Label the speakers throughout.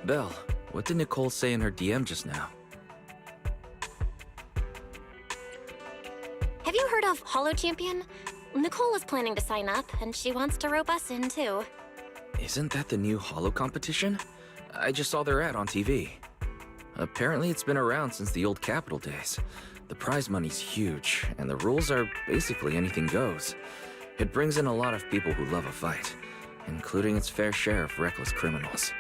Speaker 1: Belle, what did Nicole say in her DM just now?
Speaker 2: Have you heard of Holo Champion? Nicole is planning to sign up, and she wants to rope us in too.
Speaker 1: Isn't that the new Holo competition? I just saw their ad on TV. Apparently it's been around since the old Capital days. The prize money's huge, and the rules are basically anything goes. It brings in a lot of people who love a fight, including its fair share of reckless criminals.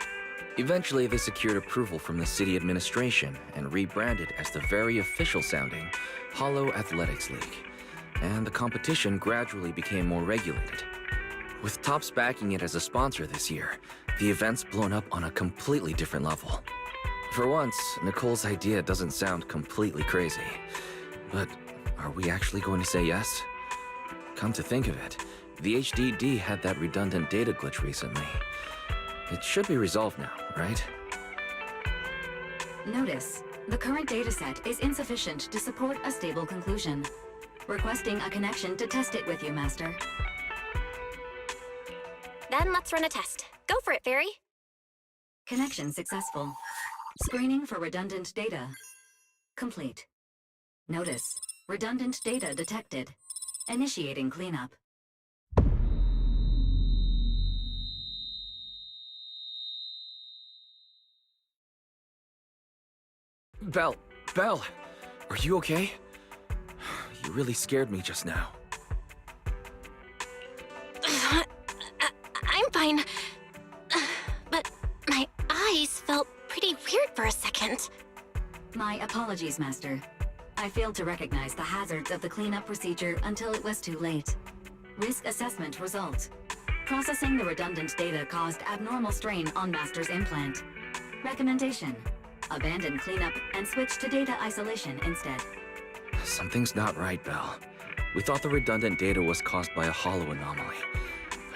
Speaker 1: Eventually, they secured approval from the city administration and rebranded as the very official-sounding Holo Athletics League, and the competition gradually became more regulated. With Topps backing it as a sponsor this year, the event's blown up on a completely different level. For once, Nicole's idea doesn't sound completely crazy. But are we actually going to say yes? Come to think of it, the HDD had that redundant data glitch recently. It should be resolved now, right?
Speaker 3: Notice, the current dataset is insufficient to support a stable conclusion. Requesting a connection to test it with you, Master.
Speaker 2: Then let's run a test. Go for it, Fairy.
Speaker 3: Connection successful. Screening for redundant data. Complete. Notice, redundant data detected. Initiating cleanup.
Speaker 1: Belle, are you okay? You really scared me just now.
Speaker 2: I'm fine. But my eyes felt pretty weird for a second.
Speaker 3: My apologies, Master. I failed to recognize the hazards of the cleanup procedure until it was too late. Risk assessment result. Processing the redundant data caused abnormal strain on Master's implant. Recommendation: abandon cleanup and switch to data isolation instead.
Speaker 1: Something's not right, Belle. We thought the redundant data was caused by a Holo anomaly.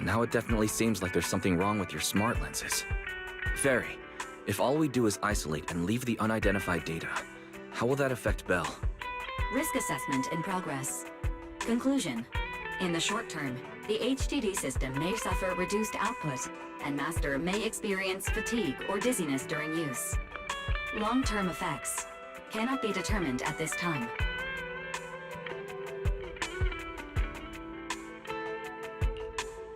Speaker 1: Now it definitely seems like there's something wrong with your smart lenses. Fairy, if all we do is isolate and leave the unidentified data, how will that affect Belle?
Speaker 3: Risk assessment in progress. Conclusion: in the short term, the HDD system may suffer reduced output, and Master may experience fatigue or dizziness during use. Long-term effects cannot be determined at this time.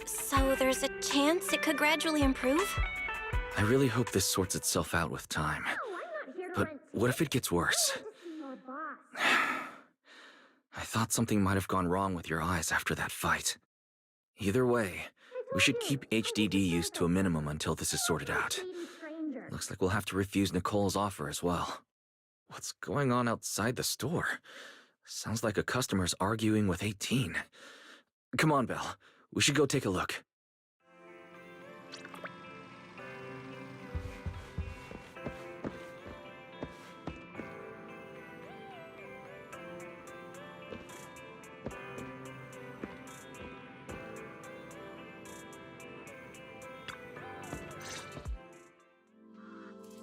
Speaker 2: So there's a chance it could gradually improve?
Speaker 1: I really hope this sorts itself out with time. But what if it gets worse? I thought something might have gone wrong with your eyes after that fight. Either way, we should keep HDD use to a minimum until this is sorted out. Looks like we'll have to refuse Nicole's offer as well. What's going on outside the store? Sounds like a customer's arguing with 18. Come on, Belle. We should go take a look.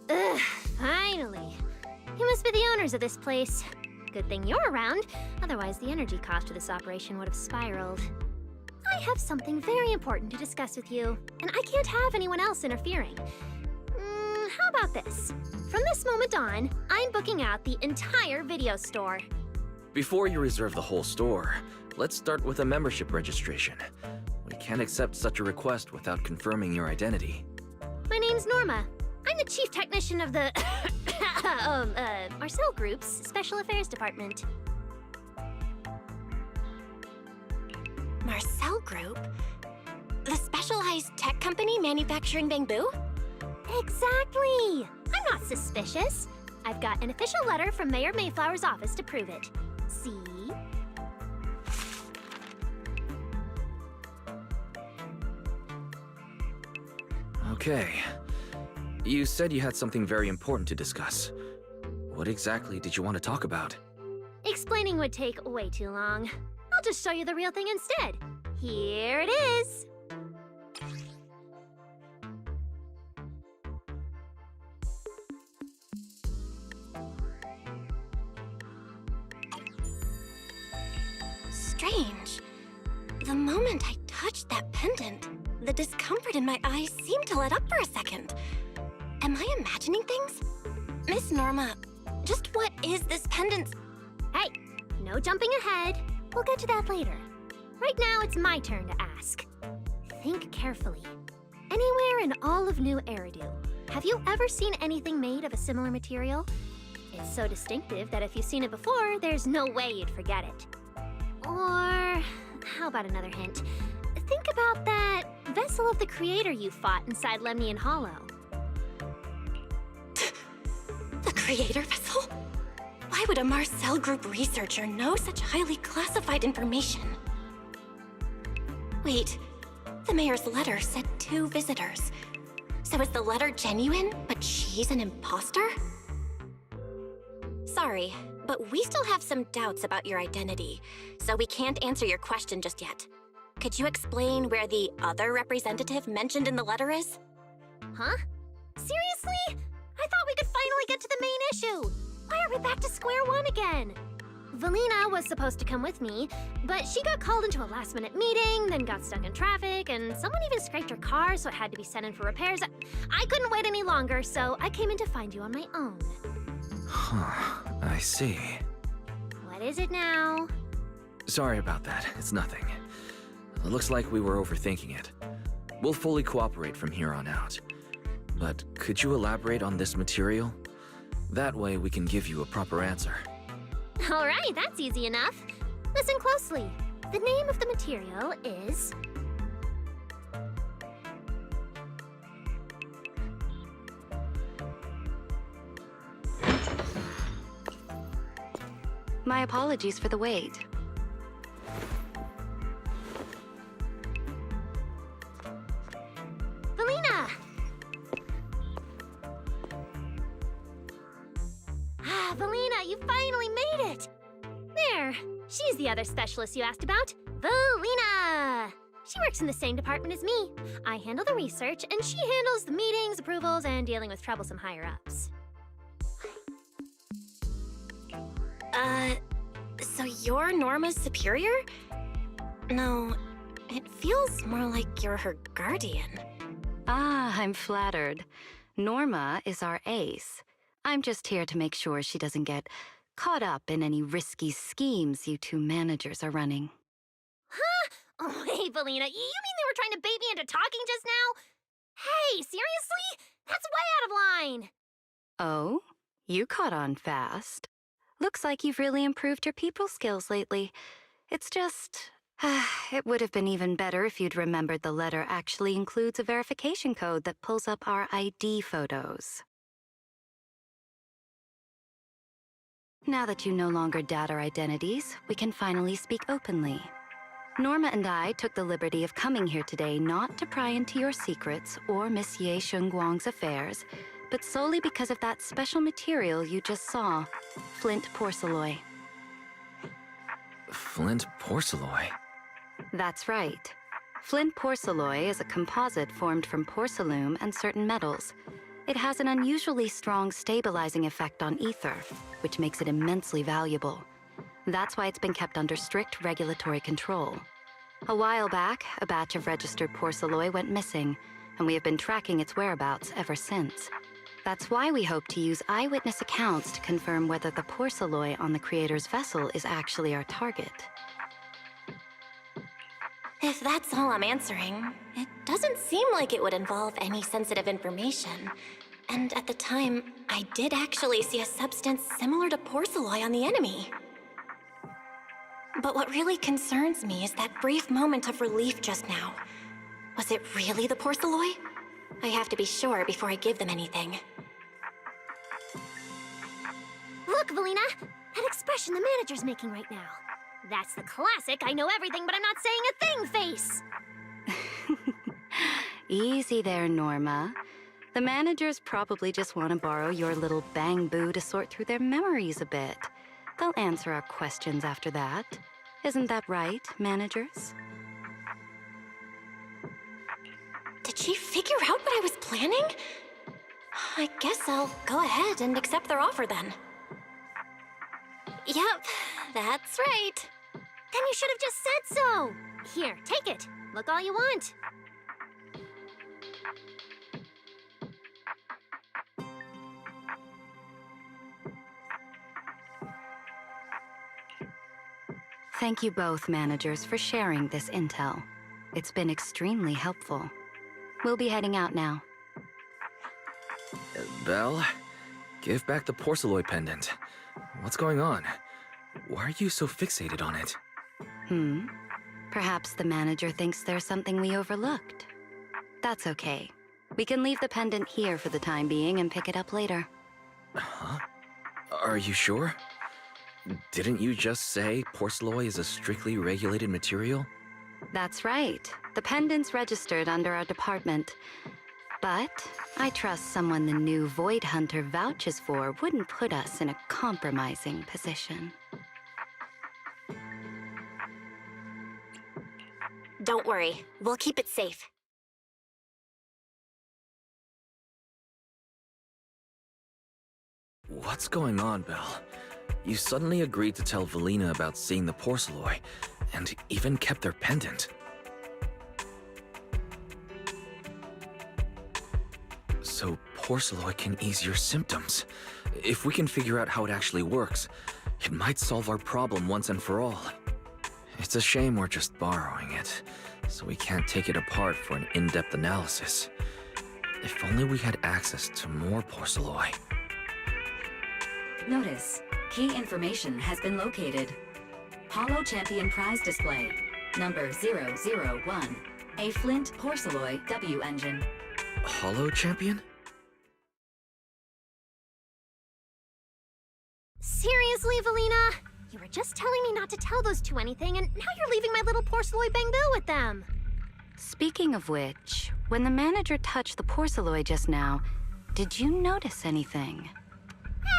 Speaker 4: Ugh, finally. You must be the owners of this place. Good thing you're around, otherwise the energy cost of this operation would have spiraled. I have something very important to discuss with you, and I can't have anyone else interfering. How about this? From this moment on, I'm booking out the entire video store.
Speaker 1: Before you reserve the whole store, let's start with a membership registration. We can't accept such a request without confirming your identity.
Speaker 4: My name's Norma. I'm the chief technician of the Marcel Group's Special Affairs Department.
Speaker 2: Marcel Group? The specialized tech company manufacturing bamboo?
Speaker 4: Exactly! I'm not suspicious. I've got an official letter from Mayor Mayflower's office to prove it. See?
Speaker 1: Okay. You said you had something very important to discuss. What exactly did you want to talk about?
Speaker 4: Explaining would take way too long. I'll just show you the real thing instead. Here it is!
Speaker 2: Strange. The moment I touched that pendant, the discomfort in my eyes seemed to let up for a second. Am I imagining things? Miss Norma, just what is this pendant?
Speaker 4: Hey, no jumping ahead. We'll get to that later. Right now, it's my turn to ask. Think carefully. Anywhere in all of New Eridu, have you ever seen anything made of a similar material? It's so distinctive that if you've seen it before, there's no way you'd forget it. Or, how about another hint? Think about that vessel of the Creator you fought inside Lemnian Hollow.
Speaker 2: The Creator vessel? Why would a Marcel Group researcher know such highly classified information? Wait, the mayor's letter said 2 visitors. So is the letter genuine, but she's an imposter? Sorry, but we still have some doubts about your identity, so we can't answer your question just yet. Could you explain where the other representative mentioned in the letter is?
Speaker 4: Huh? Seriously? I thought we could finally get to the main issue. Why are we back to square one again? Valina was supposed to come with me, but she got called into a last-minute meeting, then got stuck in traffic, and someone even scraped her car, so it had to be sent in for repairs. I couldn't wait any longer, so I came in to find you on my own.
Speaker 1: Huh, I see.
Speaker 4: What is it now?
Speaker 1: Sorry about that, it's nothing. It looks like we were overthinking it. We'll fully cooperate from here on out. But could you elaborate on this material? That way we can give you a proper answer.
Speaker 4: All right, that's easy enough. Listen closely. The name of the material is...
Speaker 3: My apologies for the wait.
Speaker 4: Valina! Ah, Valina, you finally made it! There, she's the other specialist you asked about. Valina! She works in the same department as me. I handle the research, and she handles the meetings, approvals, and dealing with troublesome higher-ups.
Speaker 2: So you're Norma's superior? No, it feels more like you're her guardian.
Speaker 3: Ah, I'm flattered. Norma is our ace. I'm just here to make sure she doesn't get caught up in any risky schemes you 2 managers are running.
Speaker 4: Huh? Oh, hey, Valina, you mean they were trying to bait me into talking just now? Hey, seriously? That's way out of line!
Speaker 3: Oh? You caught on fast. Looks like you've really improved your people skills lately. It's just... it would have been even better if you'd remembered the letter actually includes a verification code that pulls up our ID photos. Now that you no longer doubt our identities, we can finally speak openly. Norma and I took the liberty of coming here today not to pry into your secrets or Miss Ye Shengguang's affairs, but solely because of that special material you just saw, flint porcelain.
Speaker 1: Flint porcelain?
Speaker 3: That's right. Flint porcelain is a composite formed from porcelain and certain metals. It has an unusually strong stabilizing effect on ether, which makes it immensely valuable. That's why it's been kept under strict regulatory control. A while back, a batch of registered porcelain went missing, and we have been tracking its whereabouts ever since. That's why we hope to use eyewitness accounts to confirm whether the porcelain on the Creator's vessel is actually our target.
Speaker 2: If that's all I'm answering, it doesn't seem like it would involve any sensitive information. And at the time, I did actually see a substance similar to porcelain on the enemy. But what really concerns me is that brief moment of relief just now. Was it really the porcelain? I have to be sure before I give them anything.
Speaker 4: Look, Valina! That expression the manager's making right now. That's the classic I know everything but I'm not saying a thing face!
Speaker 3: Easy there, Norma. The managers probably just want to borrow your little bang-boo to sort through their memories a bit. They'll answer our questions after that. Isn't that right, managers?
Speaker 2: Did she figure out what I was planning? I guess I'll go ahead and accept their offer then. Yep, that's right.
Speaker 4: Then you should have just said so! Here, take it. Look all you want.
Speaker 3: Thank you both, managers, for sharing this intel. It's been extremely helpful. We'll be heading out now.
Speaker 1: Belle, give back the porceloid pendant. What's going on? Why are you so fixated on it?
Speaker 3: Perhaps the manager thinks there's something we overlooked. That's okay. We can leave the pendant here for the time being and pick it up later.
Speaker 1: Huh? Are you sure? Didn't you just say porceloid is a strictly regulated material?
Speaker 3: That's right. The pendant's registered under our department. But I trust someone the new Void Hunter vouches for wouldn't put us in a compromising position.
Speaker 2: Don't worry, we'll keep it safe.
Speaker 1: What's going on, Belle? You suddenly agreed to tell Valina about seeing the porceloid, and even kept their pendant. So porceloid can ease your symptoms. If we can figure out how it actually works, it might solve our problem once and for all. It's a shame we're just borrowing it, so we can't take it apart for an in-depth analysis. If only we had access to more porceloid.
Speaker 3: Notice, key information has been located. Holo Champion Prize Display, number 001, a Flint Porceloid W engine.
Speaker 1: Holo Champion?
Speaker 4: Seriously, Valina? You were just telling me not to tell those two anything, and now you're leaving my little porceloid bang-boo with them.
Speaker 3: Speaking of which, when the manager touched the porceloid just now, did you notice anything?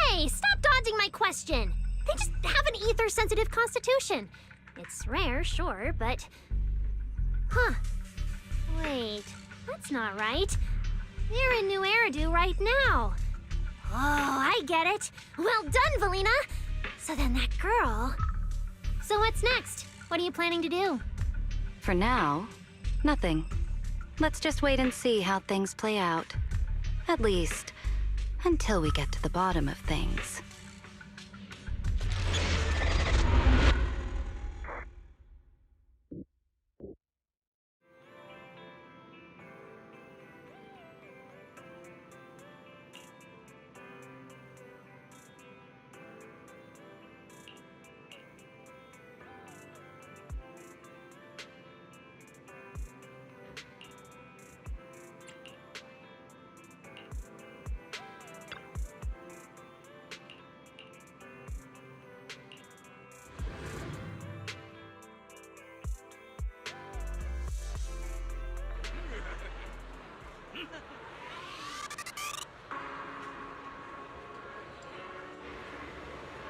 Speaker 4: Hey, stop dodging my question! They just have an ether-sensitive constitution. It's rare, sure, but... Huh. Wait, that's not right. They're in New Eridu right now. Oh, I get it. Well done, Valina! So then that girl... So what's next? What are you planning to do?
Speaker 3: For now, nothing. Let's just wait and see how things play out. At least, until we get to the bottom of things.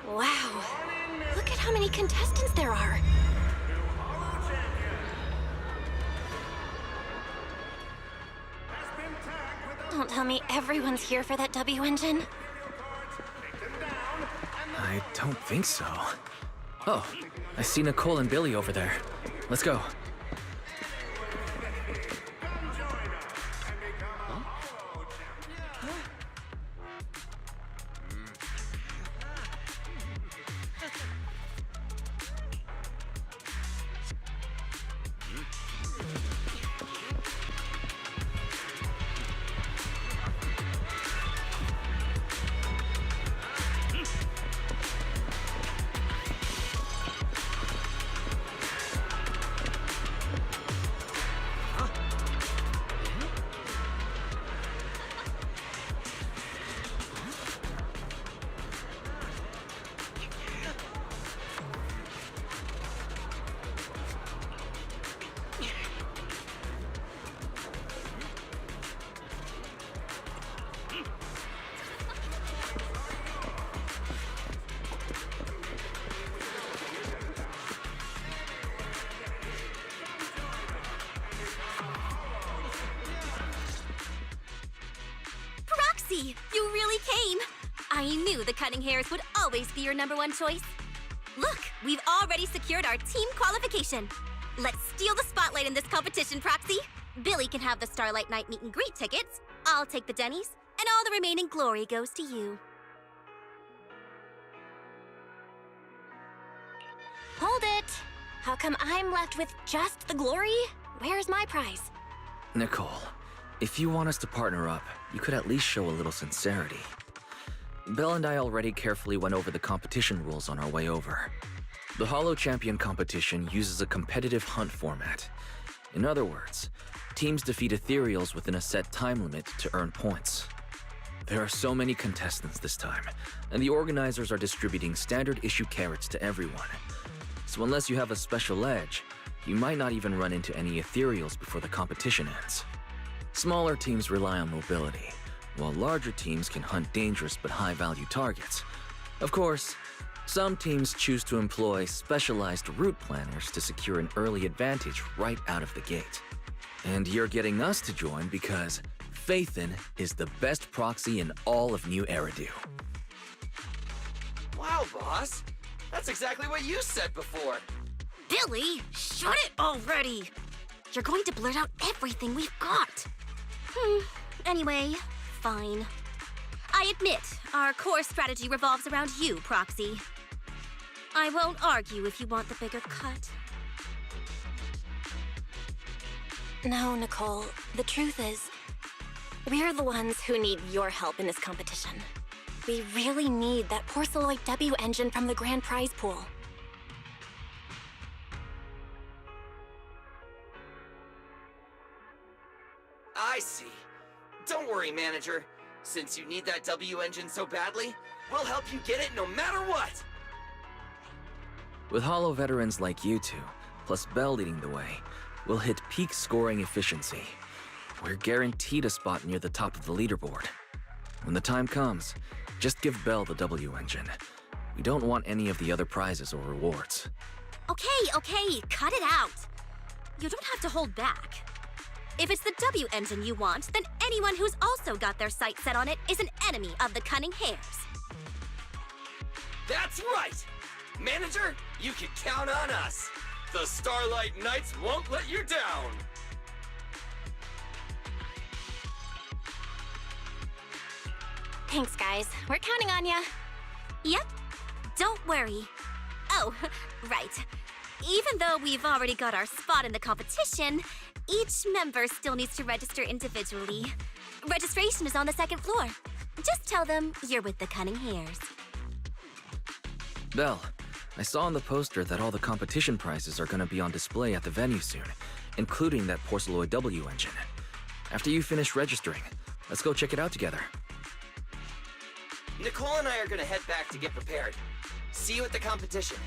Speaker 2: Wow. Look at how many contestants there are. Don't tell me everyone's here for that W engine.
Speaker 1: I don't think so. Oh, I see Nicole and Billy over there. Let's go.
Speaker 5: You really came! I knew the cutting hairs would always be your #1 choice. Look, we've already secured our team qualification. Let's steal the spotlight in this competition, Proxy. Billy can have the Starlight Night meet and greet tickets. I'll take the Denny's, and all the remaining glory goes to you.
Speaker 2: Hold it! How come I'm left with just the glory? Where's my prize?
Speaker 1: Nicole, if you want us to partner up, you could at least show a little sincerity. Belle and I already carefully went over the competition rules on our way over. The Hollow Champion competition uses a competitive hunt format. In other words, teams defeat ethereals within a set time limit to earn points. There are so many contestants this time, and the organizers are distributing standard issue carrots to everyone. So unless you have a special edge, you might not even run into any ethereals before the competition ends. Smaller teams rely on mobility, while larger teams can hunt dangerous but high-value targets. Of course, some teams choose to employ specialized route planners to secure an early advantage right out of the gate. And you're getting us to join because Phaethon is the best proxy in all of New Eridu.
Speaker 6: Wow, boss. That's exactly what you said before.
Speaker 5: Billy, shut it already! You're going to blurt out everything we've got. Anyway, fine. I admit, our core strategy revolves around you, Proxy. I won't argue if you want the bigger cut.
Speaker 2: No, Nicole. The truth is, we're the ones who need your help in this competition. We really need that Porceloid W engine from the grand prize pool.
Speaker 6: I see. Don't worry, manager. Since you need that W engine so badly, we'll help you get it no matter what!
Speaker 1: With Hollow veterans like you two, plus Belle leading the way, we'll hit peak scoring efficiency. We're guaranteed a spot near the top of the leaderboard. When the time comes, just give Belle the W engine. We don't want any of the other prizes or rewards.
Speaker 5: Okay, cut it out. You don't have to hold back. If it's the W engine you want, then anyone who's also got their sights set on it is an enemy of the Cunning Hares.
Speaker 6: That's right! Manager, you can count on us! The Starlight Knights won't let you down!
Speaker 2: Thanks, guys. We're counting on ya.
Speaker 5: Yep, don't worry. Oh, right. Even though we've already got our spot in the competition, each member still needs to register individually. Registration is on the second floor. Just tell them you're with the Cunning Hares.
Speaker 1: Belle, I saw on the poster that all the competition prizes are gonna be on display at the venue soon, including that Porceloid W engine. After you finish registering, let's go check it out together.
Speaker 6: Nicole and I are gonna head back to get prepared. See you at the competition.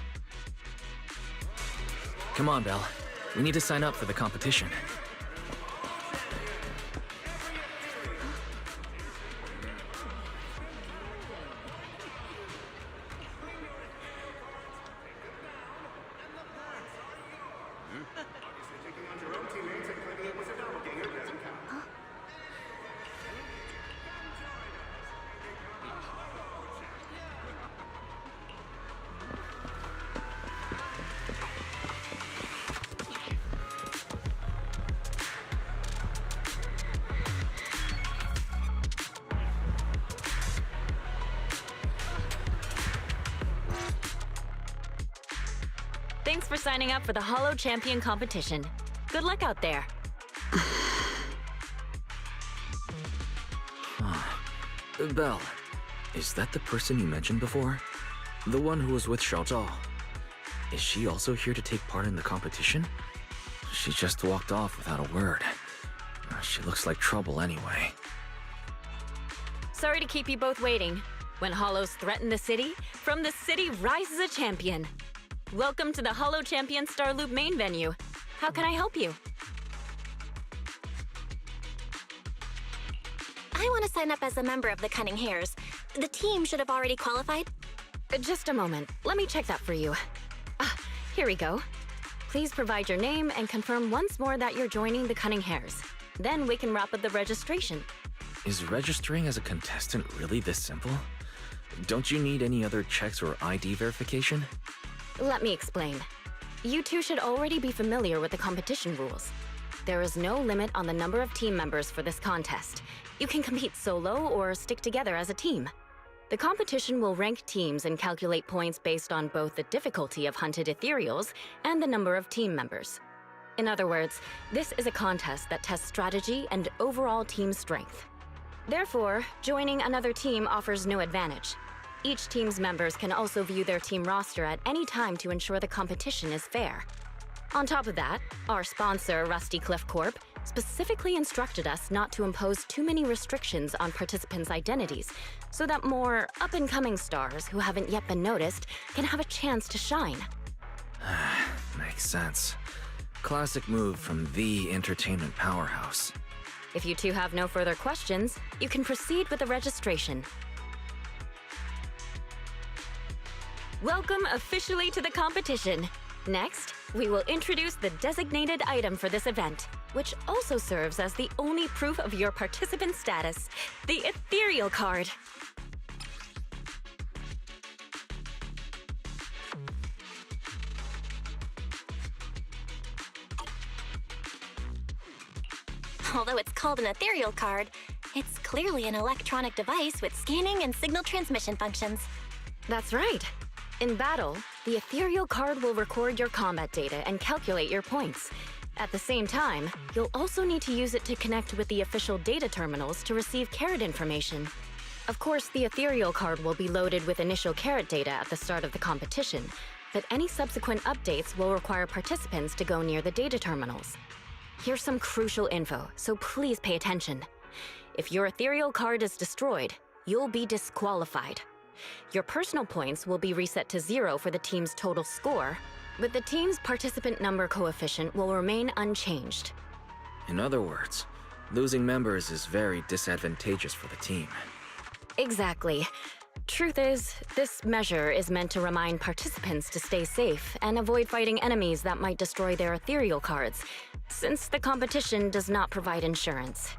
Speaker 1: Come on, Belle. We need to sign up for the competition.
Speaker 7: Thanks for signing up for the Hollow Champion competition. Good luck out there.
Speaker 1: Belle, is that the person you mentioned before? The one who was with Xiaozhao? Is she also here to take part in the competition? She just walked off without a word. She looks like trouble anyway.
Speaker 7: Sorry to keep you both waiting. When Hollows threaten the city, from the city rises a champion. Welcome to the Hollow Champion Starloop main venue. How can I help you?
Speaker 2: I want to sign up as a member of the Cunning Hares. The team should have already qualified.
Speaker 7: Just a moment. Let me check that for you. Here we go. Please provide your name and confirm once more that you're joining the Cunning Hares. Then we can wrap up the registration.
Speaker 1: Is registering as a contestant really this simple? Don't you need any other checks or ID verification?
Speaker 7: Let me explain. You two should already be familiar with the competition rules. There is no limit on the number of team members for this contest. You can compete solo or stick together as a team. The competition will rank teams and calculate points based on both the difficulty of hunted ethereals and the number of team members. In other words, this is a contest that tests strategy and overall team strength. Therefore, joining another team offers no advantage. Each team's members can also view their team roster at any time to ensure the competition is fair. On top of that, our sponsor, Rusty Cliff Corp., specifically instructed us not to impose too many restrictions on participants' identities, so that more up-and-coming stars who haven't yet been noticed can have a chance to shine.
Speaker 1: Makes sense. Classic move from the entertainment powerhouse.
Speaker 7: If you two have no further questions, you can proceed with the registration. Welcome officially to the competition. Next, we will introduce the designated item for this event, which also serves as the only proof of your participant status, the ethereal card.
Speaker 2: Although it's called an ethereal card, it's clearly an electronic device with scanning and signal transmission functions.
Speaker 7: That's right. In battle, the ethereal card will record your combat data and calculate your points. At the same time, you'll also need to use it to connect with the official data terminals to receive carrot information. Of course, the ethereal card will be loaded with initial carrot data at the start of the competition, but any subsequent updates will require participants to go near the data terminals. Here's some crucial info, so please pay attention. If your ethereal card is destroyed, you'll be disqualified. Your personal points will be reset to 0 for the team's total score, but the team's participant number coefficient will remain unchanged.
Speaker 1: In other words, losing members is very disadvantageous for the team.
Speaker 7: Exactly. Truth is, this measure is meant to remind participants to stay safe and avoid fighting enemies that might destroy their ethereal cards, since the competition does not provide insurance.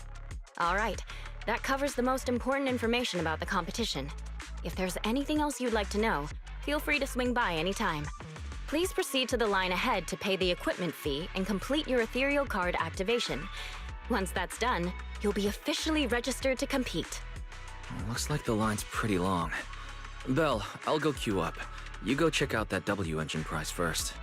Speaker 7: All right, that covers the most important information about the competition. If there's anything else you'd like to know, feel free to swing by anytime. Please proceed to the line ahead to pay the equipment fee and complete your ethereal card activation. Once that's done, you'll be officially registered to compete.
Speaker 1: Looks like the line's pretty long. Belle, I'll go queue up. You go check out that W engine prize first.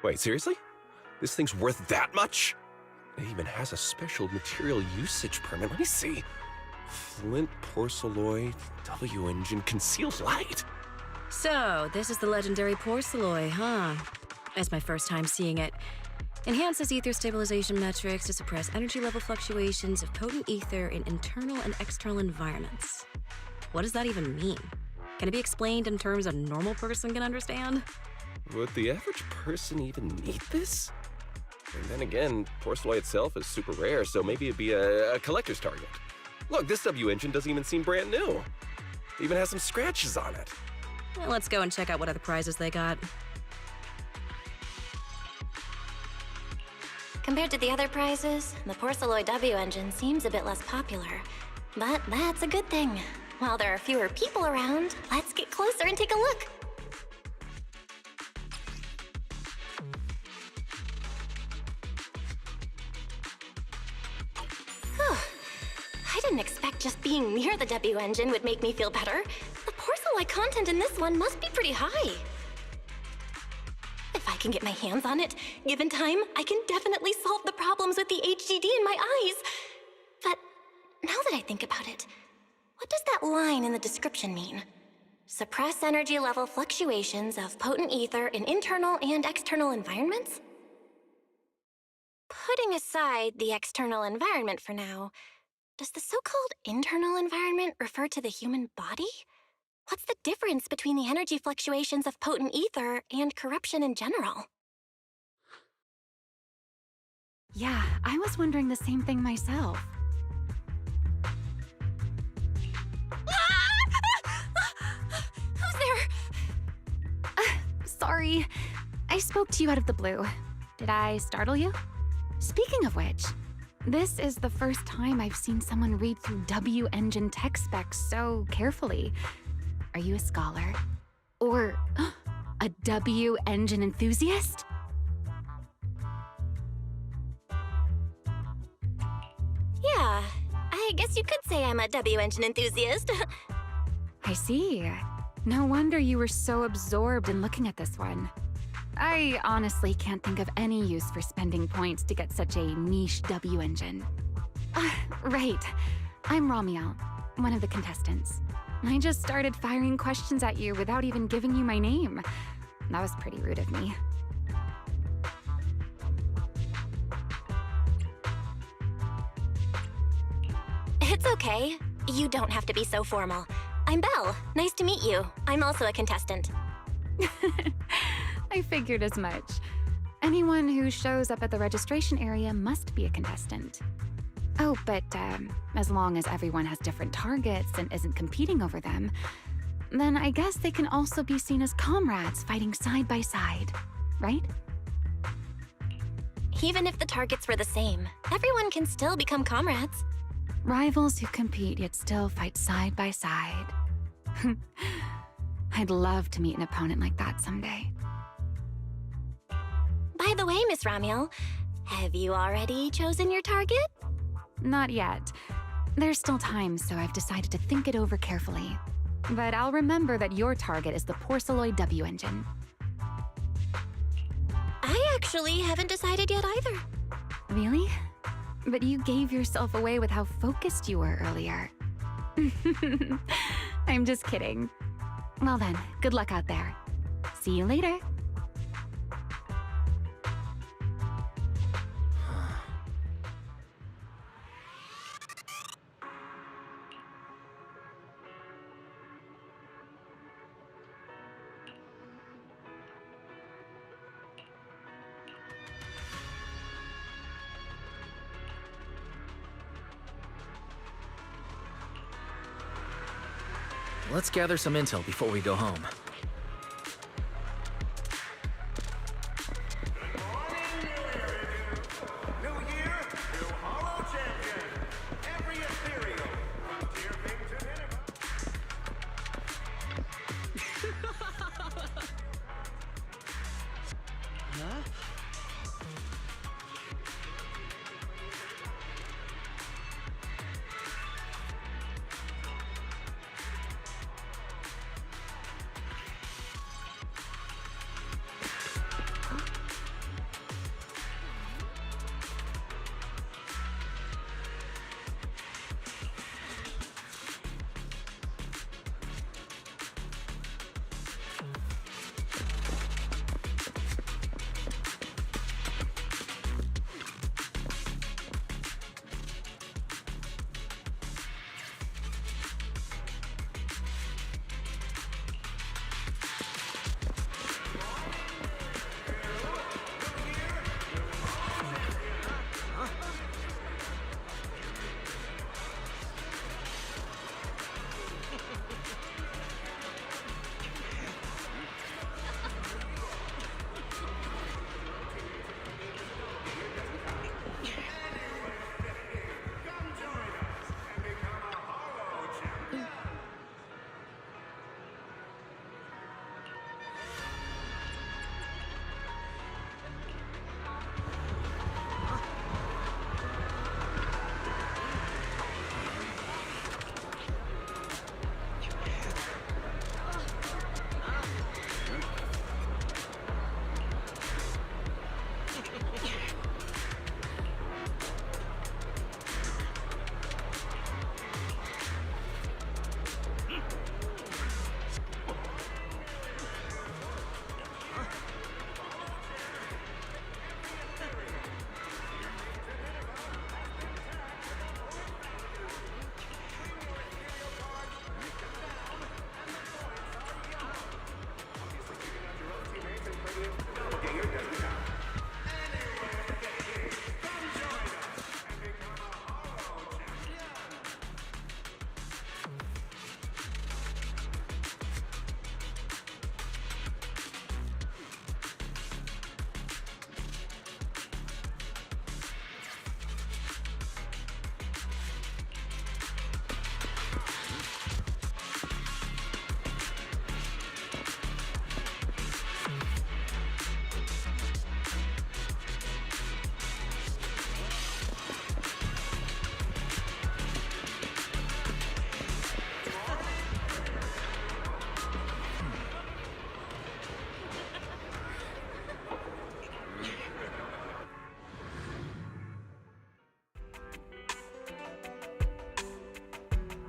Speaker 8: Wait, seriously? This thing's worth that much? It even has a special material usage permit. Let me see. Flint, porcelloy, W-engine, concealed light.
Speaker 9: So, this is the legendary porcelloy, huh? It's my first time seeing it. Enhances ether stabilization metrics to suppress energy level fluctuations of potent ether in internal and external environments. What does that even mean? Can it be explained in terms a normal person can understand?
Speaker 8: Would the average person even need this? And then again, porcelloy itself is super rare, so maybe it'd be a collector's target. Look, this W-engine doesn't even seem brand new. It even has some scratches on it.
Speaker 9: Well, let's go and check out what other prizes they got.
Speaker 2: Compared to the other prizes, the Porcelloy W engine seems a bit less popular. But that's a good thing. While there are fewer people around, let's get closer and take a look. I didn't expect just being near the W engine would make me feel better. The Porcelloy content in this one must be pretty high. If I can get my hands on it, given time, I can definitely solve the problems with the HDD in my eyes. But now that I think about it, what does that line in the description mean? Suppress energy level fluctuations of potent ether in internal and external environments? Putting aside the external environment for now, does the so-called internal environment refer to the human body? What's the difference between the energy fluctuations of potent ether and corruption in general?
Speaker 10: Yeah, I was wondering the same thing myself.
Speaker 2: Who's there?
Speaker 10: Sorry, I spoke to you out of the blue. Did I startle you? Speaking of which, this is the first time I've seen someone read through W-engine tech specs so carefully. Are you a scholar? Or a W-engine enthusiast?
Speaker 2: Yeah, I guess you could say I'm a W-engine enthusiast.
Speaker 10: I see. No wonder you were so absorbed in looking at this one. I honestly can't think of any use for spending points to get such a niche W-engine. Right. I'm Ramiel, one of the contestants. I just started firing questions at you without even giving you my name. That was pretty rude of me.
Speaker 2: It's okay. You don't have to be so formal. I'm Belle. Nice to meet you. I'm also a contestant.
Speaker 10: I figured as much. Anyone who shows up at the registration area must be a contestant. Oh, but as long as everyone has different targets and isn't competing over them, then I guess they can also be seen as comrades fighting side by side, right?
Speaker 2: Even if the targets were the same, everyone can still become comrades.
Speaker 10: Rivals who compete yet still fight side by side. I'd love to meet an opponent like that someday.
Speaker 2: By the way, Miss Ramiel, have you already chosen your target?
Speaker 10: Not yet. There's still time, so I've decided to think it over carefully. But I'll remember that your target is the Porcelloy W engine.
Speaker 2: I actually haven't decided yet either.
Speaker 10: Really? But you gave yourself away with how focused you were earlier. I'm just kidding. Well then, good luck out there. See you later.
Speaker 1: Let's gather some intel before we go home.
Speaker 11: New year, new Holo champion. Every ethereal, frontier thing to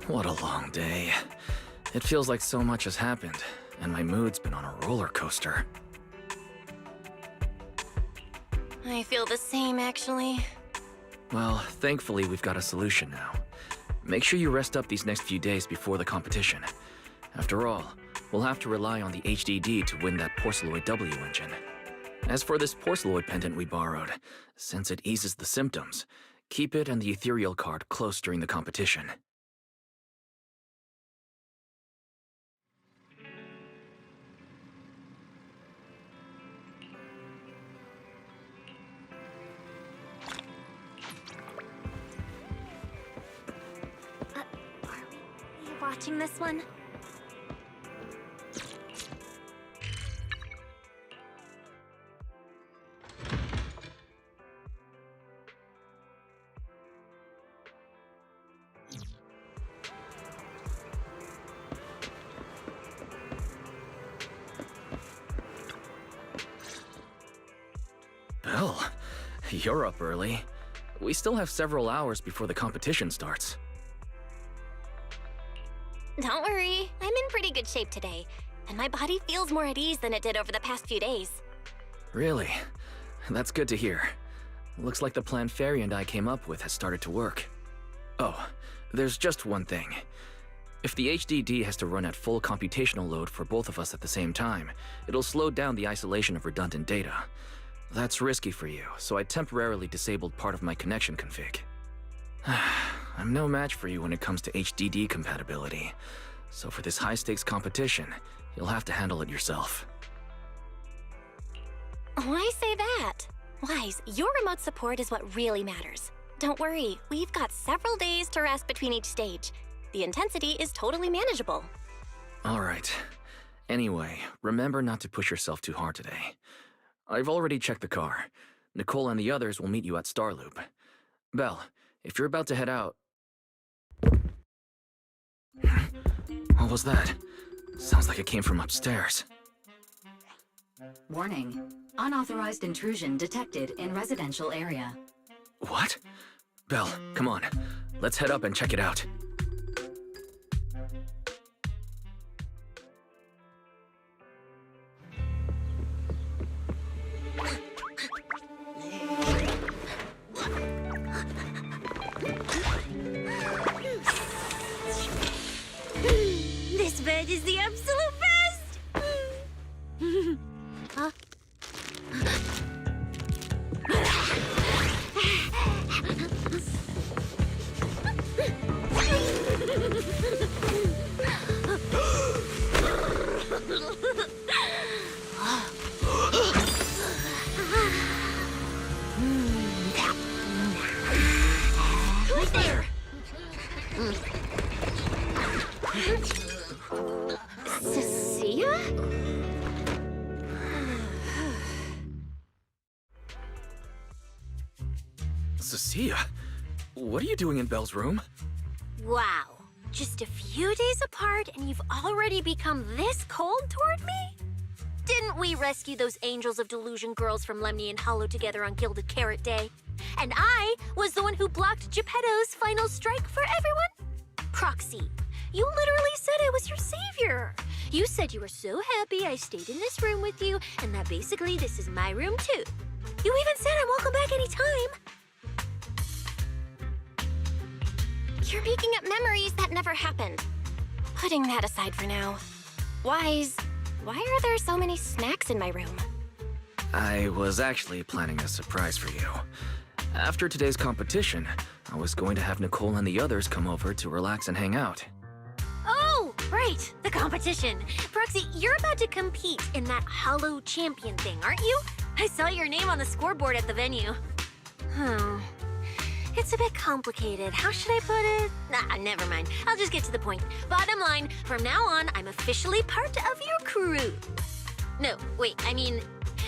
Speaker 1: What a long day. It feels like so much has happened, and my mood's been on a roller coaster.
Speaker 2: I feel the same, actually.
Speaker 1: Well, thankfully we've got a solution now. Make sure you rest up these next few days before the competition. After all, we'll have to rely on the HDD to win that Porceloid W engine. As for this Porceloid pendant we borrowed, since it eases the symptoms, keep it and the ethereal card close during the competition.
Speaker 4: Are we watching this one?
Speaker 1: Belle, you're up early. We still have several hours before the competition starts.
Speaker 2: Don't worry, I'm in pretty good shape today, and my body feels more at ease than it did over the past few days.
Speaker 1: Really? That's good to hear. Looks like the plan Fairy and I came up with has started to work. Oh, there's just one thing. If the HDD has to run at full computational load for both of us at the same time, it'll slow down the isolation of redundant data. That's risky for you, so I temporarily disabled part of my connection config. I'm no match for you when it comes to HDD compatibility, so for this high-stakes competition, you'll have to handle it yourself.
Speaker 2: Why say that? Wise, your remote support is what really matters. Don't worry, we've got several days to rest between each stage. The intensity is totally manageable.
Speaker 1: All right. Anyway, remember not to push yourself too hard today. I've already checked the car. Nicole and the others will meet you at Starloop. Belle, if you're about to head out... What was that? Sounds like it came from upstairs.
Speaker 3: Warning. Unauthorized intrusion detected in residential area.
Speaker 1: What? Belle, come on. Let's head up and check it out.
Speaker 5: This bed is the absolute best!
Speaker 2: Huh?
Speaker 5: Who's there?
Speaker 2: Cecilia?
Speaker 1: Cecilia? What are you doing in Belle's room?
Speaker 4: Wow. Just a few days apart and you've already become this cold toward me? Didn't we rescue those Angels of Delusion girls from Lemny and Hollow together on Gilded Carrot Day? And I was the one who blocked Geppetto's final strike for everyone? Proxy, you literally said I was your savior. You said you were so happy I stayed in this room with you and that basically this is my room too. You even said I'm welcome back anytime.
Speaker 2: You're making up memories that never happened. Putting that aside for now. Wise, why are there so many snacks in my room?
Speaker 1: I was actually planning a surprise for you. After today's competition, I was going to have Nicole and the others come over to relax and hang out.
Speaker 4: Oh, right, the competition. Proxy, you're about to compete in that Hollow Champion thing, aren't you? I saw your name on the scoreboard at the venue. It's a bit complicated. How should I put it? Nah, never mind. I'll just get to the point. Bottom line, from now on, I'm officially part of your crew. No, wait, I mean,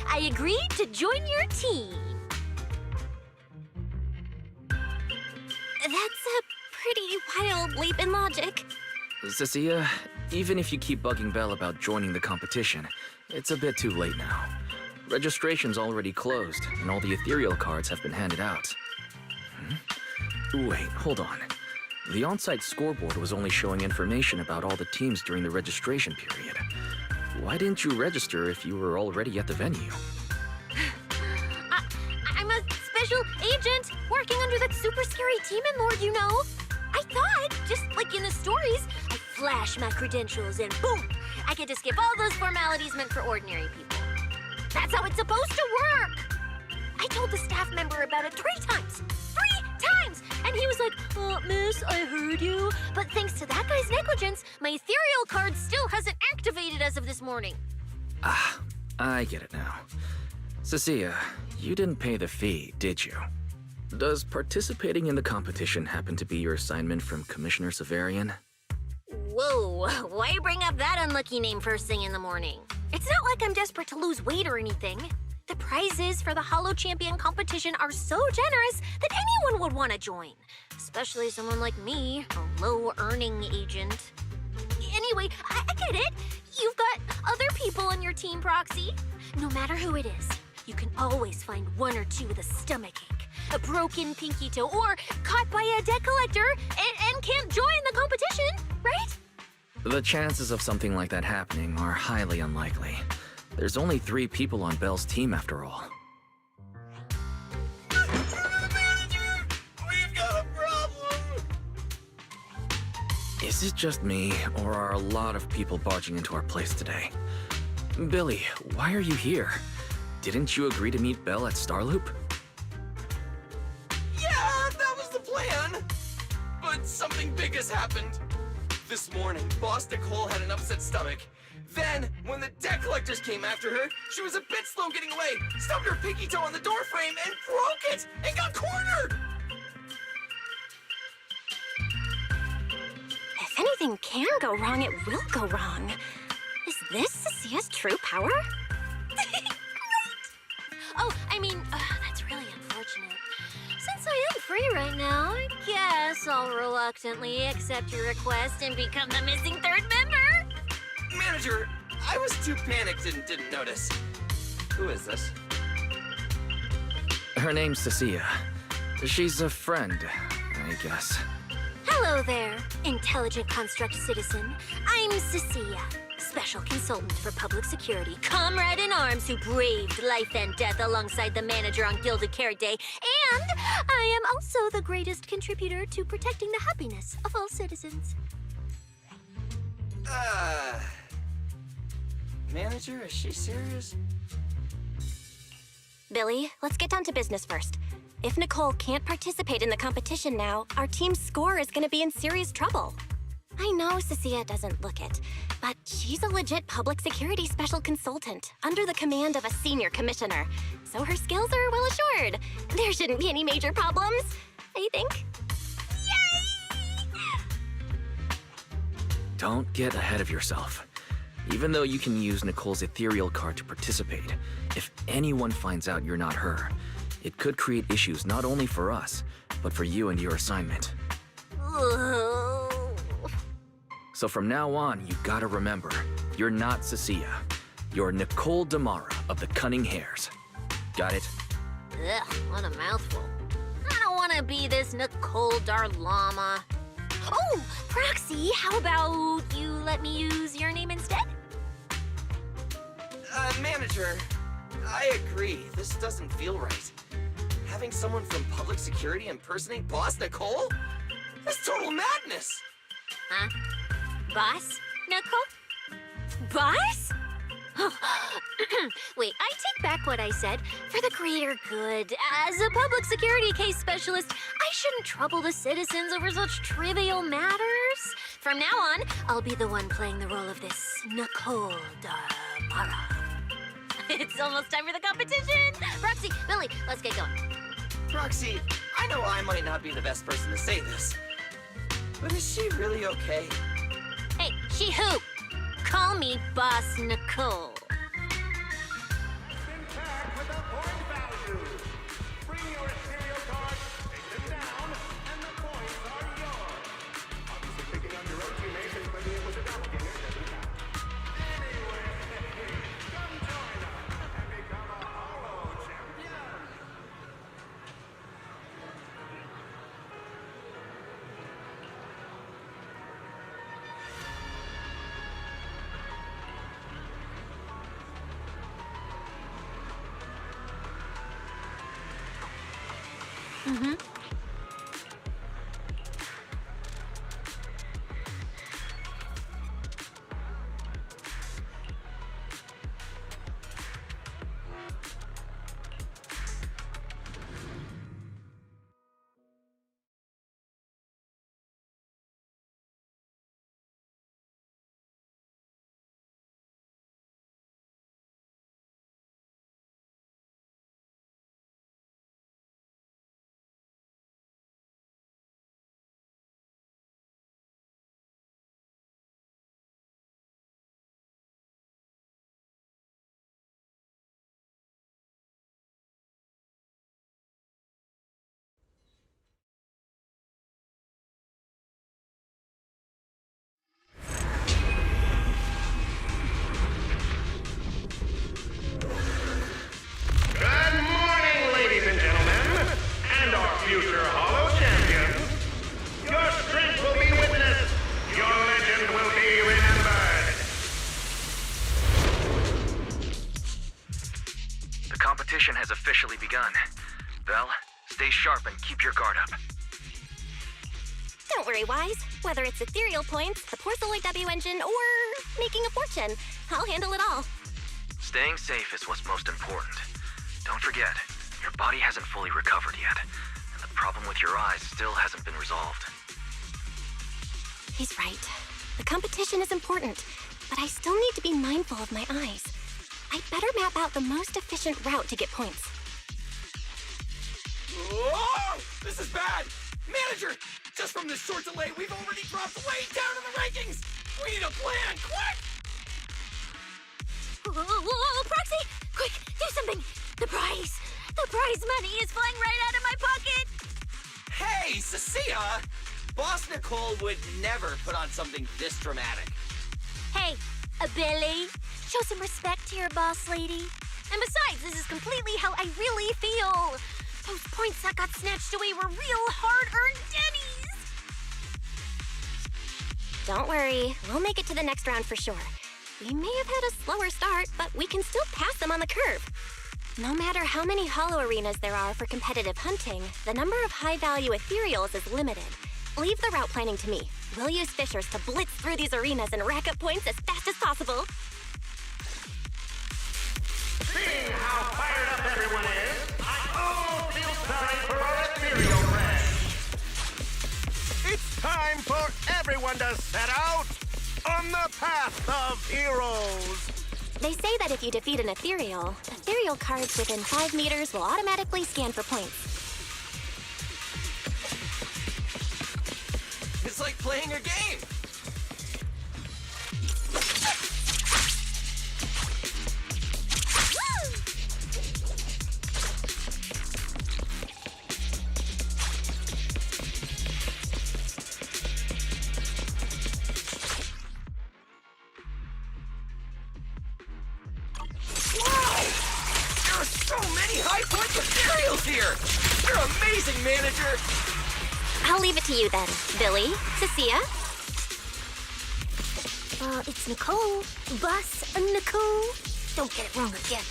Speaker 4: I agreed to join your team.
Speaker 2: That's a pretty wild leap in logic.
Speaker 1: Cecilia, even if you keep bugging Belle about joining the competition, it's a bit too late now. Registration's already closed, and all the ethereal cards have been handed out. Wait, hold on. The on-site scoreboard was only showing information about all the teams during the registration period. Why didn't you register if you were already at the venue?
Speaker 4: I'm a special agent working under that super scary demon lord, you know. I thought, just like in the stories, I flash my credentials and boom, I get to skip all those formalities meant for ordinary people. That's how it's supposed to work. I told the staff member about it 3 times. 3 times! And he was like, miss, I heard you. But thanks to that guy's negligence, my ethereal card still hasn't activated as of this morning.
Speaker 1: Ah, I get it now. Cecilia, you didn't pay the fee, did you? Does participating in the competition happen to be your assignment from Commissioner Severian?
Speaker 4: Whoa, why bring up that unlucky name first thing in the morning? It's not like I'm desperate to lose weight or anything. The prizes for the Hollow Champion competition are so generous that anyone would want to join. Especially someone like me, a low-earning agent. Anyway, I get it. You've got other people on your team, Proxy. No matter who it is, you can always find 1 or 2 with a stomachache, a broken pinky toe, or caught by a debt collector and can't join the competition, right?
Speaker 1: The chances of something like that happening are highly unlikely. There's only 3 people on Belle's team after all.
Speaker 6: Manager! We've got a problem!
Speaker 1: Is it just me, or are a lot of people barging into our place today? Billy, why are you here? Didn't you agree to meet Belle at Starloop?
Speaker 6: Yeah, that was the plan! But something big has happened. This morning, Boss Nicole had an upset stomach. Then, when the debt collectors came after her, she was a bit slow getting away, stubbed her pinky toe on the door frame, and broke it, and got cornered!
Speaker 2: If anything can go wrong, it will go wrong. Is this Cecia's true power?
Speaker 4: Great! Oh, I mean, that's really unfortunate. Since I am free right now, I guess I'll reluctantly accept your request and become the missing 3rd member.
Speaker 6: Manager, I was too panicked and didn't notice. Who is this?
Speaker 1: Her name's Cecilia. She's a friend, I guess.
Speaker 4: Hello there, intelligent construct citizen. I'm Cecilia, special consultant for public security, comrade in arms who braved life and death alongside the manager on Gilded Carrot Day, and I am also the greatest contributor to protecting the happiness of all citizens.
Speaker 6: Manager, is she serious?
Speaker 2: Billy, let's get down to business first. If Nicole can't participate in the competition now, our team's score is going to be in serious trouble. I know Cecilia doesn't look it, but she's a legit public security special consultant under the command of a senior commissioner, so her skills are well assured. There shouldn't be any major problems, I think.
Speaker 1: Don't get ahead of yourself. Even though you can use Nicole's ethereal card to participate, if anyone finds out you're not her, it could create issues not only for us, but for you and your assignment. So from now on, you gotta remember, you're not Cecilia. You're Nicole Damara of the Cunning Hares. Got it?
Speaker 4: Ugh, what a mouthful. I don't want to be this Nicole Darlama. Oh, Proxy, how about you let me use your name instead?
Speaker 6: Manager, I agree. This doesn't feel right. Having someone from public security impersonate Boss Nicole? That's total madness!
Speaker 4: Huh? Boss? Nicole? Boss? Wait, I take back what I said. For the greater good, as a public security case specialist, I shouldn't trouble the citizens over such trivial matters. From now on, I'll be the one playing the role of this Nicole Damara. It's almost time for the competition! Roxy, Billy, let's get going.
Speaker 6: Proxy, I know I might not be the best person to say this, but is she really okay?
Speaker 4: Hey, she who? Call me Boss Nicole.
Speaker 11: Intact with a point value. Bring your ethereal cards, take them down, and the points are yours. Obviously, picking up your own teammates and putting it with a doppelganger doesn't count. Anyway, come join us and become a Hollow Champion.
Speaker 4: Mm-hmm.
Speaker 11: Good morning, ladies and gentlemen, and our future Hollow champions. Your strength will be witnessed. Your legend will be remembered.
Speaker 1: The competition has officially begun. Vel, stay sharp and keep your guard up.
Speaker 2: Don't worry, Wise. Whether it's ethereal points, the Porceloid W engine, or making a fortune, I'll handle it all.
Speaker 1: Staying safe is what's most important. Don't forget, your body hasn't fully recovered yet, and the problem with your eyes still hasn't been resolved.
Speaker 2: He's right. The competition is important, but I still need to be mindful of my eyes. I'd better map out the most efficient route to get points.
Speaker 6: Whoa! This is bad! Manager! Just from this short delay, we've already dropped way down in the rankings! We need a plan, quick!
Speaker 5: Whoa, Proxy! Quick, do something! The prize money is flying right out of my pocket!
Speaker 6: Hey, Cecilia! Boss Nicole would never put on something this dramatic.
Speaker 5: Hey, Billy, show some respect to your boss lady. And besides, this is completely how I really feel. Those points that got snatched away were real hard-earned Denny's.
Speaker 2: Don't worry, we'll make it to the next round for sure. We may have had a slower start, but we can still pass them on the curve. No matter how many hollow arenas there are for competitive hunting, the number of high-value ethereals is limited. Leave the route planning to me. We'll use fishers to blitz through these arenas and rack up points as fast as possible.
Speaker 11: Seeing how fired up everyone is, I almost feel sorry for our ethereal friends. It's time for everyone to set out on the path of heroes.
Speaker 2: They say that if you defeat an ethereal cards within 5 meters will automatically scan for points.
Speaker 6: It's like playing a game! Here! You're amazing, manager!
Speaker 2: I'll leave it to you then, Billy, Cecilia.
Speaker 5: It's Nicole. Boss Nicole. Don't get it wrong again.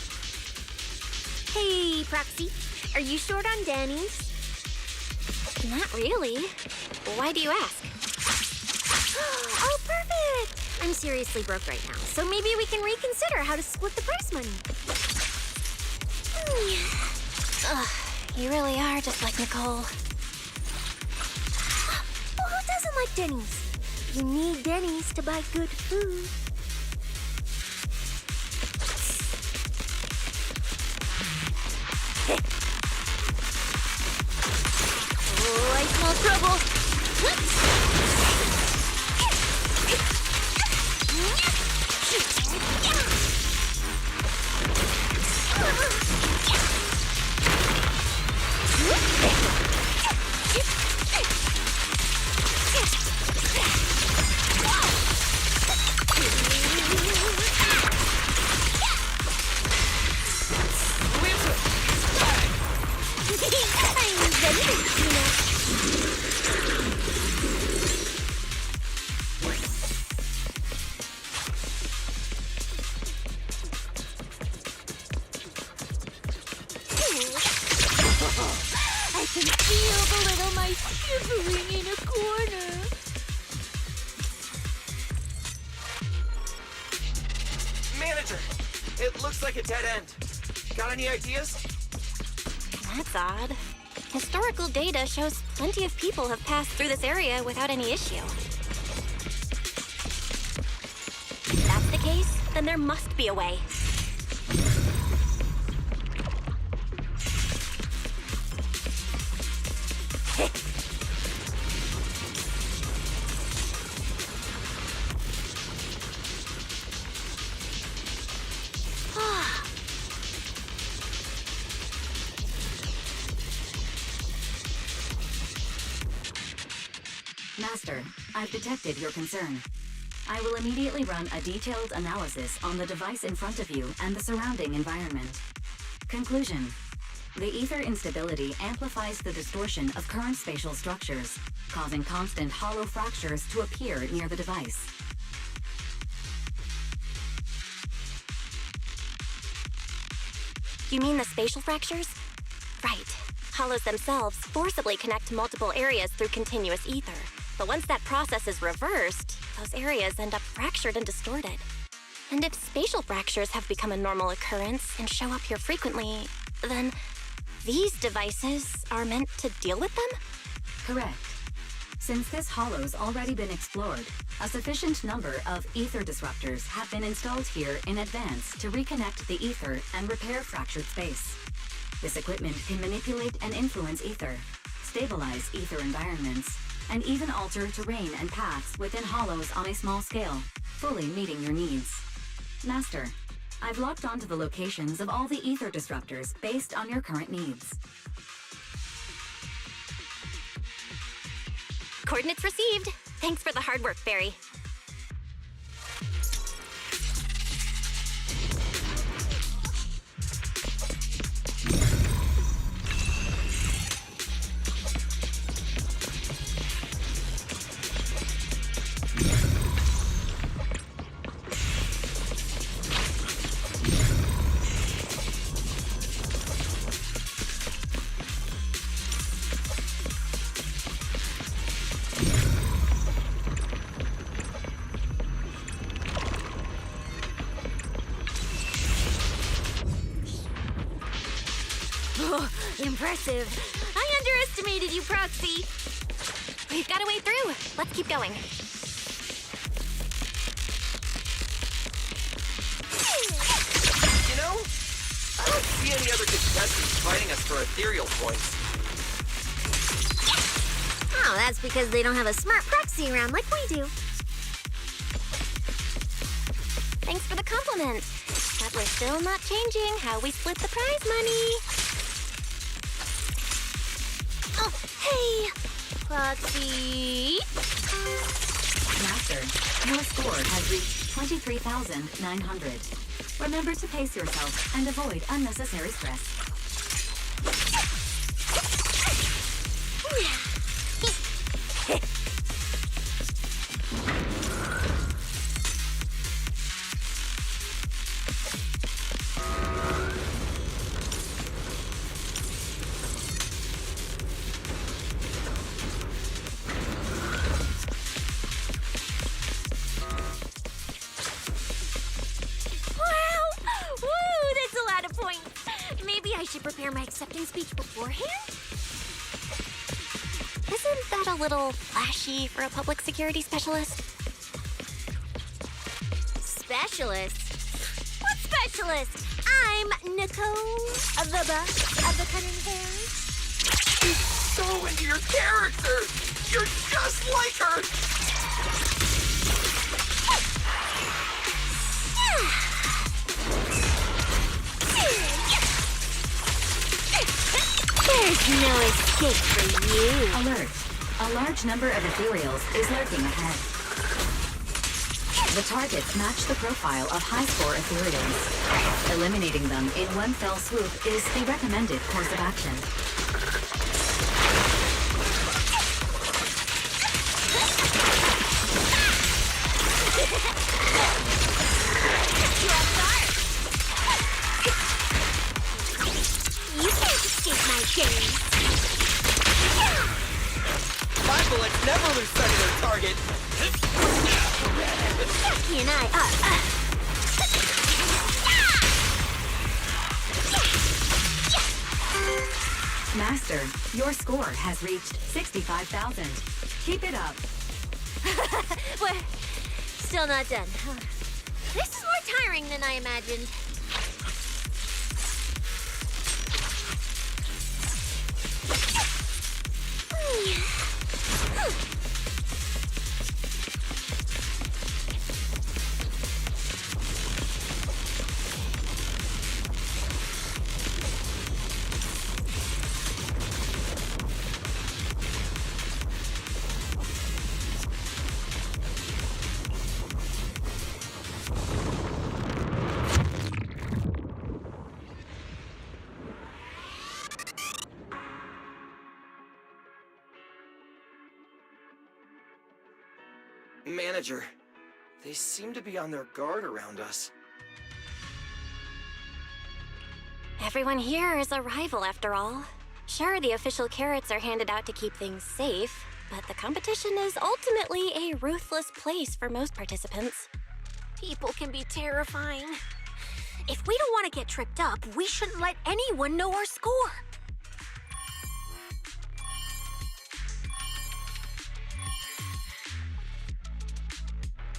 Speaker 5: Hey, Proxy. Are you short on Danny's?
Speaker 2: Not really. Why do you ask?
Speaker 5: Oh, perfect! I'm seriously broke right now, so maybe we can reconsider how to split the prize money.
Speaker 2: Ugh, you really are just like Nicole.
Speaker 5: Well, who doesn't like Denny's? You need Denny's to buy good food. Oh, I smell trouble.
Speaker 6: looks like a dead end. Got any ideas?
Speaker 2: That's odd. Historical data shows plenty of people have passed through this area without any issue. If that's the case, then there must be a way.
Speaker 3: Master, I've detected your concern. I will immediately run a detailed analysis on the device in front of you and the surrounding environment. Conclusion. The ether instability amplifies the distortion of current spatial structures, causing constant hollow fractures to appear near the device.
Speaker 2: You mean the spatial fractures? Right. Hollows themselves forcibly connect to multiple areas through continuous ether. But once that process is reversed, those areas end up fractured and distorted. And if spatial fractures have become a normal occurrence and show up here frequently, then these devices are meant to deal with them?
Speaker 3: Correct. Since this hollow's already been explored, a sufficient number of ether disruptors have been installed here in advance to reconnect the ether and repair fractured space. This equipment can manipulate and influence ether, stabilize ether environments, and even alter terrain and paths within hollows on a small scale, fully meeting your needs. Master, I've locked onto the locations of all the ether disruptors based on your current needs.
Speaker 2: Coordinates received. Thanks for the hard work, Barry.
Speaker 4: Impressive. I underestimated you, Proxy.
Speaker 2: We've got a way through. Let's keep going.
Speaker 6: You know, I don't see any other contestants fighting us for ethereal points.
Speaker 4: Oh, that's because they don't have a smart proxy around like we do.
Speaker 2: Thanks for the compliment. But we're still not changing how we split the prize money. Oh, hey! Proxy!
Speaker 3: Master, your score has reached 23,900. Remember to pace yourself and avoid unnecessary stress.
Speaker 4: I should prepare my acceptance speech beforehand?
Speaker 2: Isn't that a little flashy for a public security specialist?
Speaker 4: Specialist? What specialist? I'm Nicole, the buff of the cutting hair.
Speaker 6: She's so into your character! You're just like her!
Speaker 4: There's no escape for you.
Speaker 3: Alert. A large number of ethereals is lurking ahead. The targets match the profile of high-score ethereals. Eliminating them in one fell swoop is the recommended course of action.
Speaker 4: You can't escape my gaze.
Speaker 6: My bullets never lose sight of their target.
Speaker 4: Jackie and I are...
Speaker 3: Master, your score has reached 65,000. Keep it up.
Speaker 4: We're still not done. This is more tiring than I imagined.
Speaker 6: Manager, they seem to be on their guard around us.
Speaker 2: Everyone here is a rival, after all. Sure, the official carrots are handed out to keep things safe, but the competition is ultimately a ruthless place for most participants.
Speaker 4: People can be terrifying. If we don't want to get tripped up, we shouldn't let anyone know our score.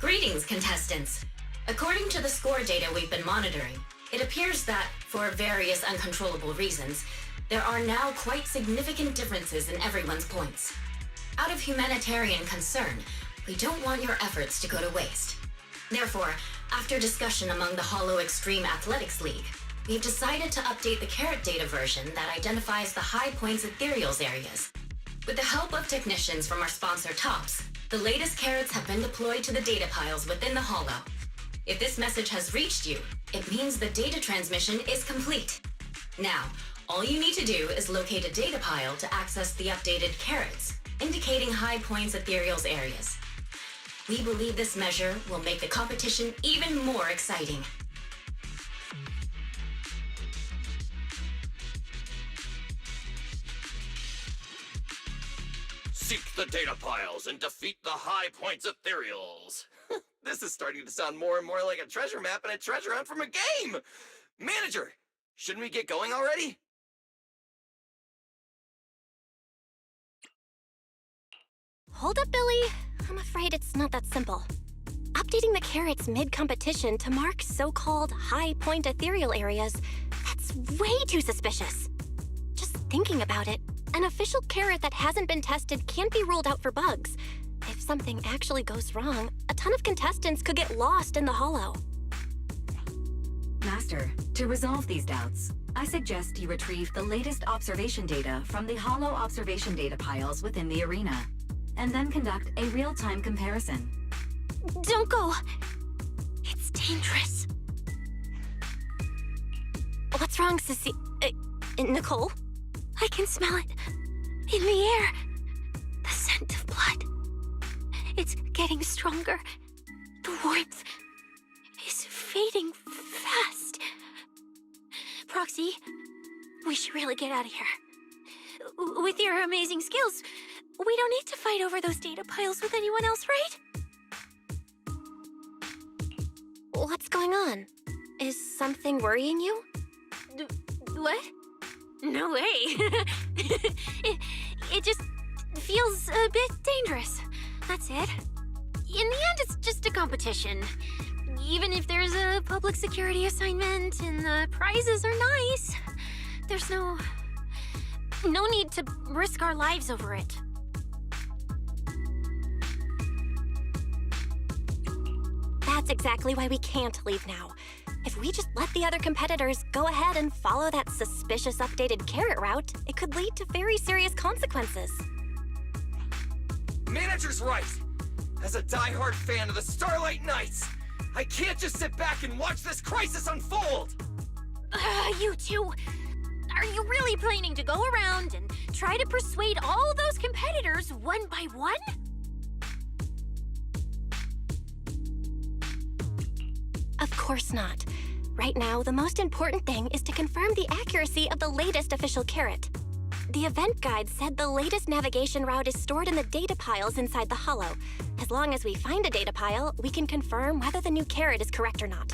Speaker 3: Greetings, contestants. According to the score data we've been monitoring, it appears that, for various uncontrollable reasons, there are now quite significant differences in everyone's points. Out of humanitarian concern, we don't want your efforts to go to waste. Therefore, after discussion among the Hollow Extreme Athletics League, we've decided to update the carrot data version that identifies the high points ethereals areas. With the help of technicians from our sponsor Tops, the latest carrots have been deployed to the data piles within the Hollow. If this message has reached you, it means the data transmission is complete. Now, all you need to do is locate a data pile to access the updated carrots, indicating high points ethereals areas. We believe this measure will make the competition even more exciting.
Speaker 6: Seek the data piles and defeat the high points ethereals. This is starting to sound more and more like a treasure map and a treasure hunt from a game! Manager, shouldn't we get going already?
Speaker 2: Hold up, Billy. I'm afraid it's not that simple. Updating the carrots mid-competition to mark so-called high-point ethereal areas, that's way too suspicious. Just thinking about it, an official carrot that hasn't been tested can't be ruled out for bugs. If something actually goes wrong, a ton of contestants could get lost in the Hollow.
Speaker 3: Master, to resolve these doubts, I suggest you retrieve the latest observation data from the Hollow observation data piles within the arena, and then conduct a real-time comparison.
Speaker 4: Don't go. It's dangerous.
Speaker 2: What's wrong, Sissy? Nicole?
Speaker 4: I can smell it. In the air. The scent of blood. It's getting stronger. The warmth is fading fast. Proxy, we should really get out of here. With your amazing skills, we don't need to fight over those data piles with anyone else, right?
Speaker 2: What's going on? Is something worrying you?
Speaker 4: What? No way. it just feels a bit dangerous. That's it. In the end, it's just a competition. Even if there's a public security assignment and the prizes are nice, there's no need to risk our lives over it.
Speaker 2: That's exactly why we can't leave now. If we just let the other competitors go ahead and follow that suspicious updated carrot route, it could lead to very serious consequences.
Speaker 6: Manager's right! As a die-hard fan of the Starlight Knights, I can't just sit back and watch this crisis unfold!
Speaker 4: You two, are you really planning to go around and try to persuade all those competitors one by one?
Speaker 2: Of course not. Right now, the most important thing is to confirm the accuracy of the latest official carrot. The event guide said the latest navigation route is stored in the data piles inside the Hollow. As long as we find a data pile, we can confirm whether the new carrot is correct or not.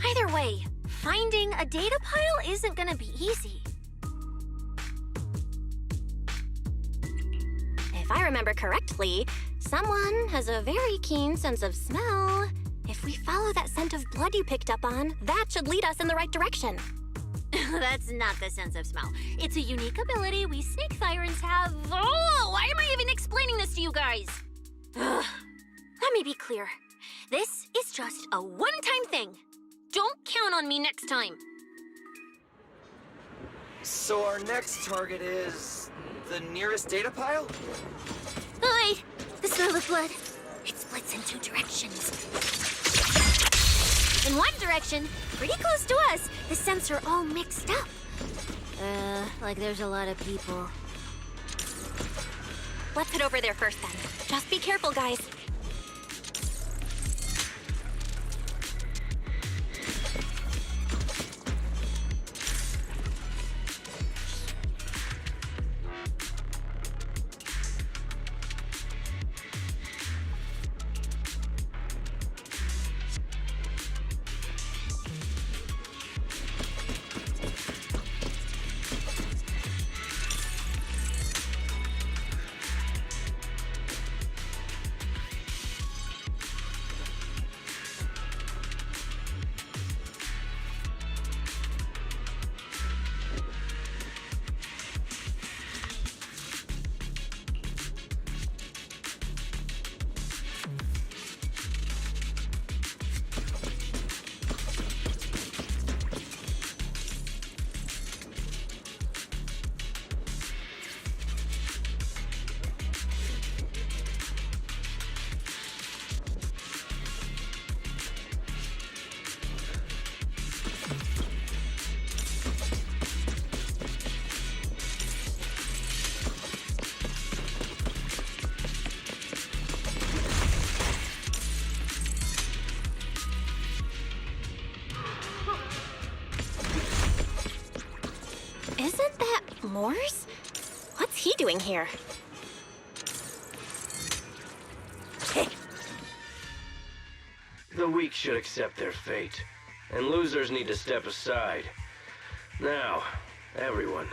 Speaker 4: Either way,
Speaker 2: Finding a data pile isn't gonna be easy. If I remember correctly, someone has a very keen sense of smell. If we follow that scent of blood you picked up on, that should lead us in the right direction.
Speaker 4: That's not the sense of smell. It's a unique ability we snake sirens have. Oh, why am I even explaining this to you guys?
Speaker 2: Ugh. Let me be clear. This is just a one-time thing. Don't count on me next time.
Speaker 6: So our next target is the nearest data pile?
Speaker 2: Oh, wait, the smell of blood. It splits in two directions. In one direction, pretty close to us, the scents are all mixed up. Like there's a lot of people. Let's head over there first then. Just be careful, guys. Isn't that Morse? What's he doing here?
Speaker 12: The weak should accept their fate, and losers need to step aside. Now, everyone,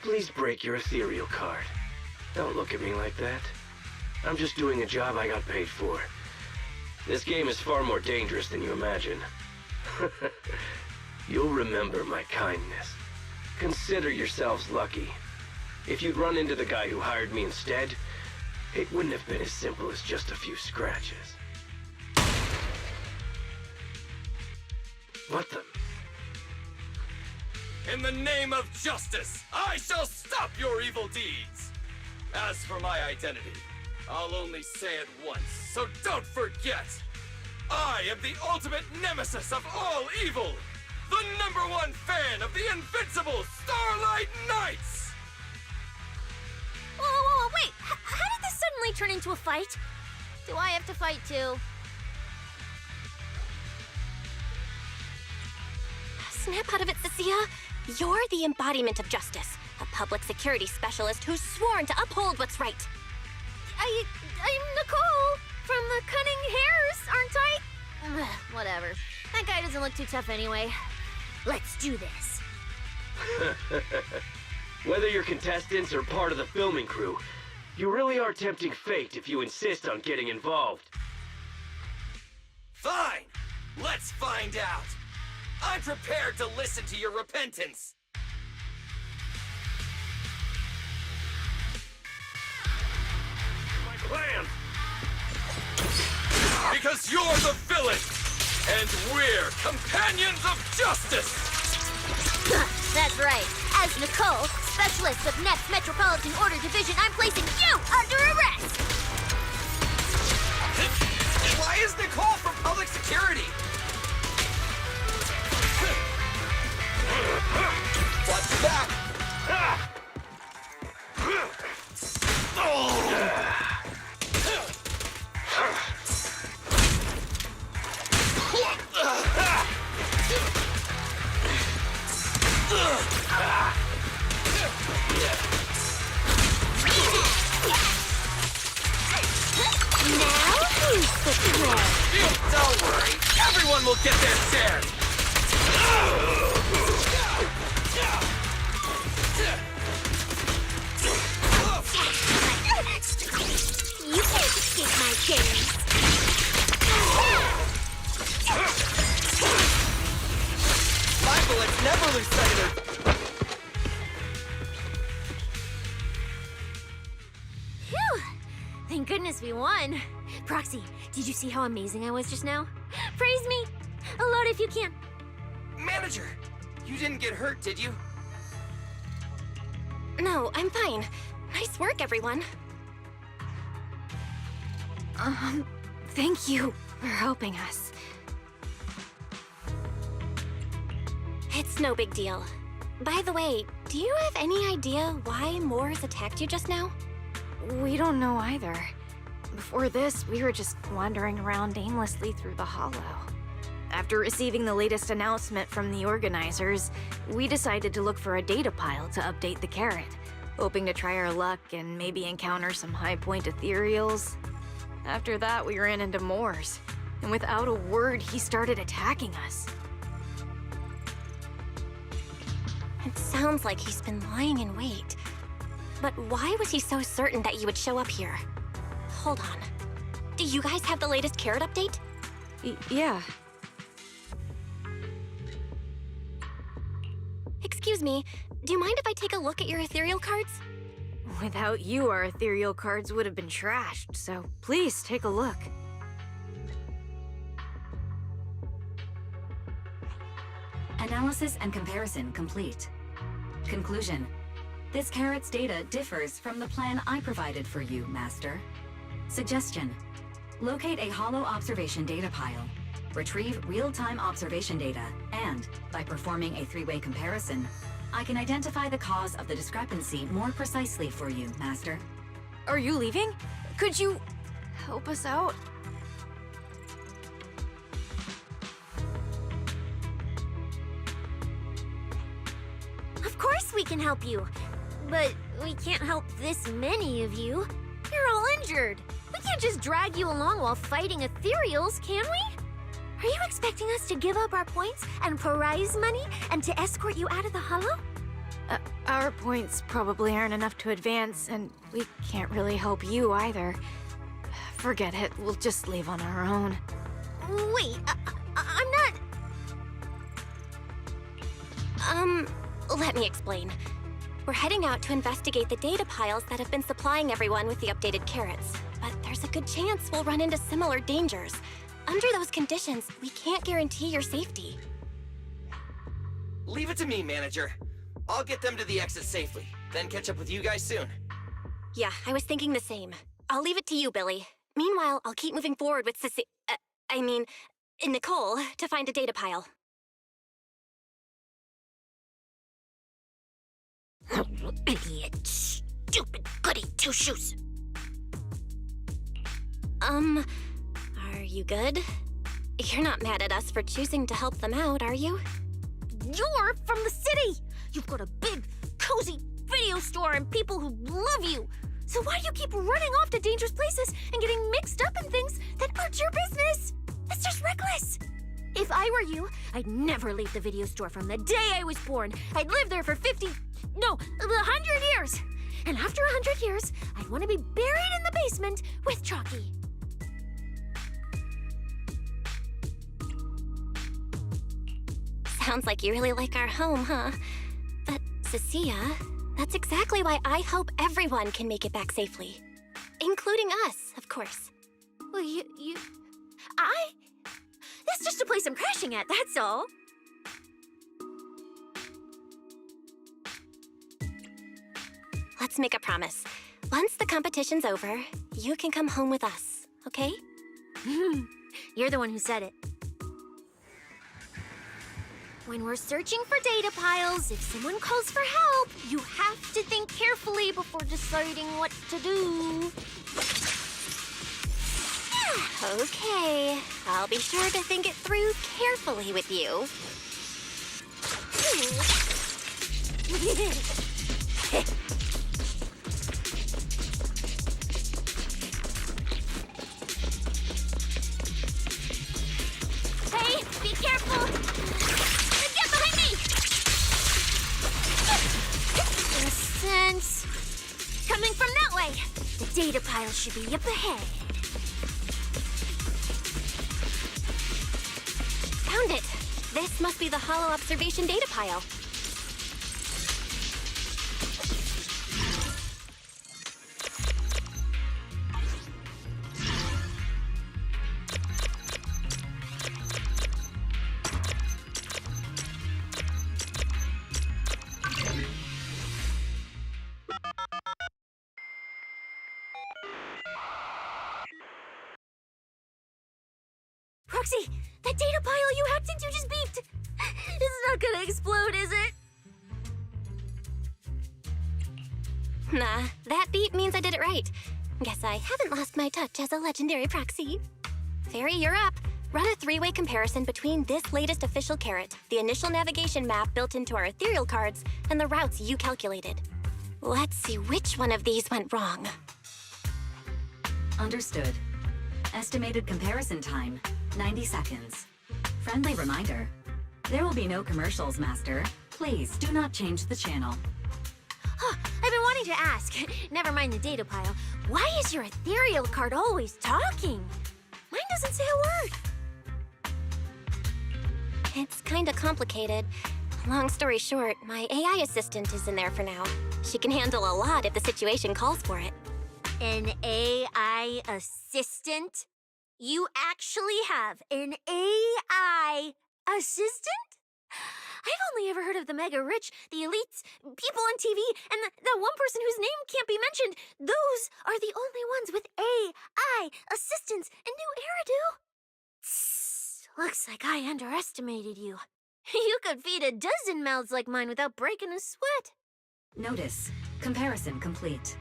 Speaker 12: please break your ethereal card. Don't look at me like that. I'm just doing a job I got paid for. This game is far more dangerous than you imagine. You'll remember my kindness. Consider yourselves lucky. If you'd run into the guy who hired me instead, it wouldn't have been as simple as just a few scratches. What the?
Speaker 6: In the name of justice, I shall stop your evil deeds! As for my identity, I'll only say it once, so don't forget! I am the ultimate nemesis of all evil! The #1 fan of the invincible Starlight Knights!
Speaker 2: Whoa, wait! How did this suddenly turn into a fight? Do I have to fight too? Snap out of it, Cecilia! You're the embodiment of justice, a public security specialist who's sworn to uphold what's right. I'm Nicole from the Cunning Hairs, aren't I? Whatever. That guy doesn't look too tough anyway. Let's do this.
Speaker 12: Whether you're contestants or part of the filming crew, you really are tempting fate if you insist on getting involved.
Speaker 6: Fine! Let's find out! I'm prepared to listen to your repentance!
Speaker 12: My plan!
Speaker 6: Because you're the villain! And we're companions of justice!
Speaker 2: That's right. As Nicole, specialist of Next Metropolitan Order Division, I'm placing you under arrest!
Speaker 6: Why is Nicole from public security? Watch your back!
Speaker 2: Now who's the threat?
Speaker 6: Don't worry, everyone will get their share!
Speaker 2: You can't escape my gaze.
Speaker 6: My bullets never lose sight of their...
Speaker 4: Phew! Thank goodness we won. Proxy, did you see how amazing I was just now? Praise me! Aloud if you can.
Speaker 6: Manager, you didn't get hurt, did you?
Speaker 2: No, I'm fine. Nice work, everyone.
Speaker 4: Thank you for helping us.
Speaker 2: It's no big deal. By the way, do you have any idea why Moors attacked you just now?
Speaker 13: We don't know either. Before this, we were just wandering around aimlessly through the hollow. After receiving the latest announcement from the organizers, we decided to look for a data pile to update the carrot, hoping to try our luck and maybe encounter some high-point ethereals. After that, we ran into Moors, and without a word, he started attacking us.
Speaker 2: It sounds like he's been lying in wait. But why was he so certain that you would show up here? Hold on. Do you guys have the latest carrot update?
Speaker 13: Yeah.
Speaker 2: Excuse me, do you mind if I take a look at your ethereal cards?
Speaker 13: Without you, our ethereal cards would have been trashed, so please take a look.
Speaker 3: Analysis and comparison complete. Conclusion. This carrot's data differs from the plan I provided for you, Master. Suggestion. Locate a hollow observation data pile. Retrieve real-time observation data, and, by performing a three-way comparison, I can identify the cause of the discrepancy more precisely for you, Master.
Speaker 13: Are you leaving? Could you help us out?
Speaker 4: Of course we can help you. But we can't help this many of you. You're all injured. We can't just drag you along while fighting ethereals, can we? Are you expecting us to give up our points and prize money and to escort you out of the hollow?
Speaker 13: Our points probably aren't enough to advance, and we can't really help you either. Forget it, we'll just leave on our own.
Speaker 4: Wait, I'm not...
Speaker 2: Let me explain. We're heading out to investigate the data piles that have been supplying everyone with the updated carrots. But there's a good chance we'll run into similar dangers. Under those conditions, we can't guarantee your safety.
Speaker 6: Leave it to me, Manager. I'll get them to the exit safely, then catch up with you guys soon.
Speaker 2: Yeah, I was thinking the same. I'll leave it to you, Billy. Meanwhile, I'll keep moving forward with Nicole, to find a data pile.
Speaker 4: Idiot. Stupid goody two-shoes.
Speaker 2: Are you good? You're not mad at us for choosing to help them out, are you?
Speaker 4: You're from the city! You've got a big, cozy video store and people who love you! So why do you keep running off to dangerous places and getting mixed up in things that aren't your business? That's just reckless! If I were you, I'd never leave the video store from the day I was born. I'd live there for 100 years! And after 100 years, I'd want to be buried in the basement with Chalky.
Speaker 2: Sounds like you really like our home, huh? But, Cecilia, that's exactly why I hope everyone can make it back safely. Including us, of course.
Speaker 4: Well, that's just a place I'm crashing at, that's all.
Speaker 2: Let's make a promise. Once the competition's over, you can come home with us, okay?
Speaker 4: You're the one who said it. When we're searching for data piles, if someone calls for help, you have to think carefully before deciding what to do.
Speaker 2: Okay, I'll be sure to think it through carefully with you.
Speaker 4: Hey, be careful! The data pile should be up ahead.
Speaker 2: Found it! This must be the Hollow observation data pile.
Speaker 4: Proxy, that data pile you hacked into just beeped. It's not gonna explode, is it?
Speaker 2: Nah, that beep means I did it right. Guess I haven't lost my touch as a legendary proxy. Fairy, you're up. Run a three-way comparison between this latest official carrot, the initial navigation map built into our ethereal cards, and the routes you calculated. Let's see which one of these went wrong.
Speaker 3: Understood. Estimated comparison time, 90 seconds. Friendly reminder. There will be no commercials, Master. Please do not change the channel.
Speaker 4: Huh, I've been wanting to ask. Never mind the data pile. Why is your ethereal card always talking? Mine doesn't say a word.
Speaker 2: It's kinda complicated. Long story short, my AI assistant is in there for now. She can handle a lot if the situation calls for it.
Speaker 4: An AI assistant? You actually have an AI assistant? I've only ever heard of the mega rich, the elites, people on TV, and the one person whose name can't be mentioned. Those are the only ones with AI assistants and new Eridu. Tss, looks like I underestimated you. You could feed a dozen mouths like mine without breaking a sweat.
Speaker 3: Notice. Comparison complete.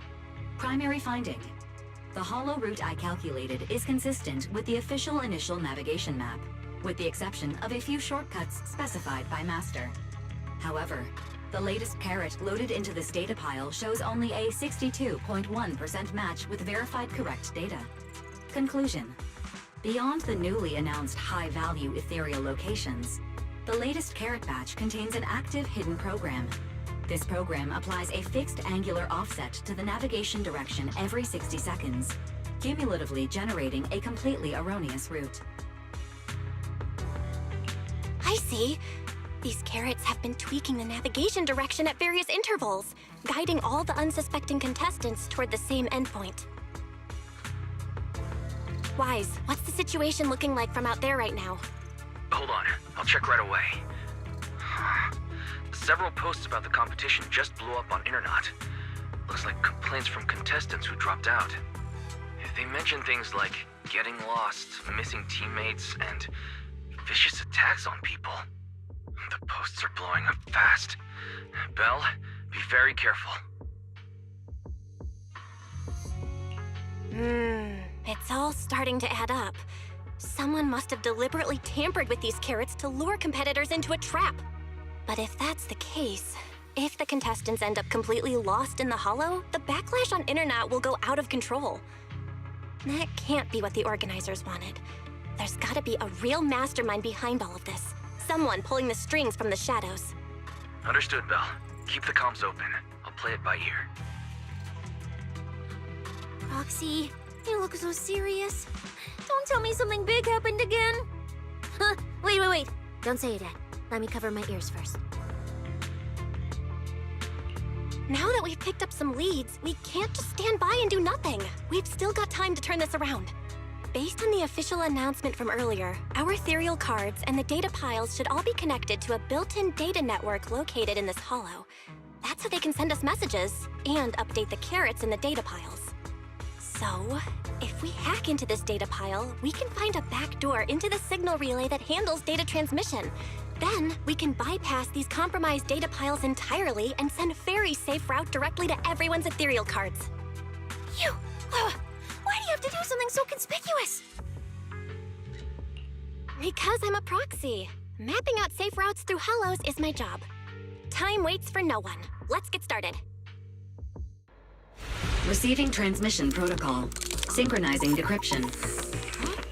Speaker 3: Primary finding. The hollow route I calculated is consistent with the official initial navigation map, with the exception of a few shortcuts specified by Master. However, the latest carrot loaded into this data pile shows only a 62.1% match with verified correct data. Conclusion. Beyond the newly announced high-value ethereal locations, the latest carrot batch contains an active hidden program. This program applies a fixed angular offset to the navigation direction every 60 seconds, cumulatively generating a completely erroneous route.
Speaker 2: I see. These carrots have been tweaking the navigation direction at various intervals, guiding all the unsuspecting contestants toward the same endpoint. Wise, what's the situation looking like from out there right now?
Speaker 1: Hold on, I'll check right away. Several posts about the competition just blew up on Internet. Looks like complaints from contestants who dropped out. They mention things like getting lost, missing teammates, and vicious attacks on people. The posts are blowing up fast. Belle, be very careful.
Speaker 2: It's all starting to add up. Someone must have deliberately tampered with these carrots to lure competitors into a trap. But if that's the case, if the contestants end up completely lost in the hollow, the backlash on Internet will go out of control. That can't be what the organizers wanted. There's gotta be a real mastermind behind all of this. Someone pulling the strings from the shadows.
Speaker 1: Understood, Belle. Keep the comms open. I'll play it by ear.
Speaker 4: Roxy, you look so serious. Don't tell me something big happened again. Huh, wait. Don't say it yet. Let me cover my ears first.
Speaker 2: Now that we've picked up some leads, we can't just stand by and do nothing. We've still got time to turn this around. Based on the official announcement from earlier, our ethereal cards and the data piles should all be connected to a built-in data network located in this hollow. That's how they can send us messages and update the carrots in the data piles. So, if we hack into this data pile, we can find a back door into the signal relay that handles data transmission. Then, we can bypass these compromised data piles entirely and send Fairy's safe route directly to everyone's ethereal cards.
Speaker 4: Why do you have to do something so conspicuous?
Speaker 2: Because I'm a proxy. Mapping out safe routes through hollows is my job. Time waits for no one. Let's get started.
Speaker 3: Receiving transmission protocol. Synchronizing decryption.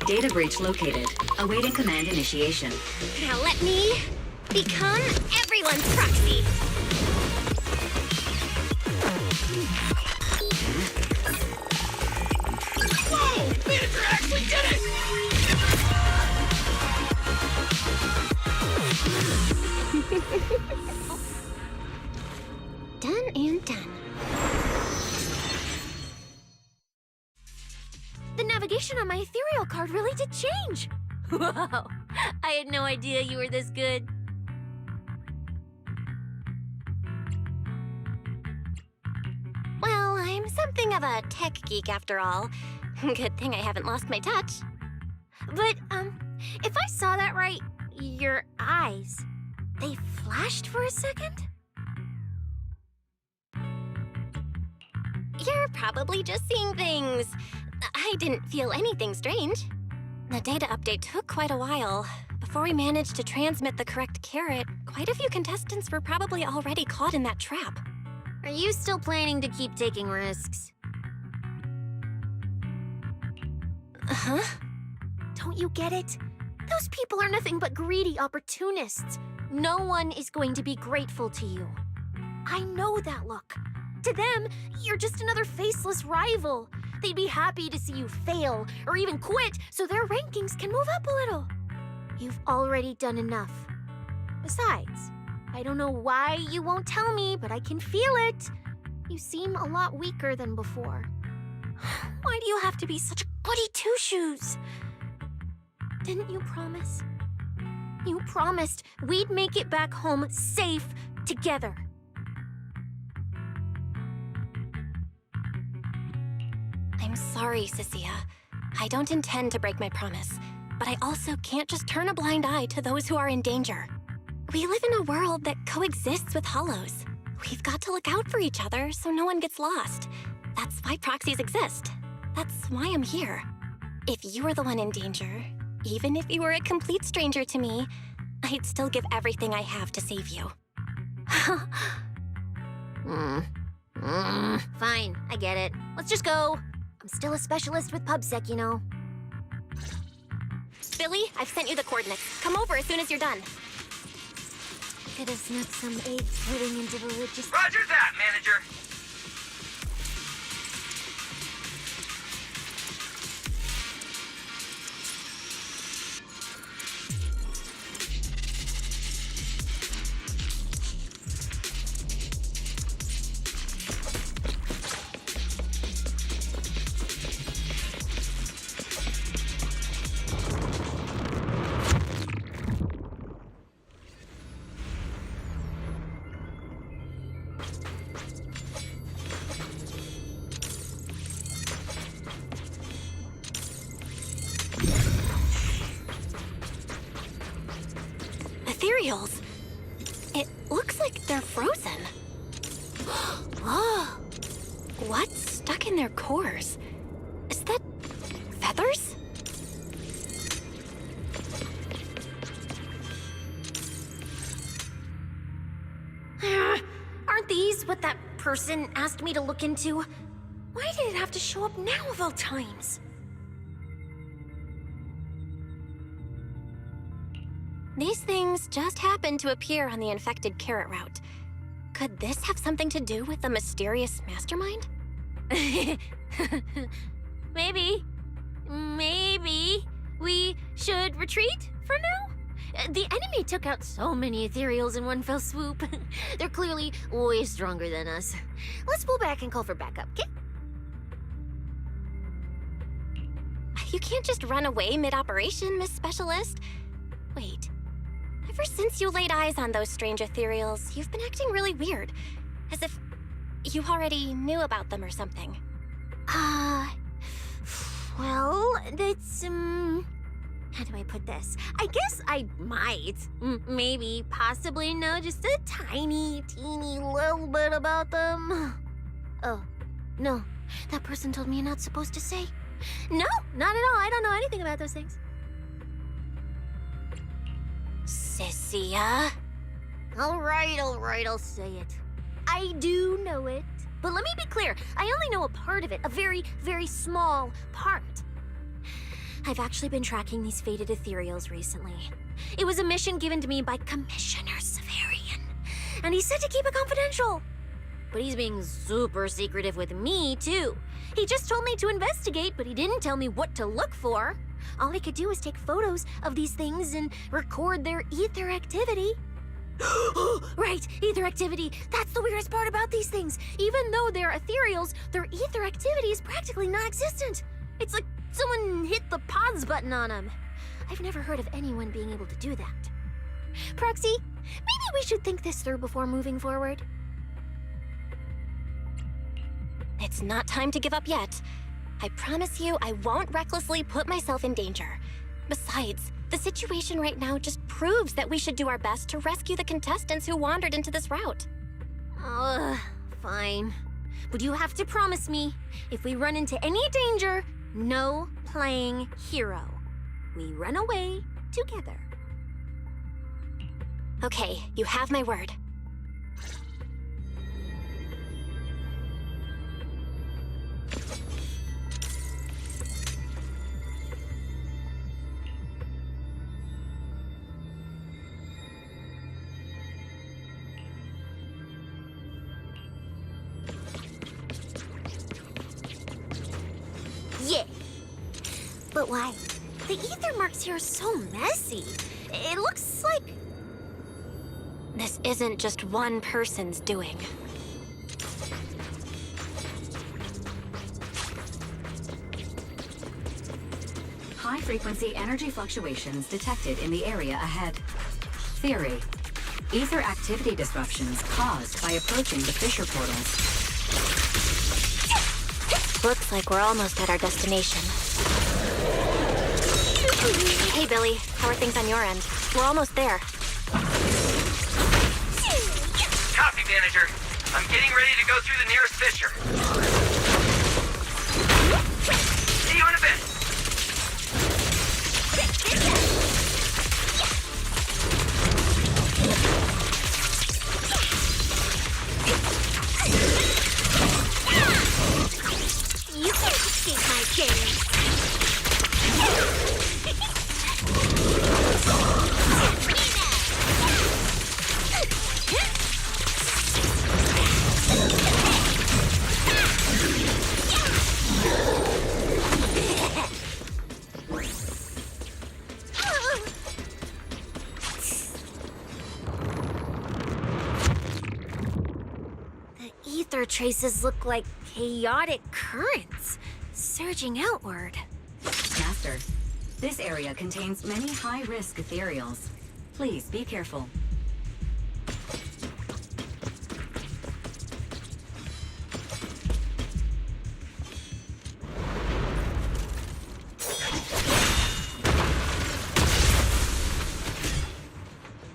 Speaker 3: Data breach located. Awaiting command initiation.
Speaker 2: Now let me become everyone's proxy. Done and done.
Speaker 4: The navigation on my ethereal card really did change.
Speaker 13: Wow, I had no idea you were this good.
Speaker 2: Well, I'm something of a tech geek after all. Good thing I haven't lost my touch.
Speaker 4: But, if I saw that right, your eyes, they flashed for a second?
Speaker 2: You're probably just seeing things. I didn't feel anything strange. The data update took quite a while. Before we managed to transmit the correct carrot, quite a few contestants were probably already caught in that trap.
Speaker 4: Are you still planning to keep taking risks?
Speaker 2: Huh?
Speaker 4: Don't you get it? Those people are nothing but greedy opportunists. No one is going to be grateful to you. I know that look. To them, you're just another faceless rival. They'd be happy to see you fail or even quit so their rankings can move up a little. You've already done enough. Besides, I don't know why you won't tell me, but I can feel it. You seem a lot weaker than before.
Speaker 2: Why do you have to be such a goody two-shoes?
Speaker 4: Didn't you promise? You promised we'd make it back home safe together.
Speaker 2: I'm sorry, Cecilia. I don't intend to break my promise, but I also can't just turn a blind eye to those who are in danger. We live in a world that coexists with hollows. We've got to look out for each other so no one gets lost. That's why proxies exist. That's why I'm here. If you were the one in danger, even if you were a complete stranger to me, I'd still give everything I have to save you.
Speaker 4: Fine, I get it. Let's just go. I'm still a specialist with PubSec, you know.
Speaker 2: Billy, I've sent you the coordinates. Come over as soon as you're done.
Speaker 4: Could have snuck some eggs pudding into religious...
Speaker 6: Roger that, manager.
Speaker 2: Ethereals. It looks like they're frozen. Oh, what's stuck in their cores? Is that feathers?
Speaker 4: Aren't these what that person asked me to look into? Why did it have to show up now of all times?
Speaker 2: These things just happened to appear on the infected carrot route. Could this have something to do with the mysterious mastermind?
Speaker 4: Maybe. Maybe we should retreat for now? The enemy took out so many ethereals in one fell swoop. They're clearly way stronger than us. Let's pull back and call for backup, okay?
Speaker 2: You can't just run away mid-operation, Miss Specialist. Wait. Ever since you laid eyes on those strange ethereals, you've been acting really weird. As if you already knew about them or something.
Speaker 4: Well, that's, how do I put this? I guess I might, maybe, possibly know just a tiny, teeny little bit about them. Oh, no. That person told me you're not supposed to say. No, not at all. I don't know anything about those things.
Speaker 2: Cecilia?
Speaker 4: All right, I'll say it. I do know it. But let me be clear, I only know a part of it, a very, very small part. I've actually been tracking these fated ethereals recently. It was a mission given to me by Commissioner Severian, and he said to keep it confidential. But he's being super secretive with me, too. He just told me to investigate, but he didn't tell me what to look for. All he could do was take photos of these things and record their ether activity. Right, ether activity. That's the weirdest part about these things. Even though they're ethereals, their ether activity is practically non-existent. It's like someone hit the pause button on them. I've never heard of anyone being able to do that. Proxy, maybe we should think this through before moving forward.
Speaker 2: It's not time to give up yet. I promise you I won't recklessly put myself in danger. Besides, the situation right now just proves that we should do our best to rescue the contestants who wandered into this route.
Speaker 4: Fine. But you have to promise me, if we run into any danger, no playing hero. We run away together.
Speaker 2: Okay, you have my word.
Speaker 4: Yeah. But why? The ether marks here are so messy. It looks like...
Speaker 2: This isn't just one person's doing.
Speaker 3: High-frequency energy fluctuations detected in the area ahead. Theory: ether activity disruptions caused by approaching the fissure portals.
Speaker 2: Looks like we're almost at our destination. Hey, Billy. How are things on your end? We're almost there.
Speaker 6: Copy, manager. I'm getting ready to go through the nearest fissure. See you in a bit.
Speaker 4: You can't escape my gaze. The ether traces look like chaotic currents, surging outward.
Speaker 3: Master, this area contains many high-risk ethereals. Please be careful.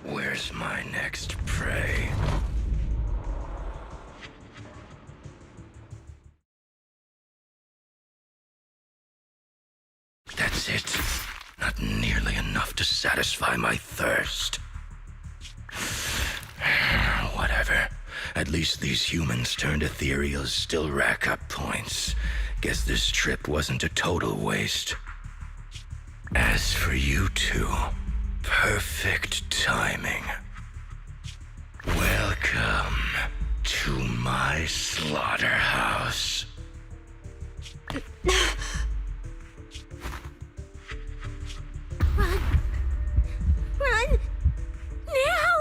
Speaker 12: Where's my next prey? That's it. Not nearly enough to satisfy my thirst. Whatever. At least these humans turned ethereals still rack up points. Guess this trip wasn't a total waste. As for you two, perfect timing. Welcome to my slaughterhouse.
Speaker 4: Run! Run! Now!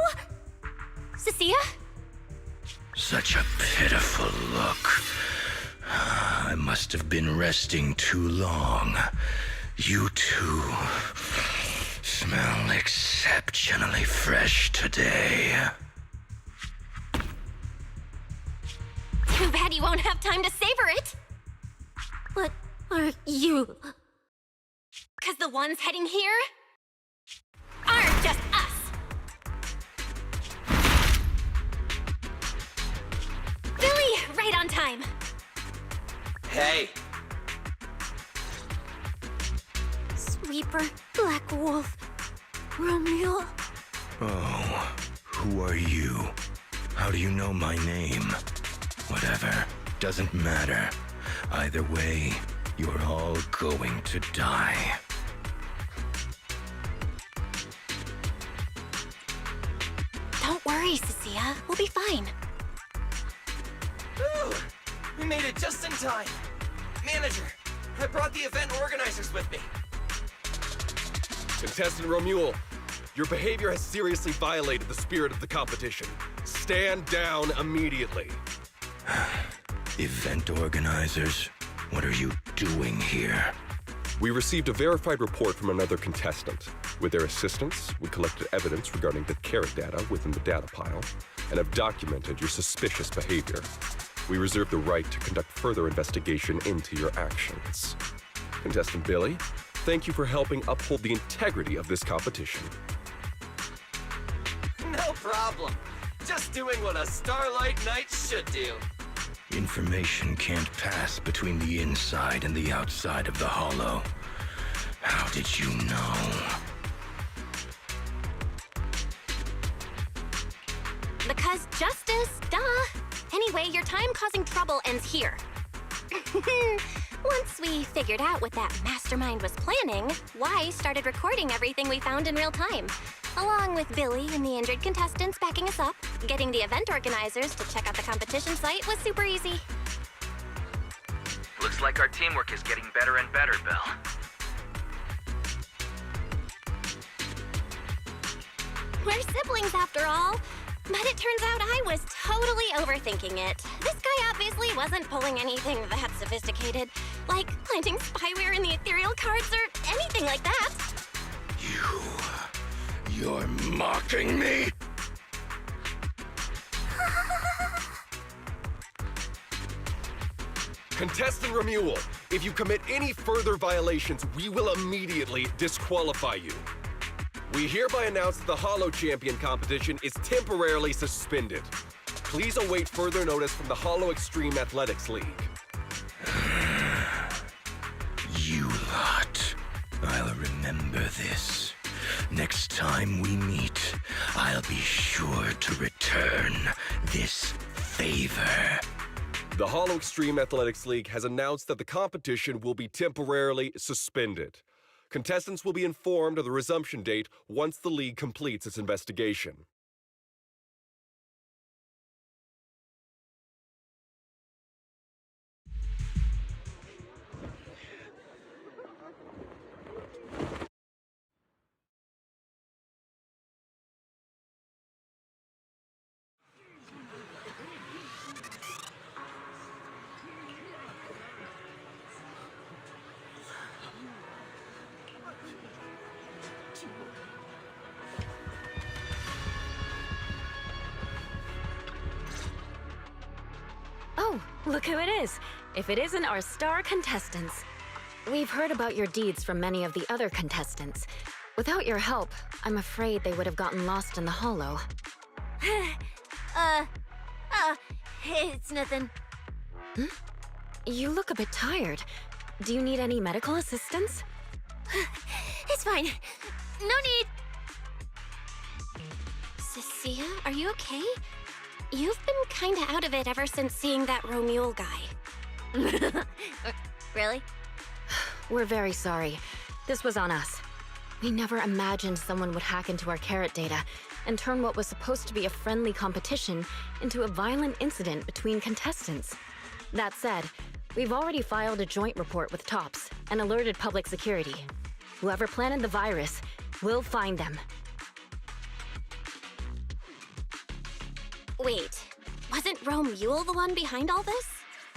Speaker 2: Cecilia?
Speaker 12: Such a pitiful look. I must have been resting too long. You two smell exceptionally fresh today.
Speaker 2: Too bad you won't have time to savor it.
Speaker 4: What are you?
Speaker 2: Because the ones heading here aren't just us. Billy, right on time.
Speaker 6: Hey,
Speaker 4: Sweeper, Black Wolf, Romeo.
Speaker 12: Oh, who are you? How do you know my name? Whatever, doesn't matter. Either way, you're all going to die.
Speaker 2: Don't worry, Cecilia. We'll be fine.
Speaker 6: Ooh, we made it just in time. Manager, I brought the event organizers with me.
Speaker 8: Contestant Romuald, Your behavior has seriously violated the spirit of the competition. Stand down immediately.
Speaker 14: Event organizers, what are you doing here?
Speaker 8: We received a verified report from another contestant. With their assistance, we collected evidence regarding the carrot data within the data pile and have documented your suspicious behavior. We reserve the right to conduct further investigation into your actions. Contestant Billy, thank you for helping uphold the integrity of this competition.
Speaker 6: No problem. Just doing what a Starlight Knight should do.
Speaker 14: Information can't pass between the inside and the outside of the Hollow. How did you know?
Speaker 2: Because justice, duh. Anyway, your time causing trouble ends here. Once we figured out what that mastermind was planning, Y started recording everything we found in real time. Along with Billy and the injured contestants backing us up, getting the event organizers to check out the competition site was super easy.
Speaker 1: Looks like our teamwork is getting better and better, Bill.
Speaker 2: We're siblings after all. But it turns out I was totally overthinking it. This guy obviously wasn't pulling anything that sophisticated, like planting spyware in the ethereal cards or anything like that.
Speaker 14: You're mocking me?
Speaker 8: Contestant Remuel, if you commit any further violations, we will immediately disqualify you. We hereby announce that the Hollow Champion competition is temporarily suspended. Please await further notice from the Hollow Extreme Athletics League.
Speaker 14: You lot. I'll remember this. Next time we meet, I'll be sure to return this favor.
Speaker 8: The Hollow Extreme Athletics League has announced that the competition will be temporarily suspended. Contestants will be informed of the resumption date once the league completes its investigation.
Speaker 7: Oh, look who it is. If it isn't our star contestants. We've heard about your deeds from many of the other contestants. Without your help, I'm afraid they would have gotten lost in the Hollow.
Speaker 13: It's nothing.
Speaker 7: You look a bit tired. Do you need any medical assistance?
Speaker 2: It's fine. No need. Cecilia, are you okay? You've been kinda out of it ever since seeing that Romuel guy.
Speaker 13: Really?
Speaker 7: We're very sorry. This was on us. We never imagined someone would hack into our carrot data and turn what was supposed to be a friendly competition into a violent incident between contestants. That said, we've already filed a joint report with TOPS and alerted public security. Whoever planted the virus, we'll find them.
Speaker 2: Wait, wasn't Romuel the one behind all this?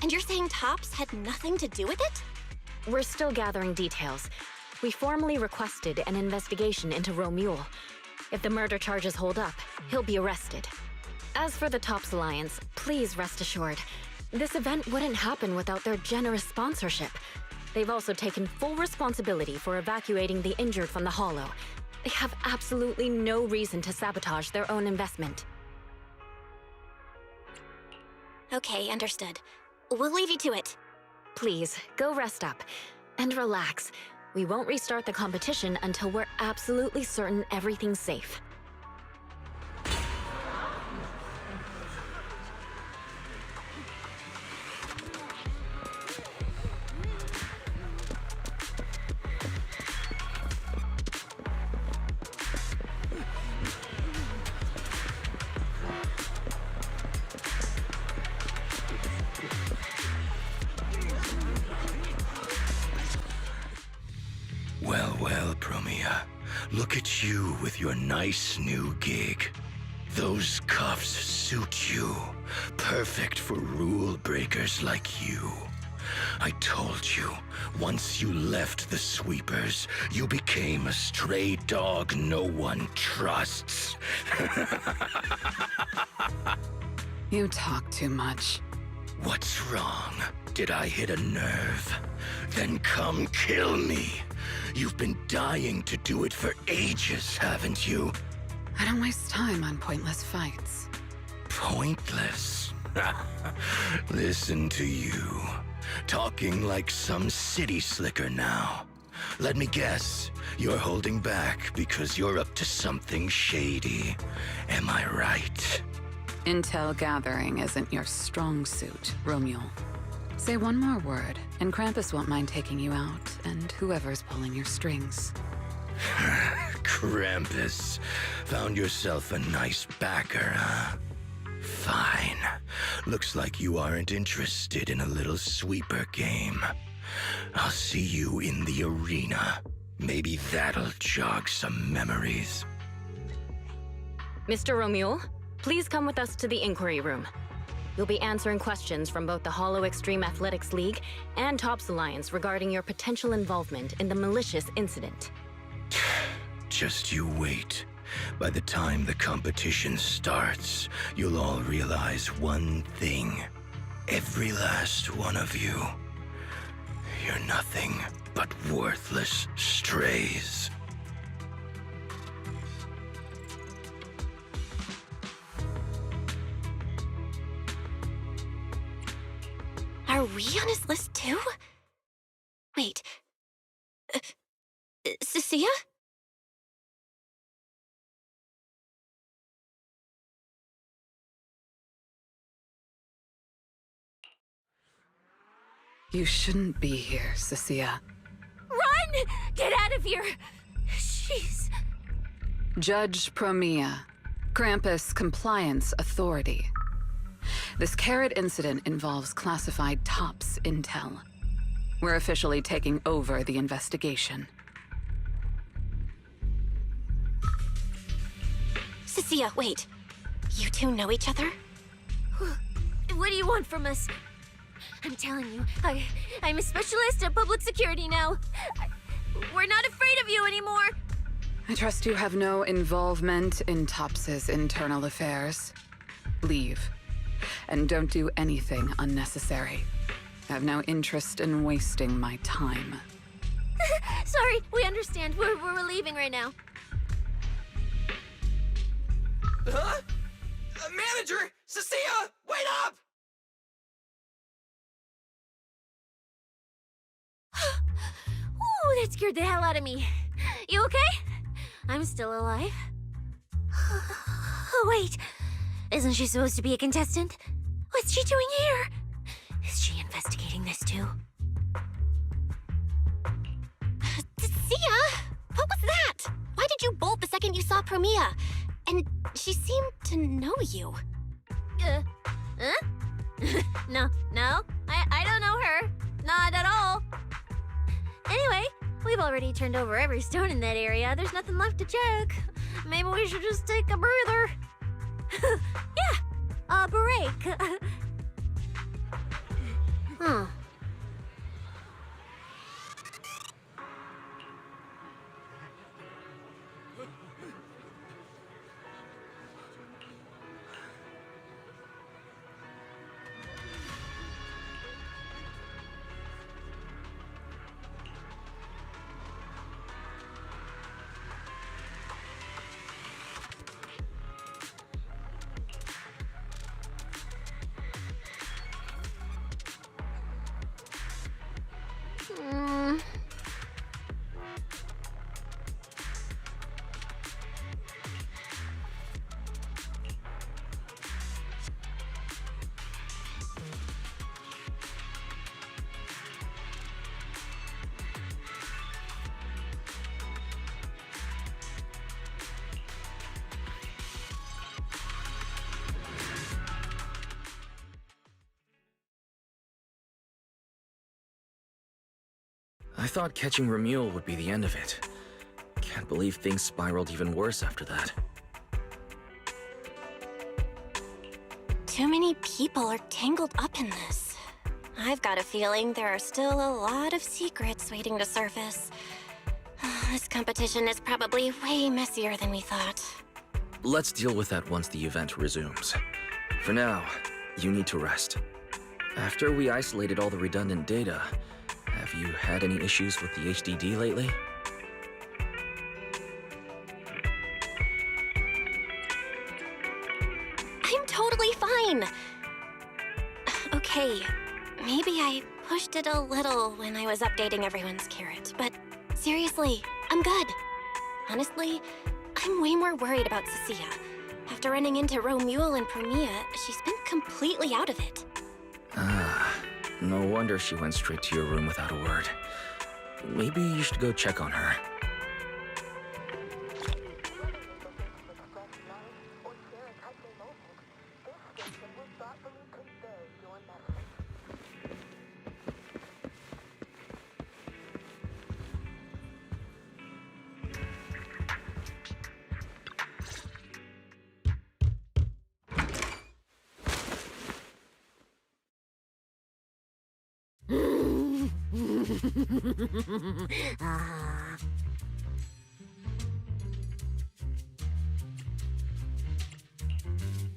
Speaker 2: And you're saying TOPS had nothing to do with it?
Speaker 7: We're still gathering details. We formally requested an investigation into Romuel. If the murder charges hold up, he'll be arrested. As for the TOPS Alliance, please rest assured, this event wouldn't happen without their generous sponsorship. They've also taken full responsibility for evacuating the injured from the Hollow. They have absolutely no reason to sabotage their own investment.
Speaker 2: Okay, understood. We'll leave you to it.
Speaker 7: Please, go rest up. And relax. We won't restart the competition until we're absolutely certain everything's safe.
Speaker 14: Well, Promia. Look at you with your nice new gig. Those cuffs suit you. Perfect for rule breakers like you. I told you, once you left the sweepers, you became a stray dog no one trusts.
Speaker 10: You talk too much.
Speaker 14: What's wrong? Did I hit a nerve? Then come kill me. You've been dying to do it for ages, haven't you?
Speaker 10: I don't waste time on pointless fights.
Speaker 14: Pointless? Listen to you. Talking like some city slicker now. Let me guess, you're holding back because you're up to something shady. Am I right?
Speaker 10: Intel gathering isn't your strong suit, Romeo. Say one more word, and Krampus won't mind taking you out, and whoever's pulling your strings.
Speaker 14: Krampus. Found yourself a nice backer, huh? Fine. Looks like you aren't interested in a little sweeper game. I'll see you in the arena. Maybe that'll jog some memories.
Speaker 7: Mr. Romeo, please come with us to the inquiry room. You'll be answering questions from both the Hollow Extreme Athletics League and Tops Alliance regarding your potential involvement in the malicious incident.
Speaker 14: Just you wait. By the time the competition starts, you'll all realize one thing. Every last one of you. You're nothing but worthless strays.
Speaker 2: Are we on his list too? Wait. Cecilia?
Speaker 10: You shouldn't be here, Cecilia.
Speaker 13: Run! Get out of here! She's...
Speaker 10: Judge Promia, Krampus Compliance Authority. This Carrot incident involves classified Tops intel. We're officially taking over the investigation.
Speaker 2: Cecilia, wait. You two know each other?
Speaker 13: What do you want from us? I'm telling you, I'm a specialist at public security now. We're not afraid of you anymore.
Speaker 10: I trust you have no involvement in Tops's internal affairs. Leave. And don't do anything unnecessary. I have no interest in wasting my time.
Speaker 13: Sorry, we understand. We're leaving right now.
Speaker 6: Huh? Manager! Cecilia! Wait up!
Speaker 13: Ooh, that scared the hell out of me. You okay? I'm still alive. Oh, wait. Isn't she supposed to be a contestant? What's she doing here? Is she investigating this too?
Speaker 2: Cecilia! What was that? Why did you bolt the second you saw Promia? And she seemed to know you.
Speaker 13: Huh? No, I don't know her. Not at all. Anyway, we've already turned over every stone in that area. There's nothing left to check. Maybe we should just take a breather. Yeah, a break. Huh.
Speaker 1: I thought catching Remule would be the end of it. Can't believe things spiraled even worse after that.
Speaker 2: Too many people are tangled up in this. I've got a feeling there are still a lot of secrets waiting to surface. This competition is probably way messier than we thought.
Speaker 1: Let's deal with that once the event resumes. For now, you need to rest. After we isolated all the redundant data, have you had any issues with the HDD lately?
Speaker 2: I'm totally fine. Okay, maybe I pushed it a little when I was updating everyone's carrot, but seriously, I'm good. Honestly, I'm way more worried about Cecilia. After running into Romuald and Promia, she's been completely out of it.
Speaker 1: Ah, no wonder she went straight to your room without a word. Maybe you should go check on her.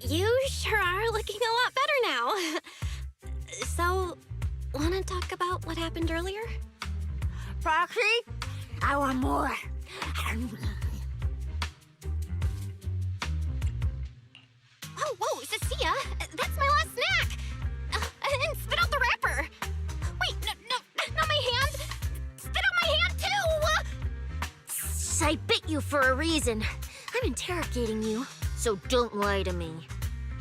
Speaker 2: You sure are looking a lot better now. So, wanna talk about what happened earlier?
Speaker 4: Proxy, I want more.
Speaker 2: Oh, whoa, Cecilia, that's my last snack. And spit out the wrapper. Wait, no, not my hand. Spit out my hand too.
Speaker 4: I bit you for a reason. I'm interrogating you, so don't lie to me.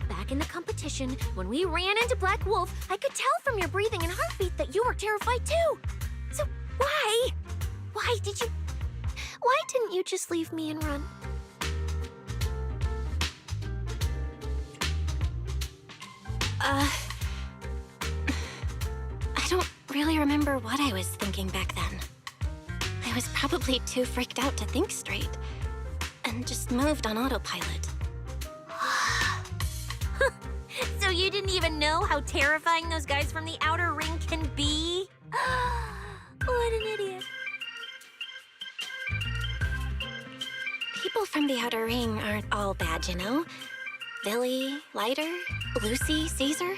Speaker 4: Back in the competition, when we ran into Black Wolf, I could tell from your breathing and heartbeat that you were terrified too. So why? Why didn't you just leave me and run?
Speaker 2: I don't really remember what I was thinking back then. I was probably too freaked out to think straight, and just moved on autopilot.
Speaker 4: So you didn't even know how terrifying those guys from the Outer Ring can be? What an idiot.
Speaker 2: People from the Outer Ring aren't all bad, you know? Billy, Leiter, Lucy, Caesar.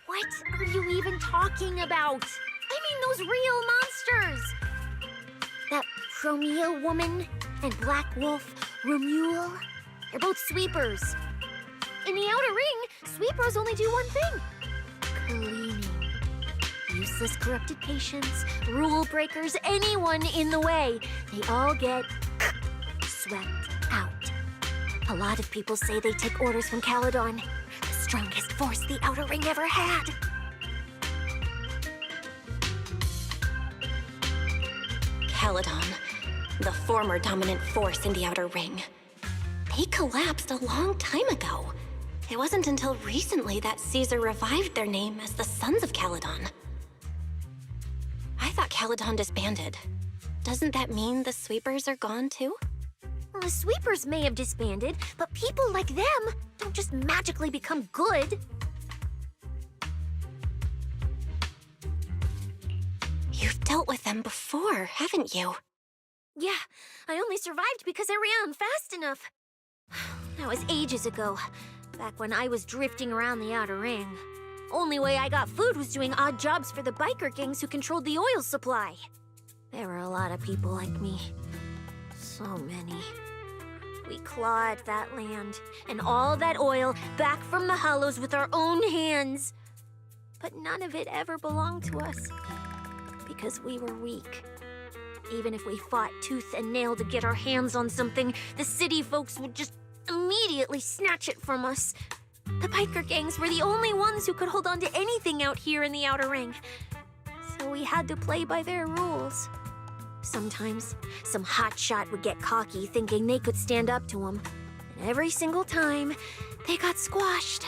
Speaker 4: What are you even talking about? I mean those real monsters! That Promia woman and Black Wolf, Romuald, they're both sweepers. In the Outer Ring, sweepers only do one thing. Cleaning. Useless corrupted patients, rule breakers, anyone in the way. They all get swept out. A lot of people say they take orders from Caledon, the strongest force the Outer Ring ever had.
Speaker 2: Caledon, the former dominant force in the Outer Ring. They collapsed a long time ago. It wasn't until recently that Caesar revived their name as the Sons of Caledon. I thought Caledon disbanded. Doesn't that mean the Sweepers are gone too?
Speaker 4: Well, the sweepers may have disbanded, but people like them don't just magically become good.
Speaker 2: You've dealt with them before, haven't you?
Speaker 4: Yeah, I only survived because I ran fast enough. That was ages ago, back when I was drifting around the Outer Ring. Only way I got food was doing odd jobs for the biker gangs who controlled the oil supply. There were a lot of people like me. So many. We clawed that land and all that oil back from the hollows with our own hands. But none of it ever belonged to us, because we were weak. Even if we fought tooth and nail to get our hands on something, the city folks would just immediately snatch it from us. The biker gangs were the only ones who could hold on to anything out here in the Outer Ring. So we had to play by their rules. Sometimes, some hotshot would get cocky thinking they could stand up to him. And every single time, they got squashed.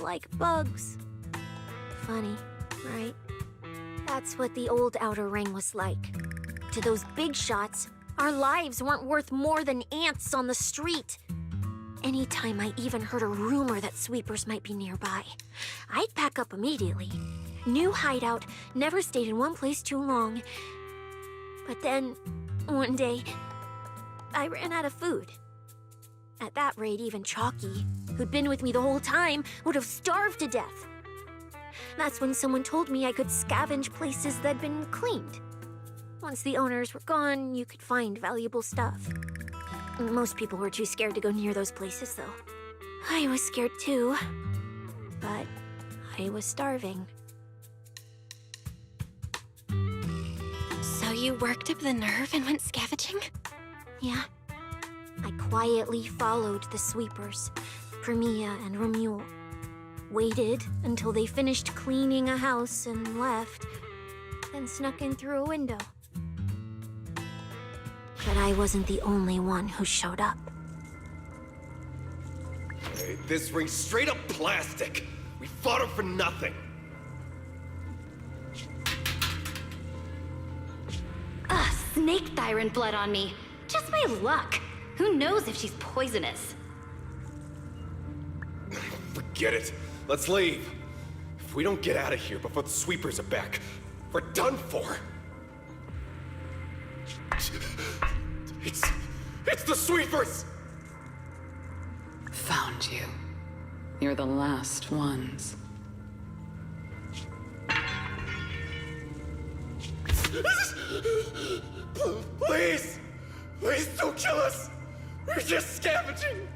Speaker 4: Like bugs. Funny, right? That's what the old Outer Ring was like. To those big shots,
Speaker 13: Our lives weren't worth more than ants on the street. Anytime I even heard a rumor that sweepers might be nearby, I'd pack up immediately. New hideout, never stayed in one place too long. But then, one day, I ran out of food. At that rate, even Chalky, who'd been with me the whole time, would have starved to death. That's when someone told me I could scavenge places that'd been cleaned. Once the owners were gone, you could find valuable stuff. Most people were too scared to go near those places, though. I was scared too, but I was starving.
Speaker 2: So you worked up the nerve and went scavenging?
Speaker 13: Yeah. I quietly followed the sweepers, Premia and Romule. Waited until they finished cleaning a house and left, then snuck in through a window. But I wasn't the only one who showed up.
Speaker 8: Hey, this ring's straight up plastic. We fought her for nothing.
Speaker 7: Snake thyron blood on me. Just my luck. Who knows if she's poisonous?
Speaker 8: Forget it. Let's leave. If we don't get out of here before the sweepers are back, we're done for. It's the sweepers!
Speaker 10: Found you. You're the last ones.
Speaker 8: Please! Please don't kill us! We're just scavenging!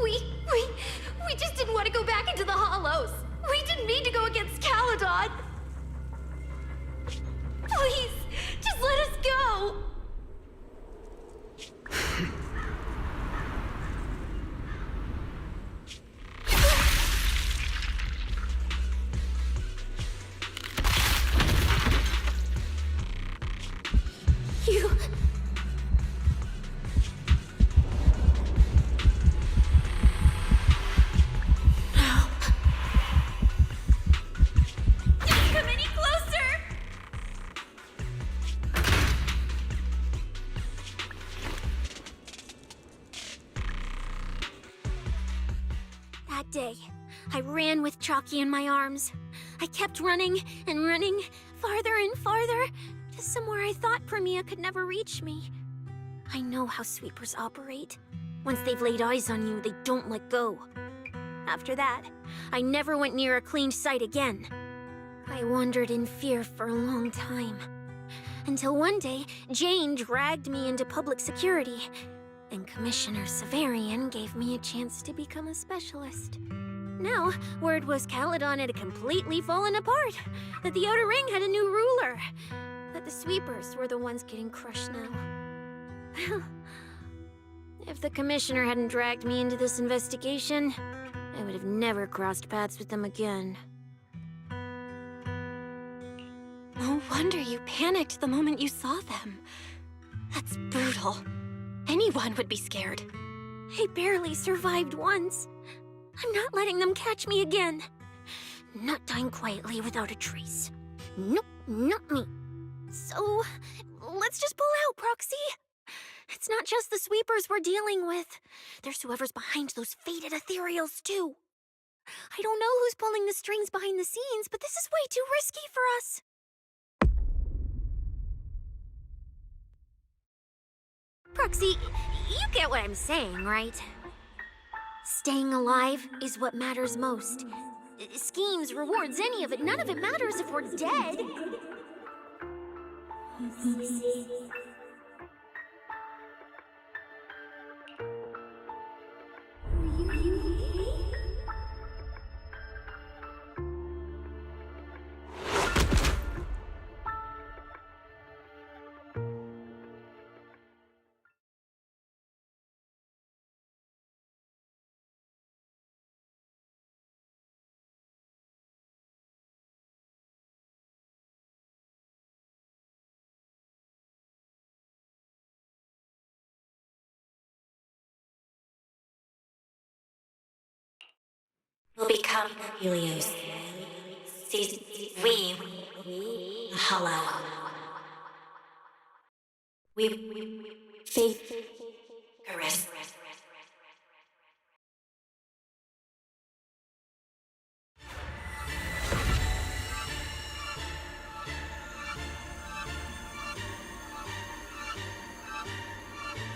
Speaker 13: We just didn't want to go back into the hollows. We didn't mean to go against Caledon. Please, just let us go. You... Come any closer! That day, I ran with Chalky in my arms. I kept running and running, farther and farther, to somewhere I thought Premia could never reach me. I know how sweepers operate. Once they've laid eyes on you, they don't let go. After that, I never went near a cleaned site again. I wandered in fear for a long time. Until one day, Jane dragged me into public security, and Commissioner Severian gave me a chance to become a specialist. Now, word was Caledon had completely fallen apart, that the Outer Ring had a new ruler, that the sweepers were the ones getting crushed now. If the Commissioner hadn't dragged me into this investigation, I would have never crossed paths with them again.
Speaker 2: No wonder you panicked the moment you saw them. That's brutal. Anyone would be scared.
Speaker 13: I barely survived once. I'm not letting them catch me again. Not dying quietly without a trace. Nope, not me. So, let's just pull out, Proxy. It's not just the sweepers we're dealing with. There's whoever's behind those faded ethereals, too. I don't know who's pulling the strings behind the scenes, but this is way too risky for us. Proxy, you get what I'm saying, right? Staying alive is what matters most. Schemes, rewards, any of it, none of it matters if we're dead.
Speaker 2: Will become Helios. We, Hollow. Faith. Caress.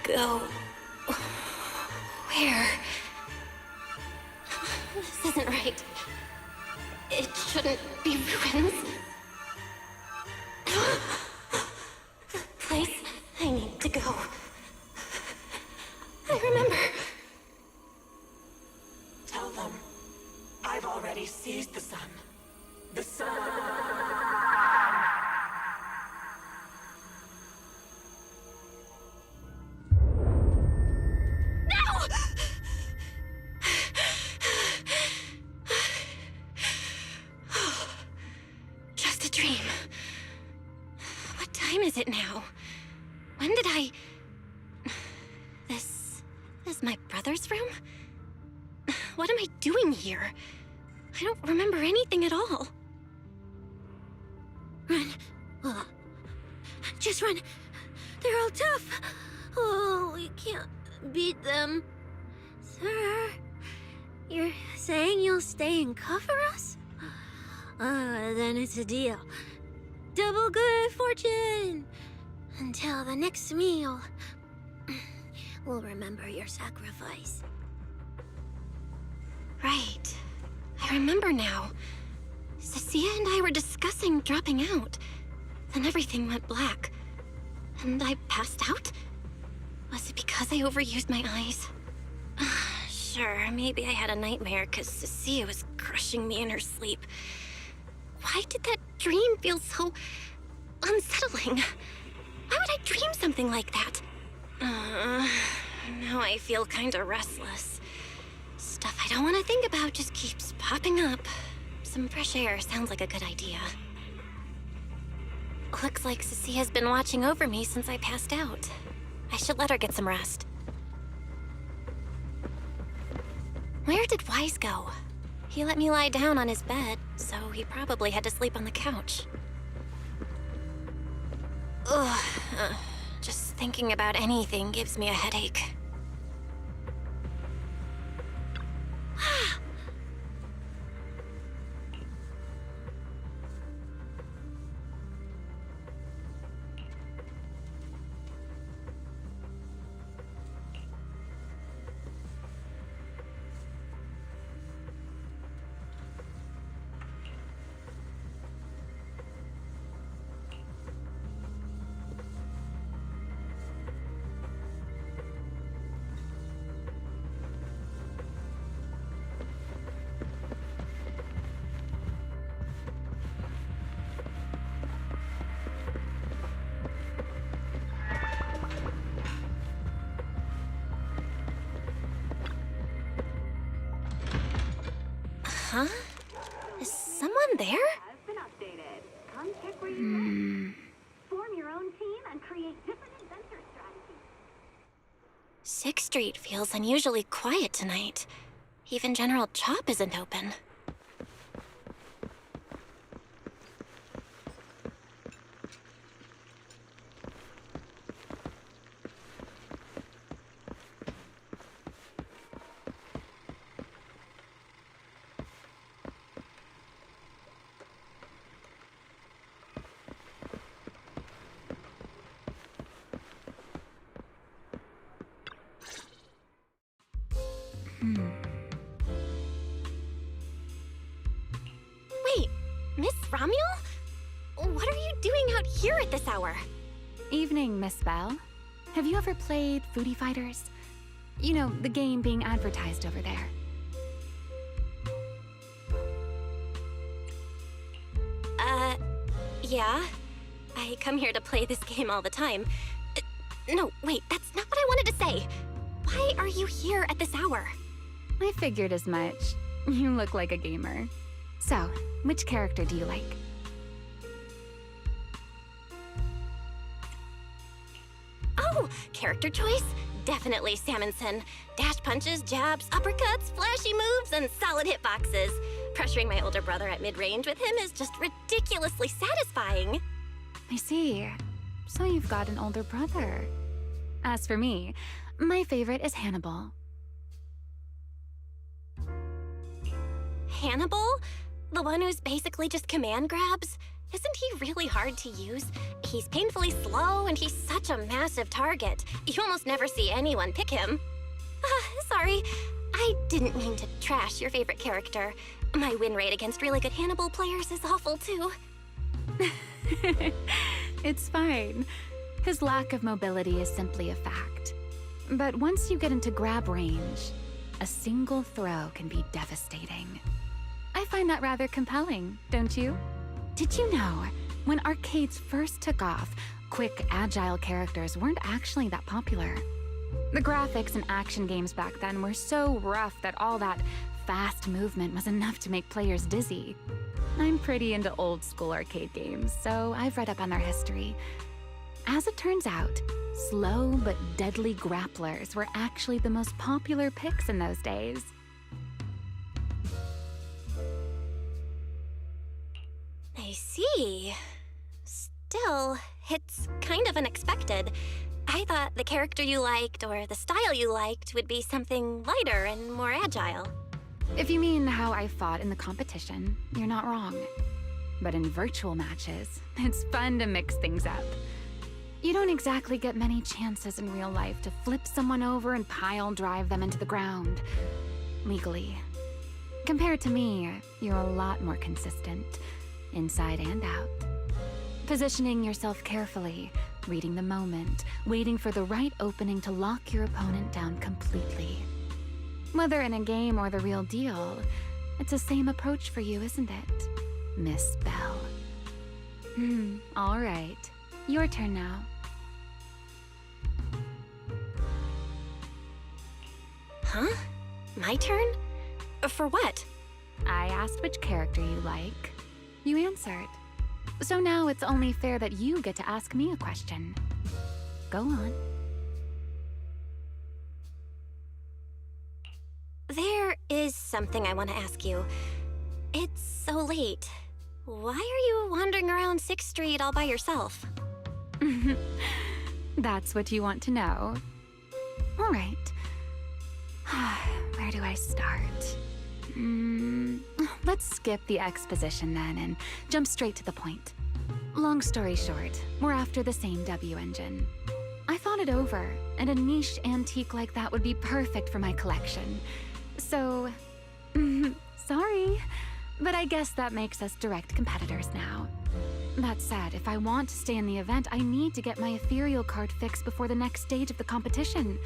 Speaker 2: Go. Where? This isn't right. It shouldn't be ruins. The place I need to go. I remember.
Speaker 15: Tell them I've already seized the sun. The sun.
Speaker 2: Just a dream. What time is it now? When did I... This is my brother's room? What am I doing here? I don't remember anything at all. Run. Just run. They're all tough. Oh, we can't beat them. Sir, you're saying you'll stay and cover us? Then it's a deal. Double good fortune! Until the next meal. We'll remember your sacrifice. Right. I remember now. Cecilia and I were discussing dropping out. Then everything went black. And I passed out? Was it because I overused my eyes? Sure, maybe I had a nightmare because Cecilia was crushing me in her sleep. Why did that dream feel so unsettling? Why would I dream something like that? Now I feel kinda restless. Stuff I don't want to think about just keeps popping up. Some fresh air sounds like a good idea. Looks like Cecilia's been watching over me since I passed out. I should let her get some rest. Where did Wise go? He let me lie down on his bed, so he probably had to sleep on the couch. Ugh, just thinking about anything gives me a headache. Huh? Is someone there?
Speaker 16: Has been updated. Come check where you Form your own team and create different adventure strategies.
Speaker 2: 6th Street feels unusually quiet tonight. Even General Chop isn't open. Wait, Miss Romuel? What are you doing out here at this hour?
Speaker 10: Evening, Miss Bell. Have you ever played Foodie Fighters? You know, the game being advertised over there.
Speaker 2: Yeah. I come here to play this game all the time. No, wait, that's not what I wanted to say. Why are you here at this hour?
Speaker 10: I figured as much. You look like a gamer. So, which character do you like?
Speaker 2: Oh, character choice? Definitely Salmonson. Dash punches, jabs, uppercuts, flashy moves, and solid hitboxes. Pressuring my older brother at mid-range with him is just ridiculously satisfying.
Speaker 10: I see. so you've got an older brother. As for me, my favorite is Hannibal.
Speaker 2: Hannibal? The one who's basically just command grabs? Isn't he really hard to use? He's painfully slow, and he's such a massive target. You almost never see anyone pick him. Sorry, I didn't mean to trash your favorite character. My win rate against really good Hannibal players is awful, too.
Speaker 10: It's fine. His lack of mobility is simply a fact. But once you get into grab range, a single throw can be devastating. I find that rather compelling, don't you? Did you know, when arcades first took off, quick, agile characters weren't actually that popular. The graphics in action games back then were so rough that all that fast movement was enough to make players dizzy. I'm pretty into old school arcade games, so I've read up on their history. As it turns out, slow but deadly grapplers were actually the most popular picks in those days.
Speaker 2: I see. Still, it's kind of unexpected. I thought the character you liked or the style you liked would be something lighter and more agile.
Speaker 10: If you mean how I fought in the competition, you're not wrong. But in virtual matches, it's fun to mix things up. You don't exactly get many chances in real life to flip someone over and pile drive them into the ground. Legally. Compared to me, you're a lot more consistent, inside and out. Positioning yourself carefully, reading the moment, waiting for the right opening to lock your opponent down completely. Whether in a game or the real deal, it's the same approach for you, isn't it, Miss Bell? All right. Your turn now.
Speaker 2: Huh? My turn? For what?
Speaker 10: I asked which character you like. You answered. So now it's only fair that you get to ask me a question. Go on.
Speaker 2: There is something I want to ask you. It's so late. Why are you wandering around 6th Street all by yourself?
Speaker 10: That's what you want to know. All right. Where do I start? Let's skip the exposition then and jump straight to the point. Long story short, we're after the same W engine. I thought it over, and a niche antique like that would be perfect for my collection. So, sorry, but I guess that makes us direct competitors now. That said, if I want to stay in the event, I need to get my ethereal card fixed before the next stage of the competition.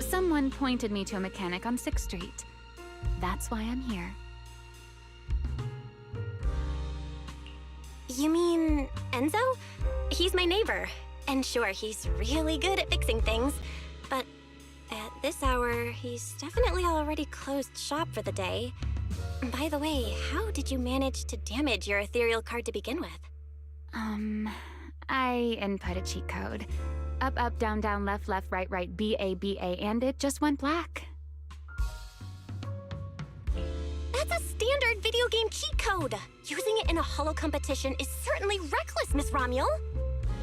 Speaker 10: Someone pointed me to a mechanic on 6th Street. That's why I'm here.
Speaker 2: You mean Enzo? He's my neighbor. And sure, he's really good at fixing things. But at this hour, he's definitely already closed shop for the day. By the way, how did you manage to damage your ethereal card to begin with?
Speaker 10: I input a cheat code. Up, up, down, down, left, left, right, right, BA, BA, and it just went black.
Speaker 2: That's a standard video game cheat code. Using it in a holo competition is certainly reckless, Miss Romuel.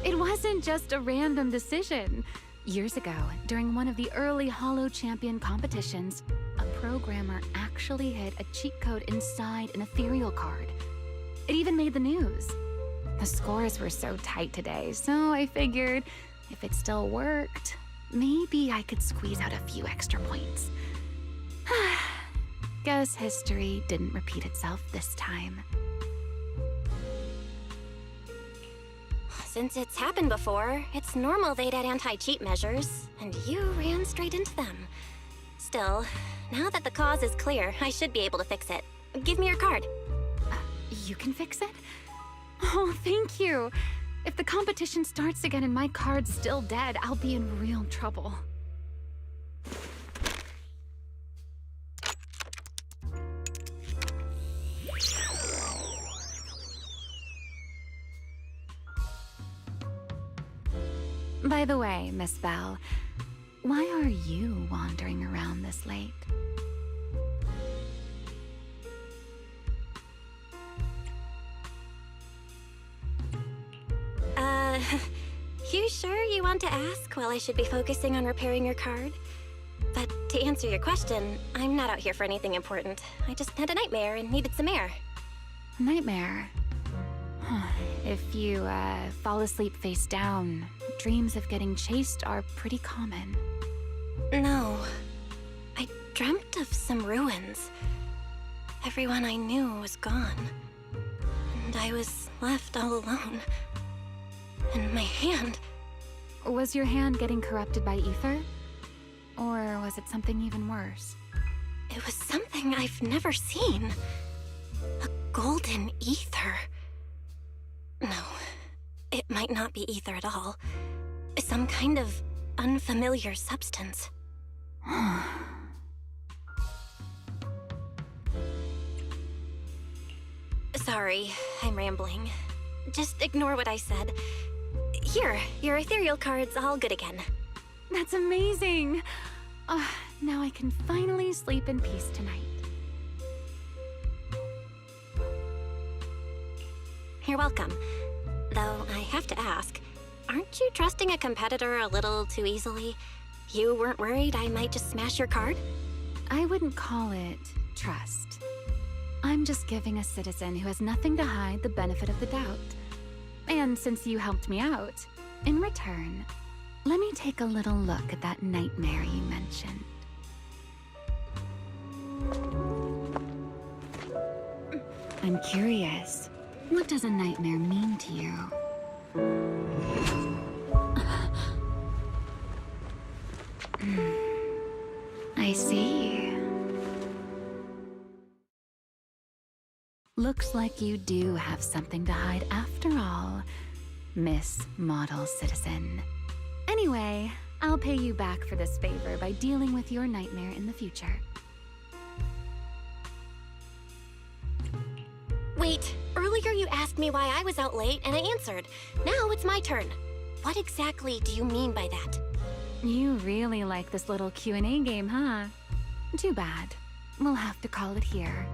Speaker 10: It wasn't just a random decision. Years ago, during one of the early holo champion competitions, a programmer actually hid a cheat code inside an ethereal card. It even made the news. The scores were so tight today, so I figured if it still worked, maybe I could squeeze out a few extra points. Guess history didn't repeat itself this time.
Speaker 2: Since it's happened before, it's normal they'd add anti-cheat measures, and you ran straight into them. Still, now that the cause is clear, I should be able to fix it. Give me your card.
Speaker 10: You can fix it? Oh, thank you. If the competition starts again and my card's still dead, I'll be in real trouble. By the way, Miss Bell, why are you wandering around this late?
Speaker 2: You sure you want to ask while I should be focusing on repairing your card? But to answer your question, I'm not out here for anything important. I just had a nightmare and needed some air.
Speaker 10: Nightmare. If you fall asleep face down, dreams of getting chased are pretty common.
Speaker 2: No. I dreamt of some ruins. Everyone I knew was gone. And I was left all alone. And my hand...
Speaker 10: Was your hand getting corrupted by ether? Or was it something even worse?
Speaker 2: It was something I've never seen. A golden ether. No, it might not be ether at all. Some kind of unfamiliar substance. Sorry, I'm rambling. Just ignore what I said. Here, your ethereal card's all good again.
Speaker 10: That's amazing! Now I can finally sleep in peace tonight.
Speaker 2: You're welcome. Though I have to ask, aren't you trusting a competitor a little too easily? You weren't worried I might just smash your card?
Speaker 10: I wouldn't call it trust. I'm just giving a citizen who has nothing to hide the benefit of the doubt. And since you helped me out, in return, let me take a little look at that nightmare you mentioned. I'm curious, what does a nightmare mean to you? I see. Looks like you do have something to hide after all, Miss Model Citizen. Anyway, I'll pay you back for this favor by dealing with your nightmare in the future.
Speaker 2: Wait, earlier you asked me why I was out late and I answered. Now it's my turn. What exactly do you mean by that?
Speaker 10: You really like this little Q&A game, huh? Too bad. We'll have to call it here.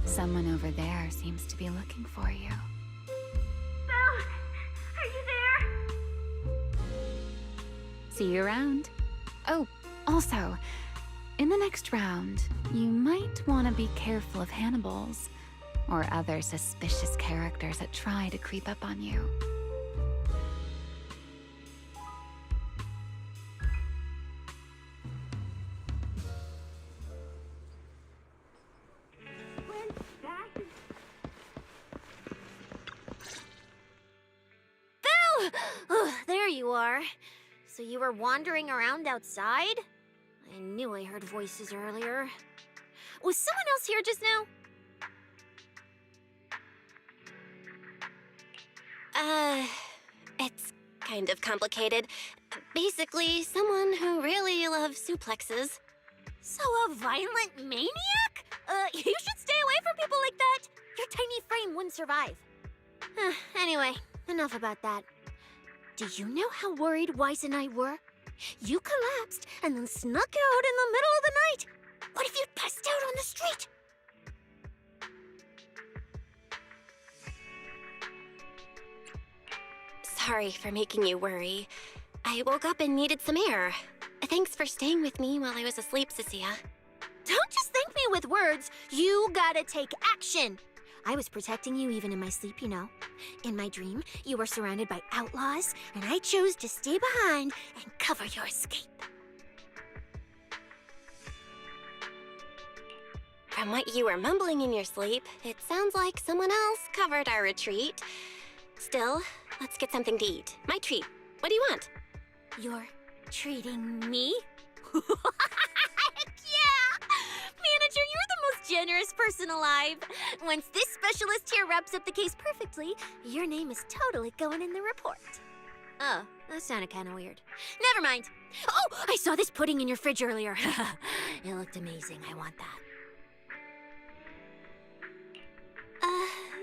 Speaker 10: Someone over there seems to be looking for you.
Speaker 16: Belle! Are you there?
Speaker 10: See you around. Oh, also, in the next round, you might want to be careful of Hannibals or other suspicious characters that try to creep up on you.
Speaker 4: Belle! Oh, there you are. So you were wandering around outside? I knew I heard voices earlier. Was someone else here just now?
Speaker 2: It's kind of complicated. Basically, someone who really loves suplexes.
Speaker 4: So a violent maniac? You should stay away from people like that. Your tiny frame wouldn't survive. Anyway, enough about that. Do you know how worried Weiss and I were? You collapsed and then snuck out in the middle of the night. What if you'd passed out on the street?
Speaker 2: Sorry for making you worry. I woke up and needed some air. Thanks for staying with me while I was asleep, Cecilia.
Speaker 4: Don't just thank me with words. You gotta take action. I was protecting you even in my sleep, you know. In my dream, you were surrounded by outlaws, and I chose to stay behind and cover your escape.
Speaker 2: From what you were mumbling in your sleep, it sounds like someone else covered our retreat. Still, let's get something to eat. My treat. What do you want?
Speaker 4: You're treating me? Heck yeah! Manager, you're the most generous person alive. Once this specialist here wraps up the case perfectly, your name is totally going in the report. Oh, that sounded kind of weird. Never mind. Oh, I saw this pudding in your fridge earlier. It looked amazing. I want that.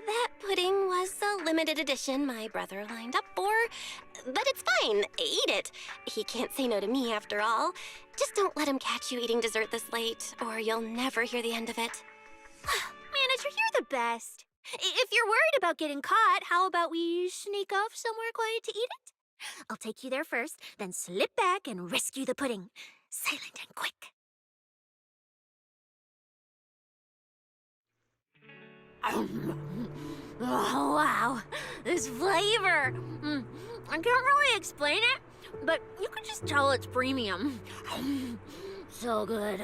Speaker 2: That pudding was a limited edition my brother lined up for. But it's fine. Eat it. He can't say no to me after all. Just don't let him catch you eating dessert this late, or you'll never hear the end of it.
Speaker 4: Manager, you're the best. If you're worried about getting caught, how about we sneak off somewhere quiet to eat it? I'll take you there first, then slip back and rescue the pudding. Silent and quick. Oh, wow. This flavor. I can't really explain it, but you can just tell it's premium. So good.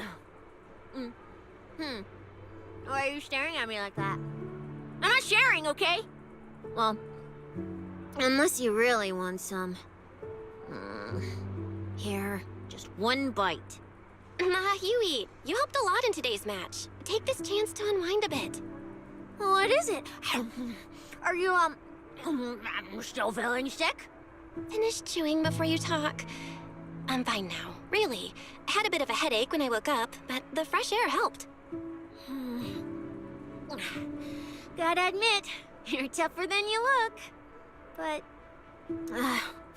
Speaker 4: Why are you staring at me like that? I'm not sharing, okay? Well, unless you really want some. Here, just one bite.
Speaker 2: Nah, you eat. You helped a lot in today's match. Take this chance to unwind a bit.
Speaker 4: What is it? Are you, still feeling sick?
Speaker 2: Finish chewing before you talk. I'm fine now, really. I had a bit of a headache when I woke up, but the fresh air helped.
Speaker 4: Gotta admit, you're tougher than you look. But,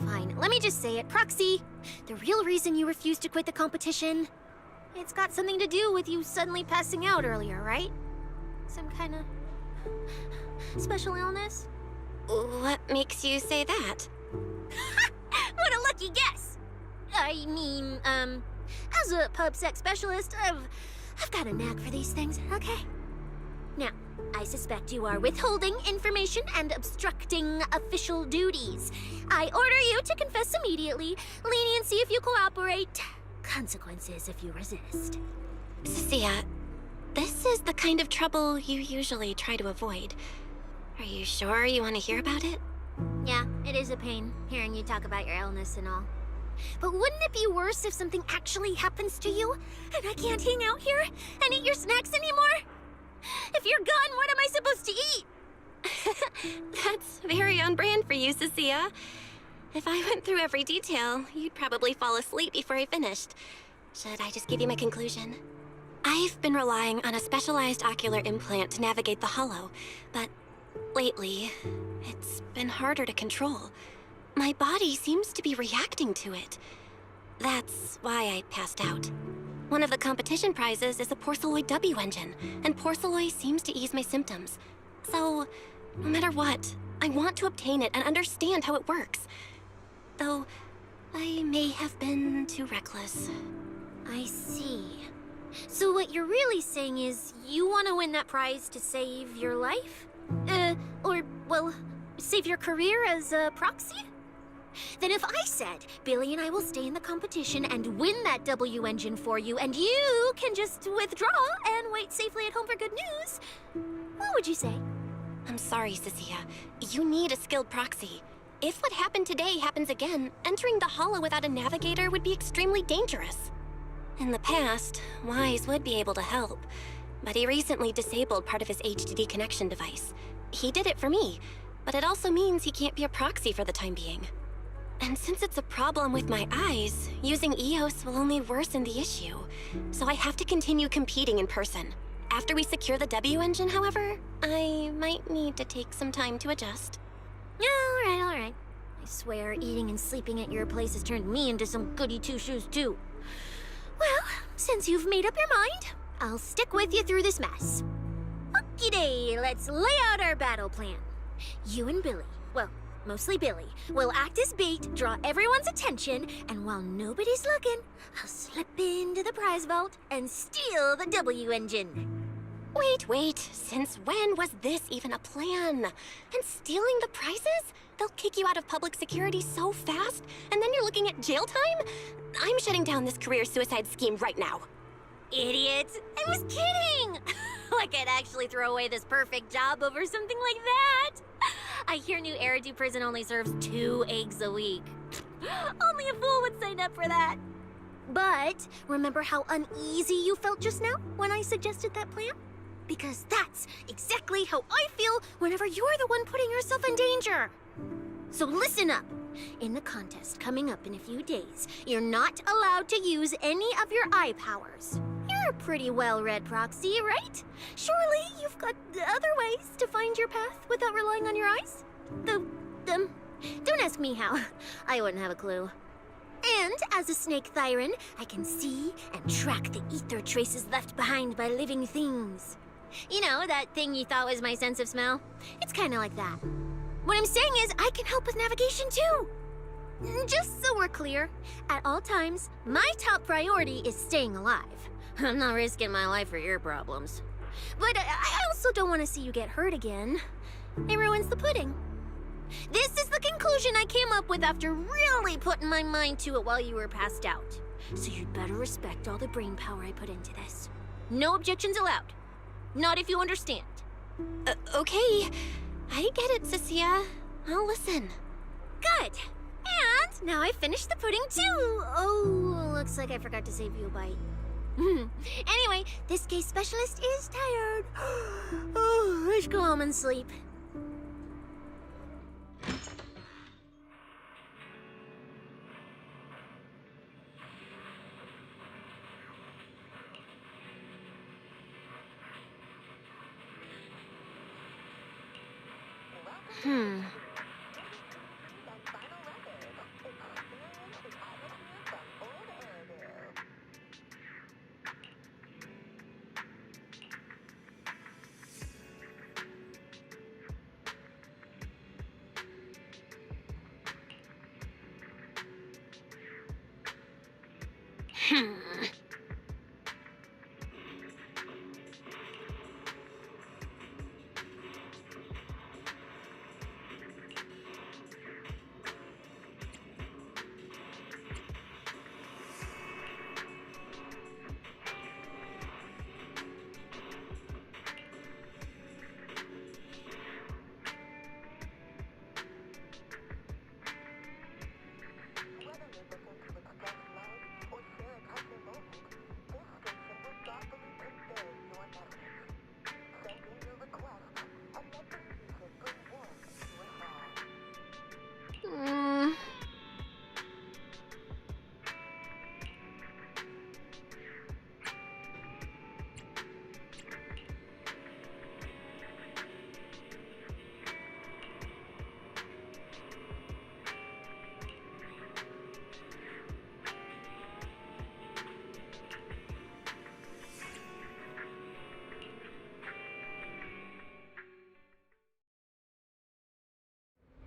Speaker 4: fine. Let me just say it. Proxy, the real reason you refused to quit the competition, it's got something to do with you suddenly passing out earlier, right? Some kind of special illness?
Speaker 2: What makes you say that?
Speaker 4: What a lucky guess! I mean, as a pub sex specialist, I've got a knack for these things, okay? Now, I suspect you are withholding information and obstructing official duties. I order you to confess immediately, leniency if you cooperate, consequences if you resist.
Speaker 2: Cecilia, this is the kind of trouble you usually try to avoid. Are you sure you want to hear about it?
Speaker 4: Yeah, it is a pain, hearing you talk about your illness and all. But wouldn't it be worse if something actually happens to you, and I can't hang out here and eat your snacks anymore? If you're gone, what am I supposed to eat?
Speaker 2: That's very on brand for you, Cecilia. If I went through every detail, you'd probably fall asleep before I finished. Should I just give you my conclusion? I've been relying on a specialized ocular implant to navigate the hollow, but lately, it's been harder to control. My body seems to be reacting to it. That's why I passed out. One of the competition prizes is a Porceloid W engine, and Porceloid seems to ease my symptoms. So, no matter what, I want to obtain it and understand how it works. Though, I may have been too reckless.
Speaker 4: I see. So what you're really saying is you want to win that prize to save your life? Well, save your career as a proxy? Then if I said, Billy and I will stay in the competition and win that W engine for you, and you can just withdraw and wait safely at home for good news, what would you say?
Speaker 2: I'm sorry, Cecilia. You need a skilled proxy. If what happened today happens again, entering the hollow without a navigator would be extremely dangerous. In the past, Wise would be able to help, but he recently disabled part of his HDD connection device. He did it for me, but it also means he can't be a proxy for the time being. And since it's a problem with my eyes, using EOS will only worsen the issue, so I have to continue competing in person. After we secure the W engine, however, I might need to take some time to adjust.
Speaker 4: Yeah, all right. I swear, eating and sleeping at your place has turned me into some goody two-shoes, too. Well, since you've made up your mind, I'll stick with you through this mess. Okie-day, let's lay out our battle plan. You and Billy, well, mostly Billy, will act as bait, draw everyone's attention, and while nobody's looking, I'll slip into the prize vault and steal the W engine.
Speaker 2: Wait, since when was this even a plan? And stealing the prizes? They'll kick you out of public security so fast, and then you're looking at jail time? I'm shutting down this career suicide scheme right now.
Speaker 4: Idiot! I was kidding! Like I'd actually throw away this perfect job over something like that! I hear New Eridu Prison only serves 2 eggs a week. Only a fool would sign up for that. But remember how uneasy you felt just now when I suggested that plan? Because that's exactly how I feel whenever you're the one putting yourself in danger. So listen up. In the contest coming up in a few days, you're not allowed to use any of your eye powers. You're a pretty well-read proxy, right? Surely you've got other ways to find your path without relying on your eyes? Don't ask me how. I wouldn't have a clue. And as a snake Thyran, I can see and track the ether traces left behind by living things. You know, that thing you thought was my sense of smell? It's kind of like that. What I'm saying is, I can help with navigation too. Just so we're clear, at all times, my top priority is staying alive. I'm not risking my life for your problems. But I also don't want to see you get hurt again. It ruins the pudding. This is the conclusion I came up with after really putting my mind to it while you were passed out. So you'd better respect all the brain power I put into this. No objections allowed. Not if you understand.
Speaker 2: Okay. I get it, Cecilia. I'll listen.
Speaker 4: Good. And now I finished the pudding too. Oh, looks like I forgot to save you a bite. Anyway, this case specialist is tired. Oh, let's go home and sleep.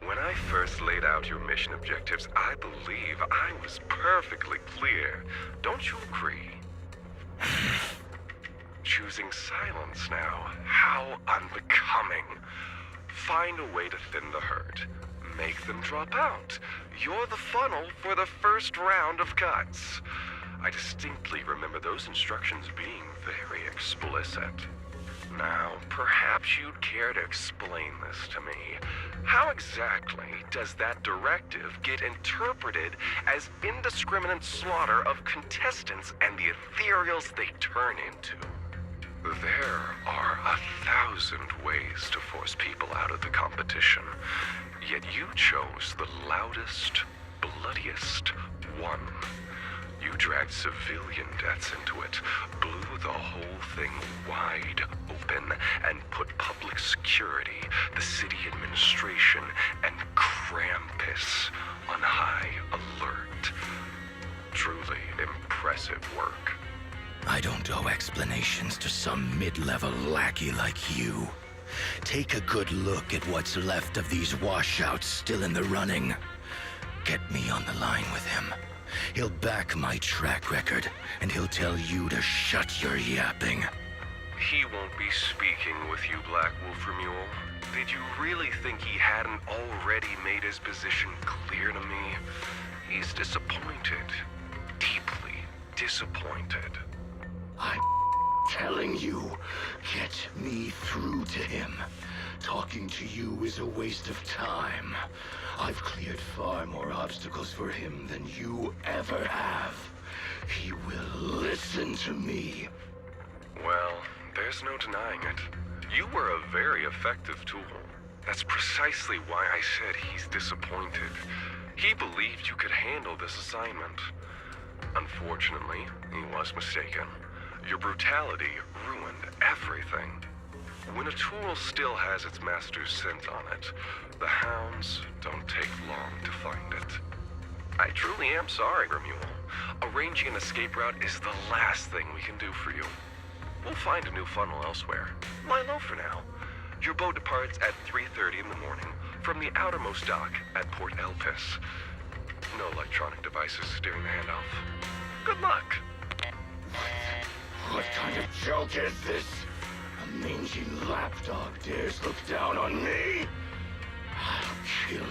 Speaker 8: When I first laid out your mission objectives, I believe I was perfectly clear. Don't you agree? Choosing silence now. How unbecoming. Find a way to thin the herd. Make them drop out. You're the funnel for the first round of cuts. I distinctly remember those instructions being very explicit. Now, perhaps you'd care to explain this to me. How exactly does that directive get interpreted as indiscriminate slaughter of contestants and the ethereals they turn into? There are 1,000 ways to force people out of the competition, yet you chose the loudest, bloodiest one. You dragged civilian deaths into it, blew the whole thing wide open, and put public security, the city administration, and Krampus on high alert. Truly impressive work.
Speaker 14: I don't owe explanations to some mid-level lackey like you. Take a good look at what's left of these washouts still in the running. Get me on the line with him. He'll back my track record, and he'll tell you to shut your yapping.
Speaker 8: He won't be speaking with you, Black Wolf Mule. Did you really think he hadn't already made his position clear to me? He's disappointed. Deeply disappointed.
Speaker 14: I'm telling you, get me through to him. Talking to you is a waste of time. I've cleared far more obstacles for him than you ever have. He will listen to me.
Speaker 8: Well, there's no denying it. You were a very effective tool. That's precisely why I said he's disappointed. He believed you could handle this assignment. Unfortunately, he was mistaken. Your brutality ruined everything. When a tool still has its master's scent on it, the hounds don't take long to find it. I truly am sorry, Remule. Arranging an escape route is the last thing we can do for you. We'll find a new funnel elsewhere. Lie low for now. Your boat departs at 3:30 in the morning from the outermost dock at Port Elpis. No electronic devices steering the handoff. Good luck.
Speaker 14: What kind of joke is this? A mangy lapdog dares look down on me? I'll kill you.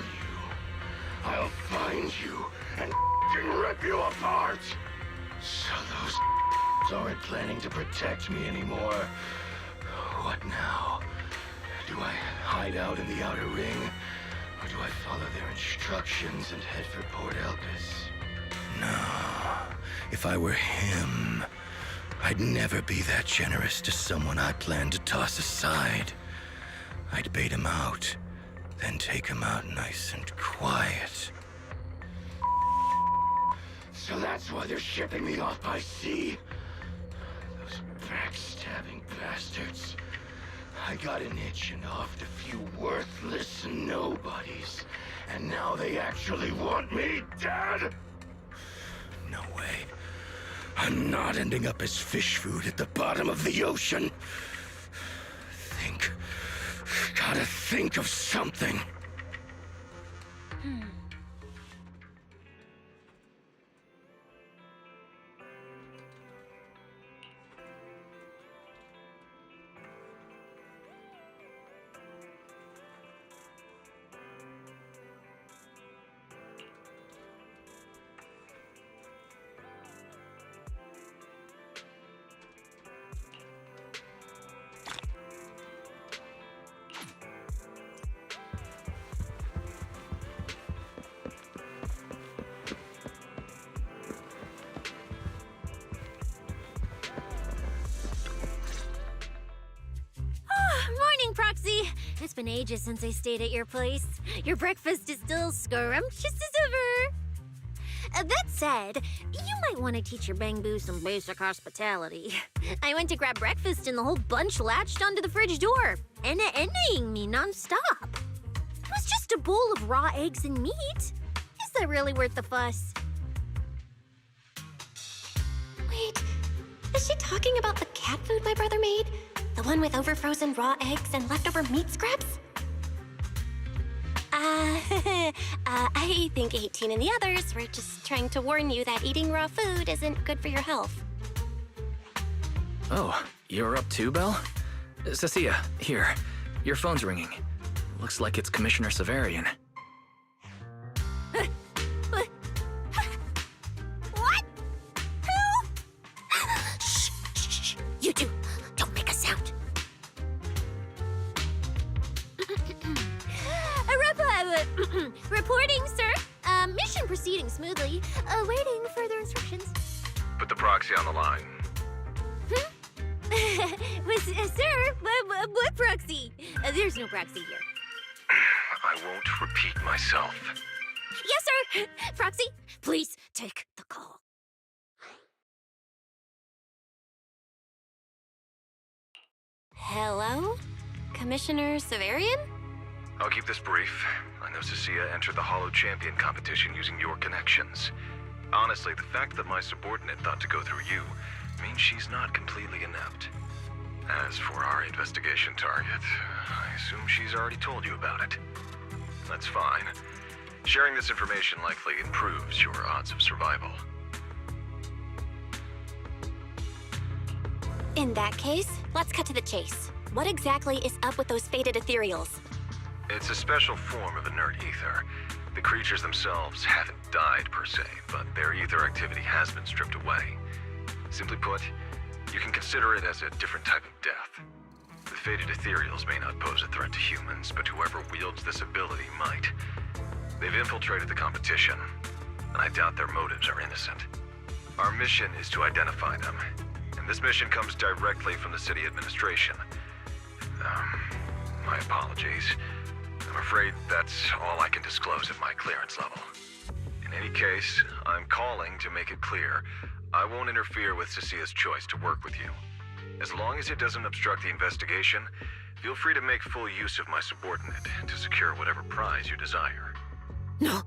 Speaker 14: I'll find you and rip you apart. So those aren't planning to protect me anymore. What now? Do I hide out in the outer ring? Or do I follow their instructions and head for Port Elpis? No. If I were him, I'd never be that generous to someone I planned to toss aside. I'd bait him out, then take him out nice and quiet. So that's why they're shipping me off by sea. Those backstabbing bastards. I got an itch and offed a few worthless nobodies, and now they actually want me dead? No way. I'm not ending up as fish food at the bottom of the ocean. Gotta think of something.
Speaker 4: Morning, Proxy! It's been ages since I stayed at your place. Your breakfast is still scrumptious as ever. That said, you might want to teach your Bangbu some basic hospitality. I went to grab breakfast and the whole bunch latched onto the fridge door, envying me nonstop. It was just a bowl of raw eggs and meat. Is that really worth the fuss?
Speaker 2: Wait, is she talking about the cat food my brother made? The one with overfrozen raw eggs and leftover meat scraps? I think 18 and the others were just trying to warn you that eating raw food isn't good for your health.
Speaker 1: Oh, you're up too, Belle? Cecilia, here. Your phone's ringing. Looks like it's Commissioner Severian.
Speaker 4: What? Who? Shh. You two, don't make a sound. Reporting, sir. Mission proceeding smoothly. Awaiting further instructions.
Speaker 8: Put the proxy on the line.
Speaker 4: Sir, what proxy? There's no proxy here.
Speaker 8: I won't repeat myself.
Speaker 4: Yes, sir. Proxy, please take the call.
Speaker 2: Hello? Commissioner Severian?
Speaker 8: I'll keep this brief. I know Cecilia entered the Hollow Champion competition using your connections. Honestly, the fact that my subordinate thought to go through you means she's not completely inept. As for our investigation target, I assume she's already told you about it. That's fine. Sharing this information likely improves your odds of survival.
Speaker 2: In that case, let's cut to the chase. What exactly is up with those fated ethereals?
Speaker 8: It's a special form of inert ether. The creatures themselves haven't died per se, but their ether activity has been stripped away. Simply put, you can consider it as a different type of death. The fated ethereals may not pose a threat to humans, but whoever wields this ability might. They've infiltrated the competition, and I doubt their motives are innocent. Our mission is to identify them, and this mission comes directly from the city administration. My apologies. I'm afraid that's all I can disclose at my clearance level. In any case, I'm calling to make it clear I won't interfere with Cecilia's choice to work with you. As long as it doesn't obstruct the investigation, feel free to make full use of my subordinate to secure whatever prize you desire.
Speaker 4: No,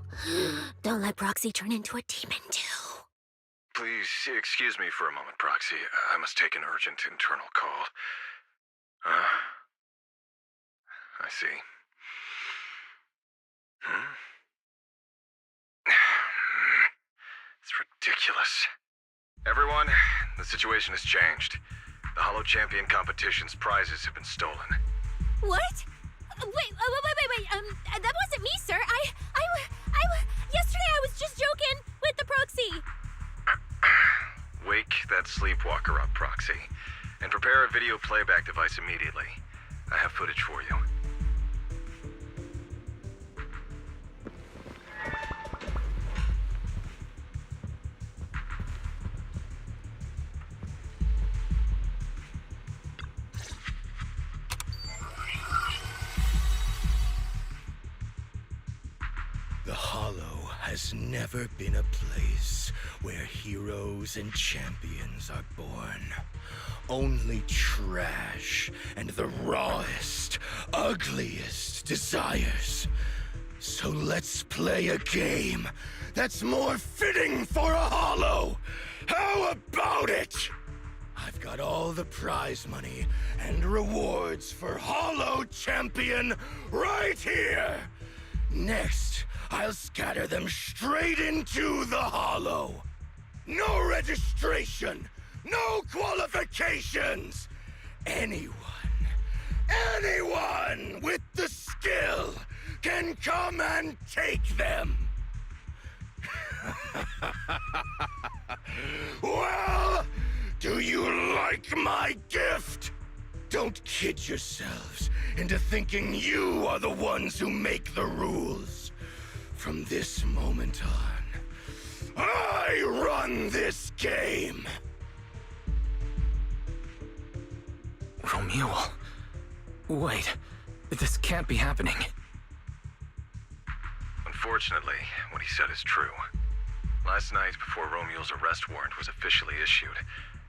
Speaker 4: don't let Proxy turn into a demon too.
Speaker 8: Please excuse me for a moment, Proxy. I must take an urgent internal call. I see.
Speaker 17: It's ridiculous. Everyone, the situation has changed. The Hollow Champion competition's prizes have been stolen.
Speaker 5: What? Wait, that wasn't me, sir. Yesterday I was just joking with the proxy.
Speaker 17: Wake that sleepwalker up, Proxy, and prepare a video playback device immediately. I have footage for you.
Speaker 14: The Hollow has never been a place where heroes and champions are born. Only trash and the rawest, ugliest desires. So let's play a game that's more fitting for a Hollow. How about it? I've got all the prize money and rewards for Hollow Champion right here. Next, I'll scatter them straight into the Hollow. No registration, no qualifications. Anyone with the skill can come and take them. Well, do you like my gift? Don't kid yourselves into thinking you are the ones who make the rules. From this moment on, I run this game.
Speaker 1: Romuald. Wait, this can't be happening.
Speaker 17: Unfortunately, what he said is true. Last night, before Romuald's arrest warrant was officially issued,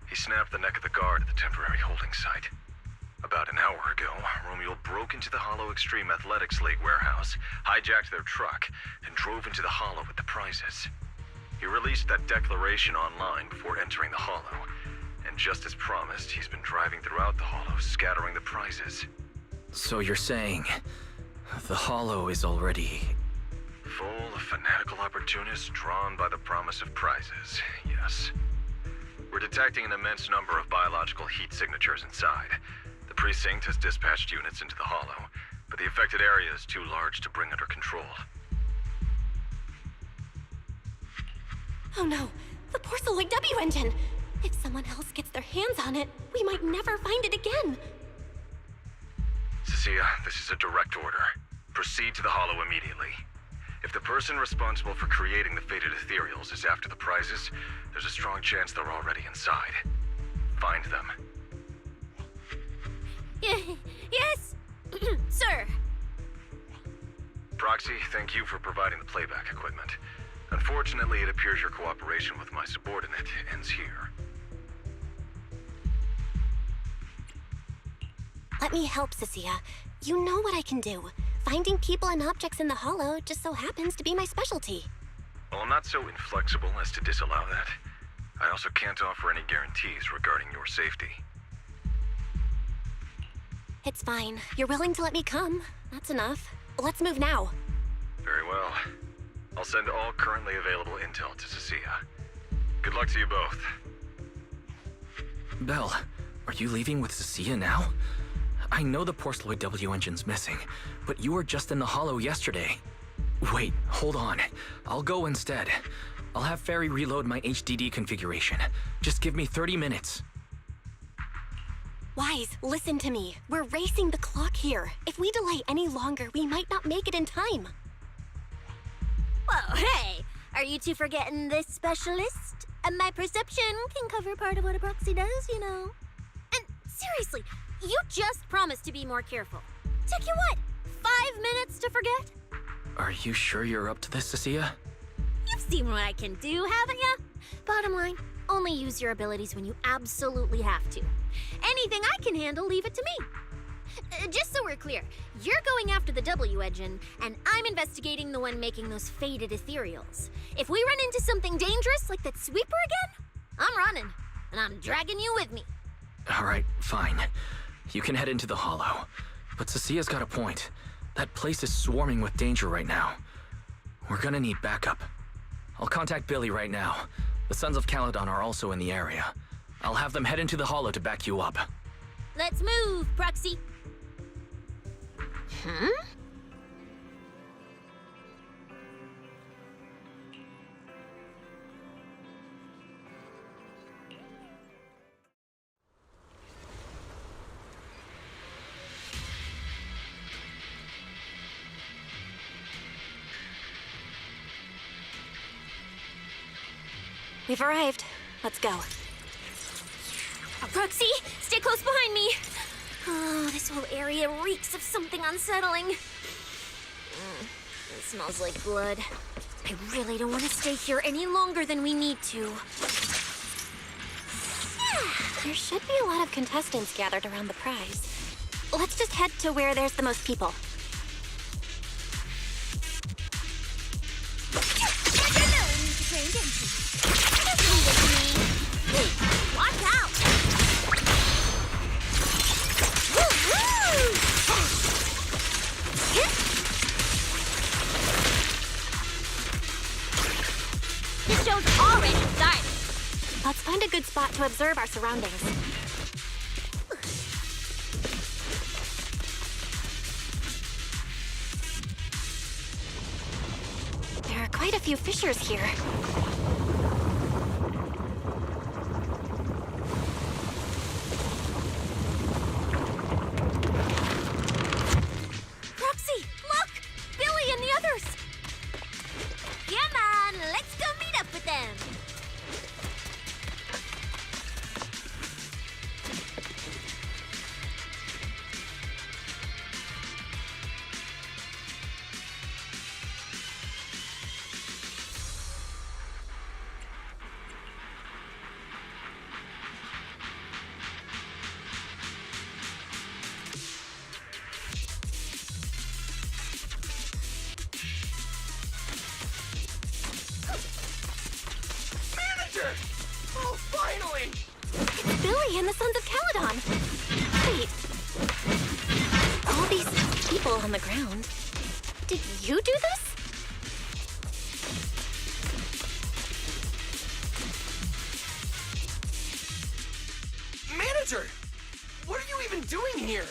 Speaker 17: he snapped the neck of the guard at the temporary holding site. About an hour ago, Romuald broke into the Hollow Extreme Athletics League warehouse, hijacked their truck, and drove into the Hollow with the prizes. He released that declaration online before entering the Hollow, and just as promised, he's been driving throughout the Hollow, scattering the prizes.
Speaker 1: So you're saying the Hollow is already...
Speaker 17: Full of fanatical opportunists drawn by the promise of prizes, yes. We're detecting an immense number of biological heat signatures inside. The precinct has dispatched units into the Hollow, but the affected area is too large to bring under control.
Speaker 2: Oh no, the Porceloid W engine! If someone else gets their hands on it, we might never find it again.
Speaker 17: Cecilia, this is a direct order. Proceed to the Hollow immediately. If the person responsible for creating the fated ethereals is after the prizes, there's a strong chance they're already inside. Find them.
Speaker 5: Yes, sir.
Speaker 17: Proxy, thank you for providing the playback equipment. Unfortunately, it appears your cooperation with my subordinate ends here.
Speaker 2: Let me help, Cecilia. You know what I can do. Finding people and objects in the Hollow just so happens to be my specialty.
Speaker 17: Well, I'm not so inflexible as to disallow that. I also can't offer any guarantees regarding your safety.
Speaker 2: It's fine. You're willing to let me come. That's enough. Let's move now.
Speaker 17: Very well. I'll send all currently available intel to Cecilia. Good luck to you both.
Speaker 1: Belle, are you leaving with Cecilia now? I know the Porceloid W engine's missing, but you were just in the Hollow yesterday. Wait, hold on. I'll go instead. I'll have Ferry reload my HDD configuration. Just give me 30 minutes.
Speaker 2: Wise, listen to me. We're racing the clock here. If we delay any longer, we might not make it in time.
Speaker 5: Whoa, hey! Are you two forgetting this specialist? My perception can cover part of what a proxy does, you know. And seriously, you just promised to be more careful. Took you what, 5 minutes to forget?
Speaker 1: Are you sure you're up to this, Cecilia?
Speaker 5: You've seen what I can do, haven't you? Bottom line, only use your abilities when you absolutely have to. Anything I can handle, leave it to me. Just so we're clear, you're going after the W engine, and I'm investigating the one making those faded ethereals. If we run into something dangerous like that sweeper again, I'm running, and I'm dragging you with me.
Speaker 1: All right, fine. You can head into the Hollow. But Cecilia's got a point. That place is swarming with danger right now. We're gonna need backup. I'll contact Billy right now. The Sons of Caledon are also in the area. I'll have them head into the Hollow to back you up.
Speaker 5: Let's move, Proxy.
Speaker 4: Huh?
Speaker 2: We've arrived. Let's go.
Speaker 5: Proxy, stay close behind me. Oh, this whole area reeks of something unsettling. It smells like blood. I really don't want to stay here any longer than we need to.
Speaker 2: There should be a lot of contestants gathered around the prize. Let's just head to where there's the most people.
Speaker 5: Watch out!
Speaker 2: This show's already started. Let's find a good spot to observe our surroundings. There are quite a few fissures here.
Speaker 5: Proxy, look! Billy and the others! Come on, let's go meet up with them!
Speaker 6: Manager! Oh, finally!
Speaker 2: It's Billy and the Sons of Caledon. Wait. All these people on the ground. Did you do this?
Speaker 6: Manager! What are you even doing here?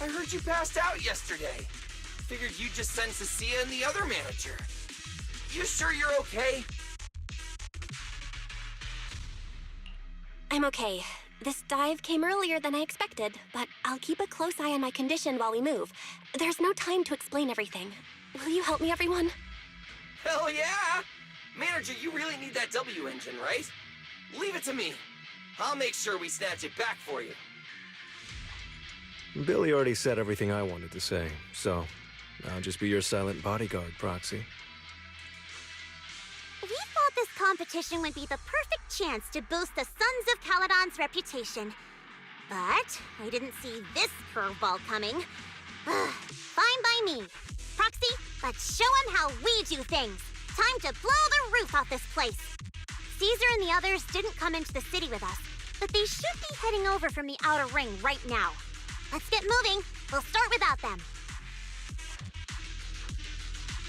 Speaker 6: I heard you passed out yesterday. Figured you'd just send Cecilia and the other manager. You sure you're okay?
Speaker 2: I'm okay. This dive came earlier than I expected, but I'll keep a close eye on my condition while we move. There's no time to explain everything. Will you help me, everyone?
Speaker 6: Hell yeah! Manager, you really need that W engine, right? Leave it to me. I'll make sure we snatch it back for you.
Speaker 18: Billy already said everything I wanted to say, so I'll just be your silent bodyguard, Proxy.
Speaker 16: We thought this competition would be the perfect chance to boost the Sons of Caledon's reputation. But I didn't see this curveball coming. Fine by me. Proxy, let's show them how we do things. Time to blow the roof off this place. Caesar and the others didn't come into the city with us, but they should be heading over from the outer ring right now. Let's get moving. We'll start without them.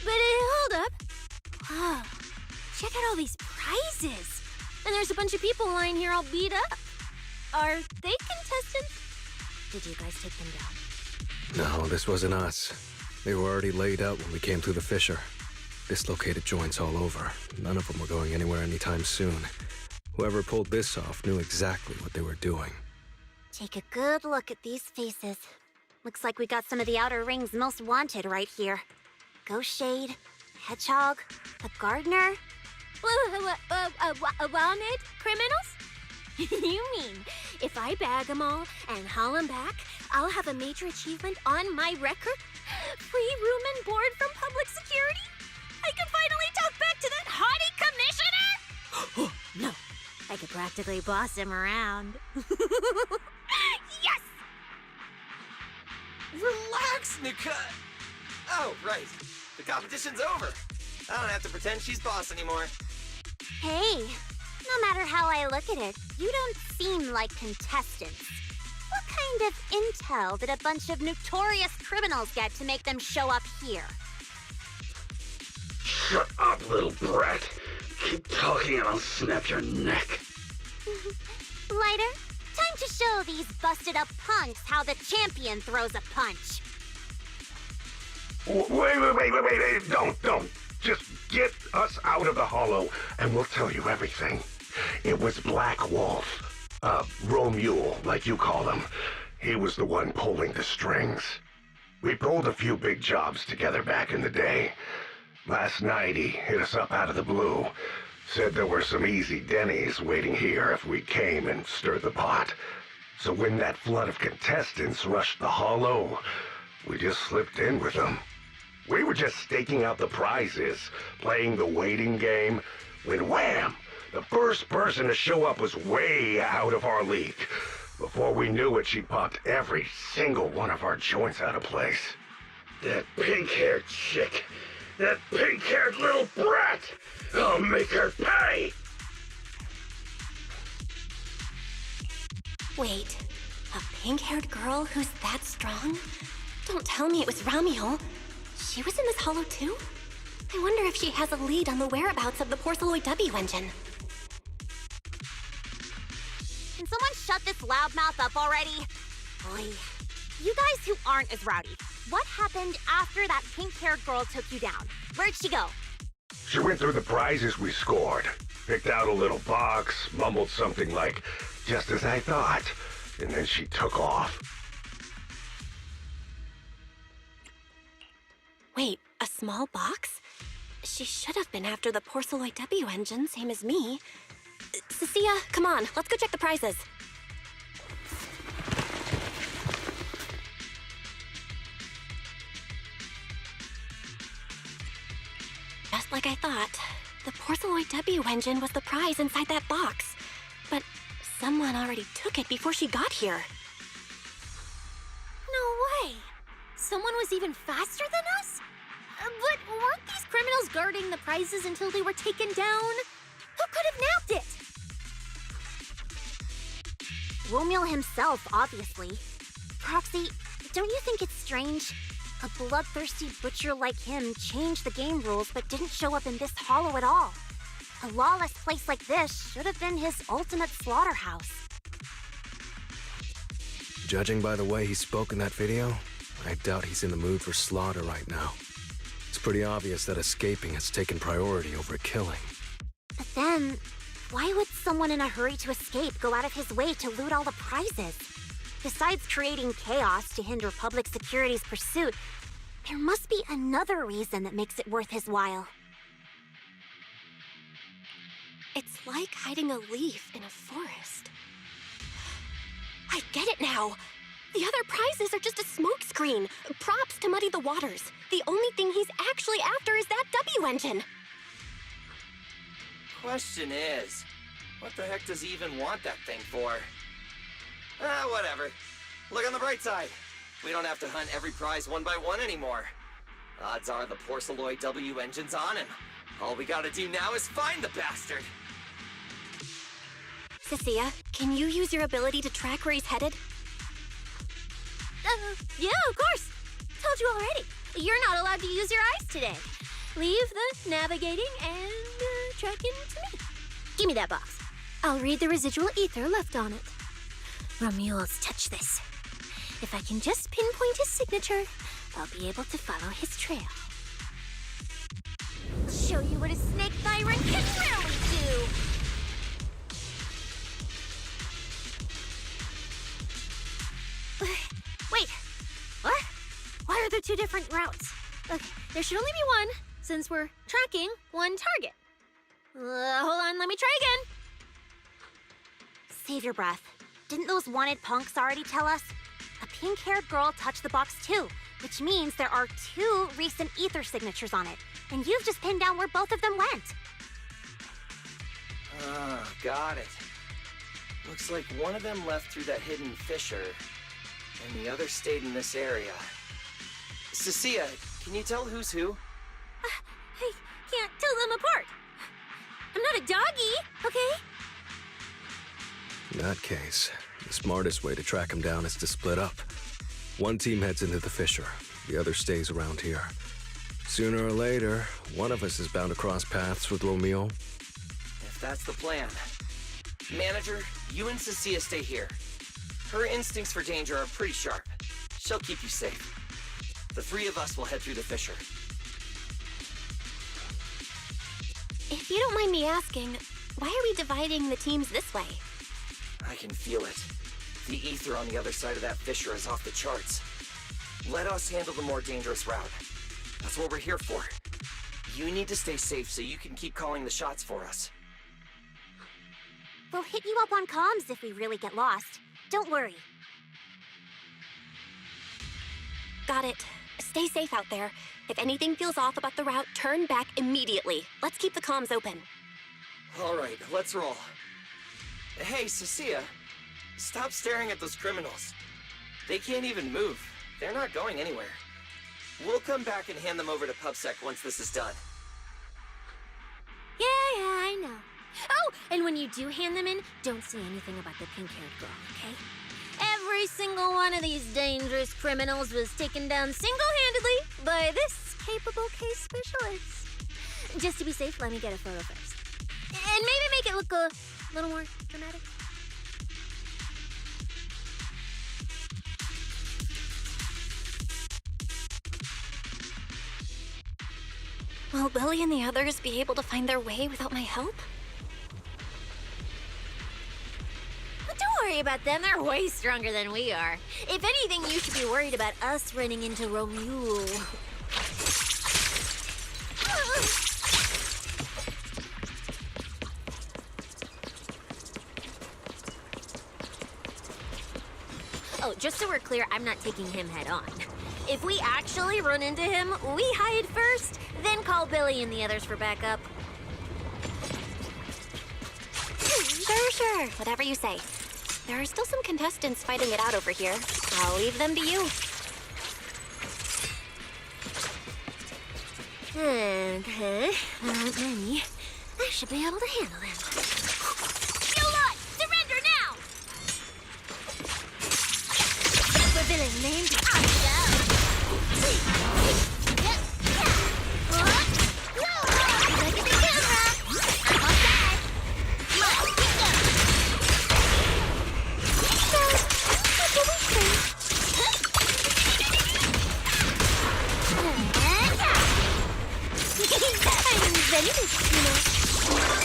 Speaker 5: But hold up. Wow. Check out all these prizes. And there's a bunch of people lying here all beat up. Are they contestants? Did you guys take them down?
Speaker 18: No, this wasn't us. They were already laid out when we came through the fissure. Dislocated joints all over. None of them were going anywhere anytime soon. Whoever pulled this off knew exactly what they were doing.
Speaker 16: Take a good look at these faces. Looks like we got some of the outer ring's most wanted right here. Ghost Shade, Hedgehog, the Gardener.
Speaker 5: Wanted criminals? You mean, if I bag them all and haul them back, I'll have a major achievement on my record? Free room and board from public security? I can finally talk back to that haughty commissioner?
Speaker 16: No, I could practically boss him around.
Speaker 5: Yes!
Speaker 6: Relax, Nika! Oh, right. The competition's over. I don't have to pretend she's boss anymore.
Speaker 16: Hey, no matter how I look at it, you don't seem like contestants. What kind of intel did a bunch of notorious criminals get to make them show up here?
Speaker 14: Shut up, little brat. Keep talking and I'll snap your neck.
Speaker 16: Lighter, time to show these busted up punks how the champion throws a punch.
Speaker 11: Wait. Don't. Just get us out of the hollow and we'll tell you everything. It was Black Wolf. Romule, like you call him. He was the one pulling the strings. We pulled a few big jobs together back in the day. Last night he hit us up out of the blue. Said there were some easy Denny's waiting here if we came and stirred the pot. So when that flood of contestants rushed the hollow, we just slipped in with them. We were just staking out the prizes, playing the waiting game, when wham! The first person to show up was way out of our league. Before we knew it, she popped every single one of our joints out of place.
Speaker 14: That pink-haired chick. That pink-haired little brat. I'll make her pay.
Speaker 2: Wait, a pink-haired girl who's that strong? Don't tell me it was Ramiel. She was in this hollow too? I wonder if she has a lead on the whereabouts of the Porceloid W engine.
Speaker 16: Can someone shut this loudmouth up already? Boy, you guys who aren't as rowdy, what happened after that pink-haired girl took you down? Where'd she go?
Speaker 11: She went through the prizes we scored, picked out a little box, mumbled something like, "Just as I thought," and then she took off.
Speaker 2: Wait, a small box? She should have been after the Porceloid W engine, same as me. Cecilia, come on, let's go check the prizes. Just like I thought, the Porceloid W engine was the prize inside that box. But someone already took it before she got here.
Speaker 4: No way! Someone was even faster than us? But weren't these criminals guarding the prizes until they were taken down? Who could have nabbed it?
Speaker 16: Romeo himself, obviously. Proxy, don't you think it's strange? A bloodthirsty butcher like him changed the game rules but didn't show up in this hollow at all. A lawless place like this should have been his ultimate slaughterhouse.
Speaker 18: Judging by the way he spoke in that video, I doubt he's in the mood for slaughter right now. It's pretty obvious that escaping has taken priority over killing.
Speaker 16: But then, why would someone in a hurry to escape go out of his way to loot all the prizes? Besides creating chaos to hinder public security's pursuit, there must be another reason that makes it worth his while.
Speaker 2: It's like hiding a leaf in a forest. I get it now. The other prizes are just a smokescreen, props to muddy the waters. The only thing he's actually after is that W engine.
Speaker 6: Question is, what the heck does he even want that thing for? Whatever. Look on the bright side. We don't have to hunt every prize one by one anymore. Odds are the Porceloid W engine's on him. All we gotta do now is find the bastard.
Speaker 2: Cecilia, can you use your ability to track where he's headed?
Speaker 4: Yeah, of course. Told you already. You're not allowed to use your eyes today. Leave the navigating and tracking to me. Give me that box. I'll read the residual ether left on it. Romuald's touch this. If I can just pinpoint his signature, I'll be able to follow his trail.
Speaker 16: I'll show you what a snake tyrant can really do!
Speaker 4: Wait, what? Why are there two different routes? Okay, there should only be one, since we're tracking one target. Hold on, let me try again.
Speaker 16: Save your breath. Didn't those wanted punks already tell us? A pink-haired girl touched the box too, which means there are 2 recent ether signatures on it, and you've just pinned down where both of them went.
Speaker 6: Got it. Looks like one of them left through that hidden fissure, and the other stayed in this area. Cecilia, can you tell who's who?
Speaker 4: I can't tell them apart. I'm not a doggy, okay?
Speaker 18: In that case, the smartest way to track him down is to split up. One team heads into the fissure, the other stays around here. Sooner or later, one of us is bound to cross paths with Romeo.
Speaker 6: That's the plan. Manager, you and Cecilia stay here. Her instincts for danger are pretty sharp. She'll keep you safe. The three of us will head through the fissure.
Speaker 2: If you don't mind me asking, why are we dividing the teams this way?
Speaker 6: I can feel it. The ether on the other side of that fissure is off the charts. Let us handle the more dangerous route. That's what we're here for. You need to stay safe so you can keep calling the shots for us.
Speaker 16: We'll hit you up on comms if we really get lost. Don't worry.
Speaker 2: Got it. Stay safe out there. If anything feels off about the route, turn back immediately. Let's keep the comms open.
Speaker 6: All right, let's roll. Hey, Cecilia, stop staring at those criminals. They can't even move. They're not going anywhere. We'll come back and hand them over to PubSec once this is done.
Speaker 13: Yeah, I know. Oh, and when you do hand them in, don't say anything about the pink-haired girl, okay? Every single one of these dangerous criminals was taken down single-handedly by this capable case specialist. Just to be safe, let me get a photo first. And maybe make it look a little more dramatic.
Speaker 2: Will Billy and the others be able to find their way without my help?
Speaker 13: Don't worry about them, they're way stronger than we are. If anything, you should be worried about us running into Romule. Oh, just so we're clear, I'm not taking him head on. If we actually run into him, we hide first, then call Billy and the others for backup.
Speaker 2: Sure. Whatever you say. There are still some contestants fighting it out over here. I'll leave them to you.
Speaker 13: Okay, not many. I should be able to handle them. You lot, surrender now! Super villain named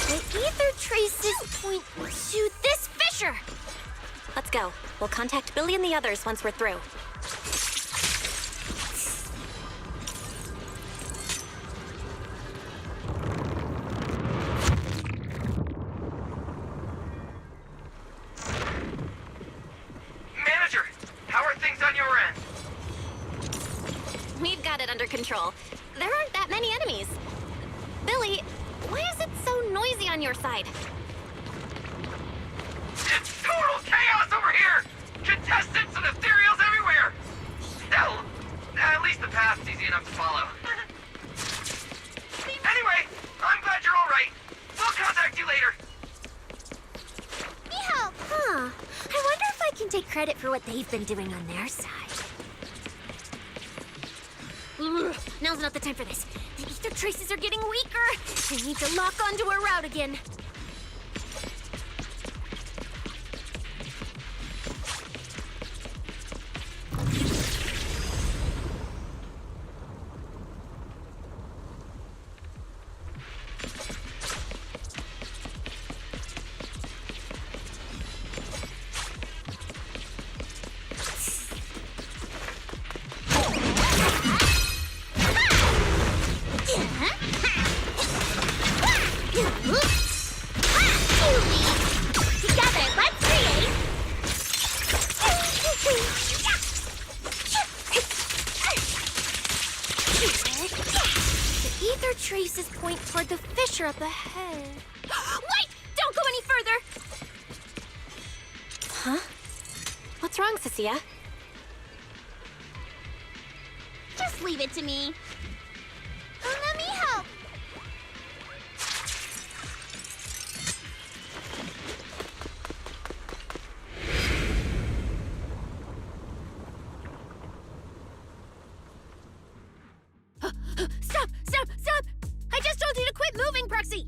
Speaker 13: The ether traces point to this fissure!
Speaker 2: Let's go. We'll contact Billy and the others once we're through.
Speaker 6: Manager, how are things on your end?
Speaker 2: We've got it under control. There aren't that many enemies. Billy, why is it so noisy on your side?
Speaker 6: It's total chaos over here! Contestants and ethereals everywhere! Hell, at least the path's easy enough to follow. Anyway, I'm glad you're all right. We'll contact you later.
Speaker 13: Huh. I wonder if I can take credit for what they've been doing on their side. Ugh, now's not the time for this. The ether traces are getting weaker. I need to lock onto a route again. Traces point toward the fissure up ahead. Wait! Don't go any further!
Speaker 2: Huh? What's wrong, Cecilia?
Speaker 16: Just leave it to me. Let me help.
Speaker 13: Stop! Stop! Stop! I just told you to quit moving, Proxy!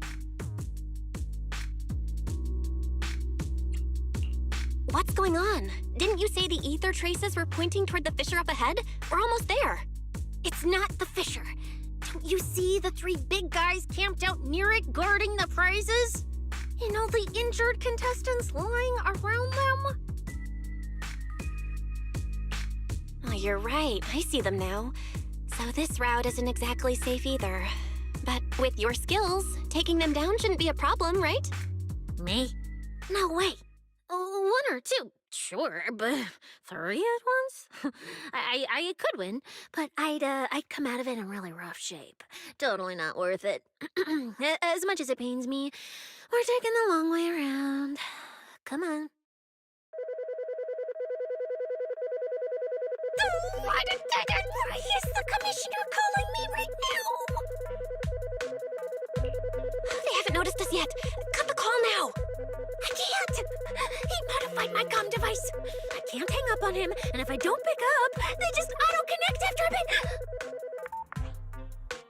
Speaker 2: What's going on? Didn't you say the ether traces were pointing toward the fissure up ahead? We're almost there.
Speaker 4: It's not the fissure. Don't you see the 3 big guys camped out near it guarding the prizes? And all the injured contestants lying around them?
Speaker 2: Oh, you're right. I see them now. So this route isn't exactly safe either. But with your skills, taking them down shouldn't be a problem, right?
Speaker 4: Me? No way. 1 or 2, sure, but 3 at once? I could win, but I'd come out of it in really rough shape. Totally not worth it. As much as it pains me, we're taking the long way around. Come on. Is the commissioner calling me right now?
Speaker 2: They haven't noticed us yet. Cut the call now.
Speaker 4: I can't! He modified my comm device. I can't hang up on him, and if I don't pick up, they just auto-connect after a bit.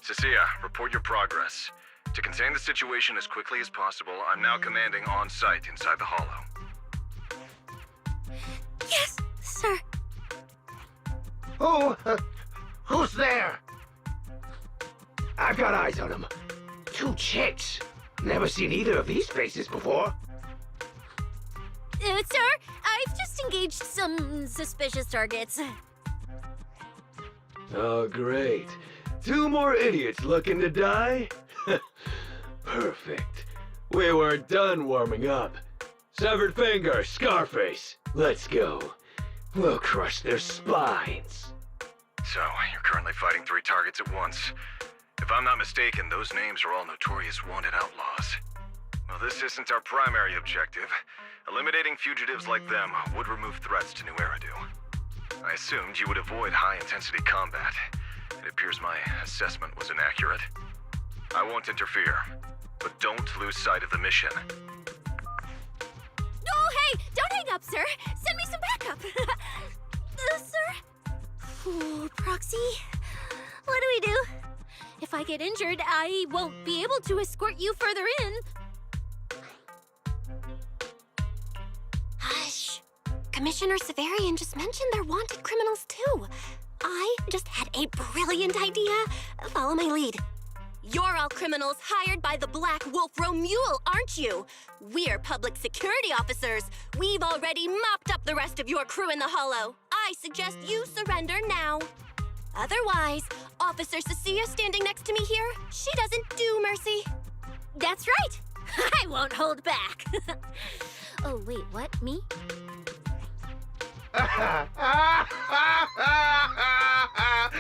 Speaker 17: Cecilia, report your progress. To contain the situation as quickly as possible, I'm now commanding on-site inside the hollow.
Speaker 4: Yes, sir.
Speaker 14: Who's there? I've got eyes on them. 2 chicks. Never seen either of these faces before.
Speaker 4: Sir, I've just engaged some suspicious targets.
Speaker 14: Oh, great. 2 more idiots looking to die? Perfect. We weren't done warming up. Severed finger, Scarface. Let's go. We'll crush their spines.
Speaker 17: So, you're currently fighting 3 targets at once. If I'm not mistaken, those names are all notorious wanted outlaws. Well, this isn't our primary objective. Eliminating fugitives like them would remove threats to New Eridu. I assumed you would avoid high-intensity combat. It appears my assessment was inaccurate. I won't interfere, but don't lose sight of the mission.
Speaker 4: Oh, hey! Don't hang up, sir! Send me some backup! Sir? Ooh, Proxy, what do we do? If I get injured, I won't be able to escort you further in.
Speaker 2: Hush. Commissioner Severian just mentioned they're wanted criminals too. I just had a brilliant idea. Follow my lead. You're all criminals hired by the Black Wolf Romule, aren't you? We're public security officers. We've already mopped up the rest of your crew in the hollow. I suggest you surrender now. Otherwise, Officer Cecilia standing next to me here, she doesn't do mercy.
Speaker 4: That's right. I won't hold back. Oh, wait, what? Me?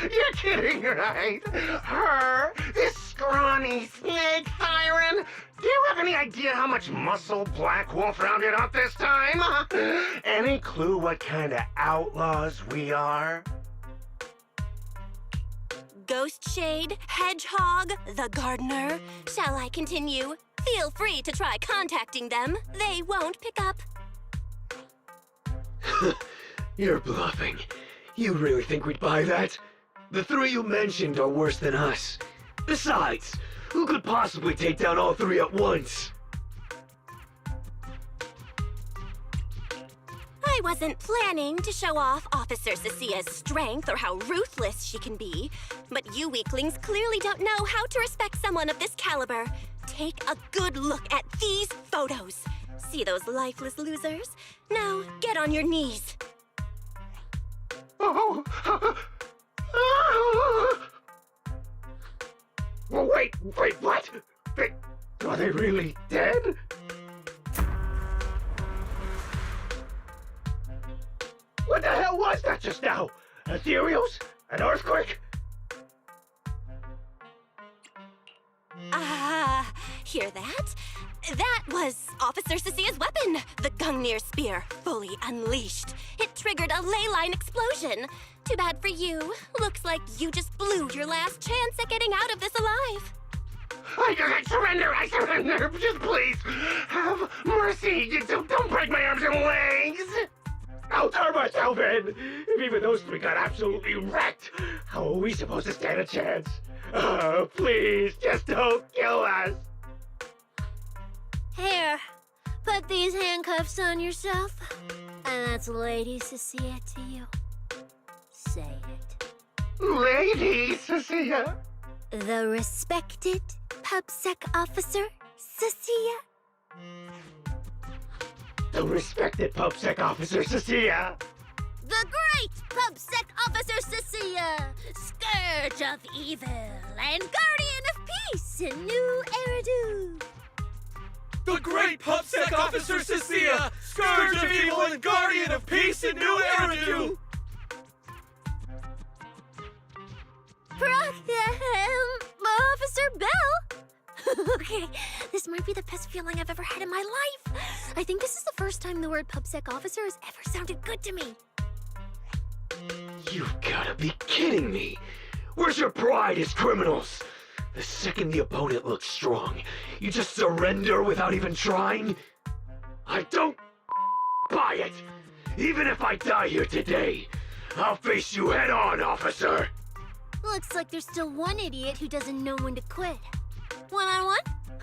Speaker 11: You're kidding, right? Her? This scrawny snake siren? Do you have any idea how much muscle Black Wolf rounded up this time? Any clue what kind of outlaws we are?
Speaker 2: Ghost Shade, Hedgehog, the Gardener. Shall I continue? Feel free to try contacting them. They won't pick up.
Speaker 14: You're bluffing. You really think we'd buy that? The 3 you mentioned are worse than us. Besides, who could possibly take down all 3 at once?
Speaker 2: I wasn't planning to show off Officer Cecilia's strength or how ruthless she can be, but you weaklings clearly don't know how to respect someone of this caliber. Take a good look at these photos. See those lifeless losers? Now, get on your knees.
Speaker 11: Oh. Well, wait, what? Are they really dead? What the hell was that just now? Ethereals? An earthquake?
Speaker 2: Hear that? That was Officer Cecilia's weapon, the Gungnir Spear, fully unleashed. It triggered a ley line explosion. Too bad for you. Looks like you just blew your last chance at getting out of this alive.
Speaker 11: I surrender, just please, have mercy, don't break my arms and legs. I'll turn myself in. If even those 3 got absolutely wrecked, how are we supposed to stand a chance? Please, just don't kill us.
Speaker 4: Here, Put these handcuffs on yourself. And that's Lady Cecilia to you. Say it.
Speaker 11: Lady Cecilia.
Speaker 4: The respected PubSec officer, Cecilia.
Speaker 11: The respected PubSec officer, Cecilia.
Speaker 4: The great PubSec officer, Cecilia. Scourge of evil and guardian of peace in New Eridu.
Speaker 6: The great PubSec officer Cecilia, scourge of evil and guardian of peace in New Eridu.
Speaker 4: Officer Bell? Okay, this might be the best feeling I've ever had in my life. I think this is the first time the word PubSec officer has ever sounded good to me.
Speaker 12: You've gotta be kidding me! Where's your pride as criminals? The second the opponent looks strong, you just surrender without even trying? I don't buy it! Even if I die here today, I'll face you head on, officer!
Speaker 4: Looks like there's still one idiot who doesn't know when to quit. One-on-one?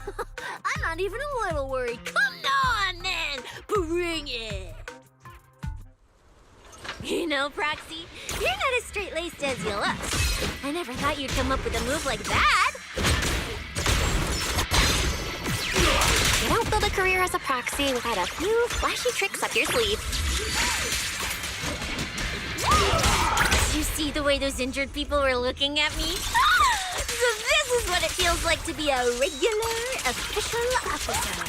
Speaker 4: I'm not even a little worried. Come on, then! Bring it! You know, Proxy, you're not as straight-laced as you look. I never thought you'd come up with a move like that.
Speaker 2: You don't build a career as a proxy without a few flashy tricks up your sleeve.
Speaker 4: Did you see the way those injured people were looking at me? So this is what it feels like to be a regular official officer.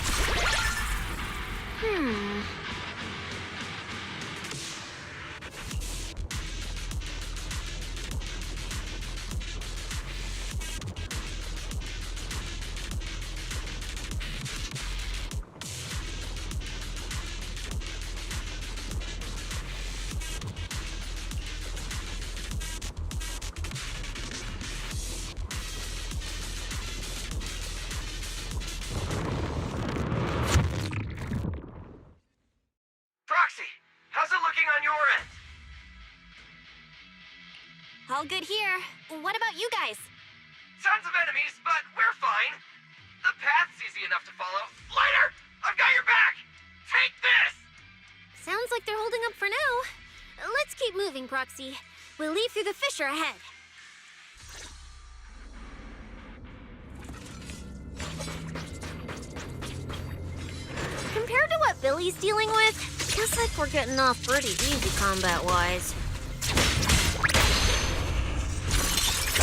Speaker 6: Proxy, how's it looking on your end?
Speaker 2: All good here. What about you guys?
Speaker 6: Tons of enemies, but we're fine. The path's easy enough to follow. Lighter, I've got your back. Take this!
Speaker 4: Sounds like they're holding up for now. Let's keep moving, Proxy. We'll leave through the fissure ahead. Compared to what Billy's dealing with, feels like we're getting off pretty easy combat-wise.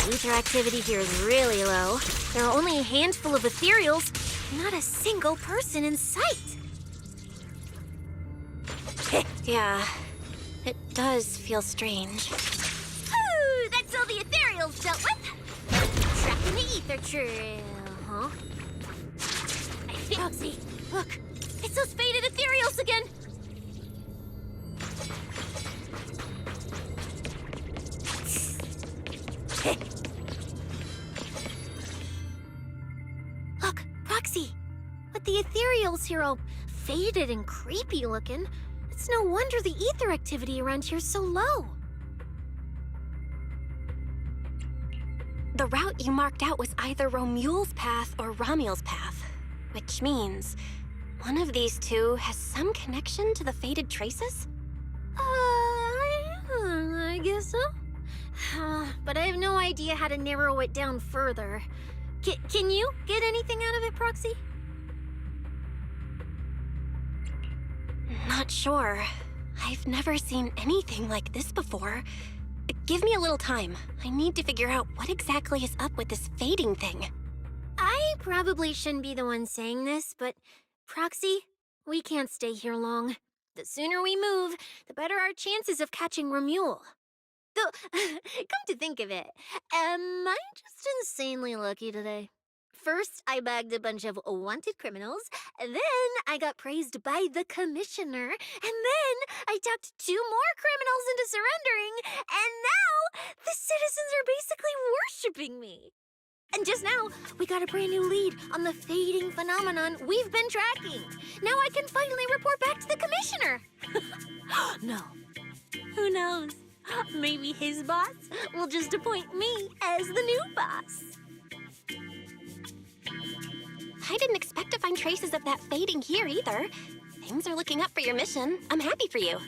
Speaker 4: Ether activity here is really low. There are only a handful of ethereals, not a single person in sight.
Speaker 2: Yeah, it does feel strange.
Speaker 4: Ooh, that's all the ethereals dealt with. Tracking the ether trail, huh? Proxy, look, it's those faded ethereals again. Look, Proxy, with the ethereals here all faded and creepy looking, it's no wonder the ether activity around here's so low.
Speaker 2: The route you marked out was either Romule's path or Ramiel's path, which means one of these two has some connection to the faded traces?
Speaker 4: I guess so. But I have no idea how to narrow it down further. Can you get anything out of it, Proxy?
Speaker 2: Not sure. I've never seen anything like this before. Give me a little time. I need to figure out what exactly is up with this fading thing.
Speaker 4: I probably shouldn't be the one saying this, but Proxy, we can't stay here long. The sooner we move, the better our chances of catching Romule. Though, come to think of it, am I just insanely lucky today? First, I bagged a bunch of wanted criminals, then I got praised by the commissioner, and then I talked 2 more criminals into surrendering, and now the citizens are basically worshipping me. And just now, we got a brand new lead on the fading phenomenon we've been tracking. Now I can finally report back to the commissioner. No. Who knows? Maybe his boss will just appoint me as the new boss.
Speaker 2: I didn't expect to find traces of that fading here either. Things are looking up for your mission. I'm happy for you.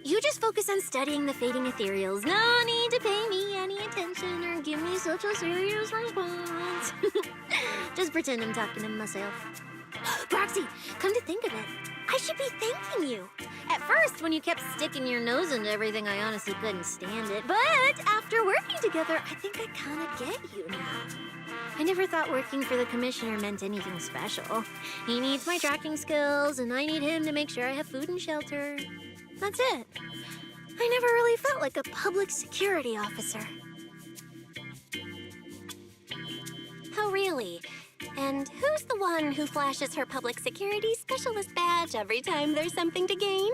Speaker 4: You just focus on studying the fading ethereals. No need to pay me any attention or give me such a serious response. Just pretend I'm talking to myself. Proxy, come to think of it, I should be thanking you. At first, when you kept sticking your nose into everything, I honestly couldn't stand it. But after working together, I think I kind of get you now. I never thought working for the commissioner meant anything special. He needs my tracking skills, and I need him to make sure I have food and shelter. That's it. I never really felt like a public security officer.
Speaker 2: Oh, really? And who's the one who flashes her public security specialist badge every time there's something to gain?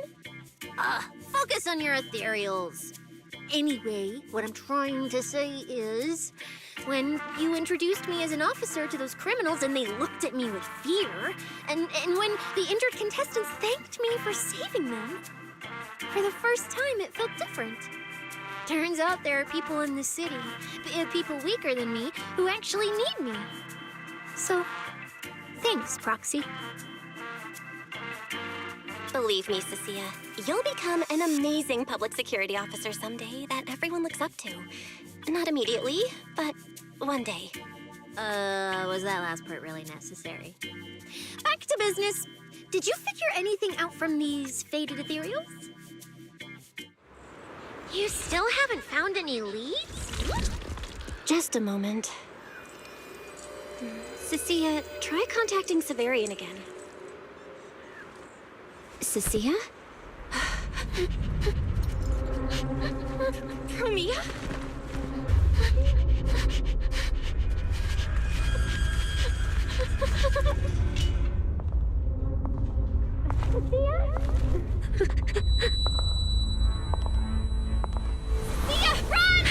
Speaker 4: Focus on your ethereals. Anyway, what I'm trying to say is, when you introduced me as an officer to those criminals and they looked at me with fear, and when the injured contestants thanked me for saving them, for the first time it felt different. Turns out there are people in the city, people weaker than me, who actually need me. So, thanks, Proxy.
Speaker 2: Believe me, Cecilia, you'll become an amazing public security officer someday that everyone looks up to. Not immediately, but one day.
Speaker 4: Was that last part really necessary? Back to business. Did you figure anything out from these faded ethereals? You still haven't found any leads?
Speaker 2: Just a moment. Cecilia, try contacting Severian again. Cecilia? Romeo?
Speaker 4: Mia, run!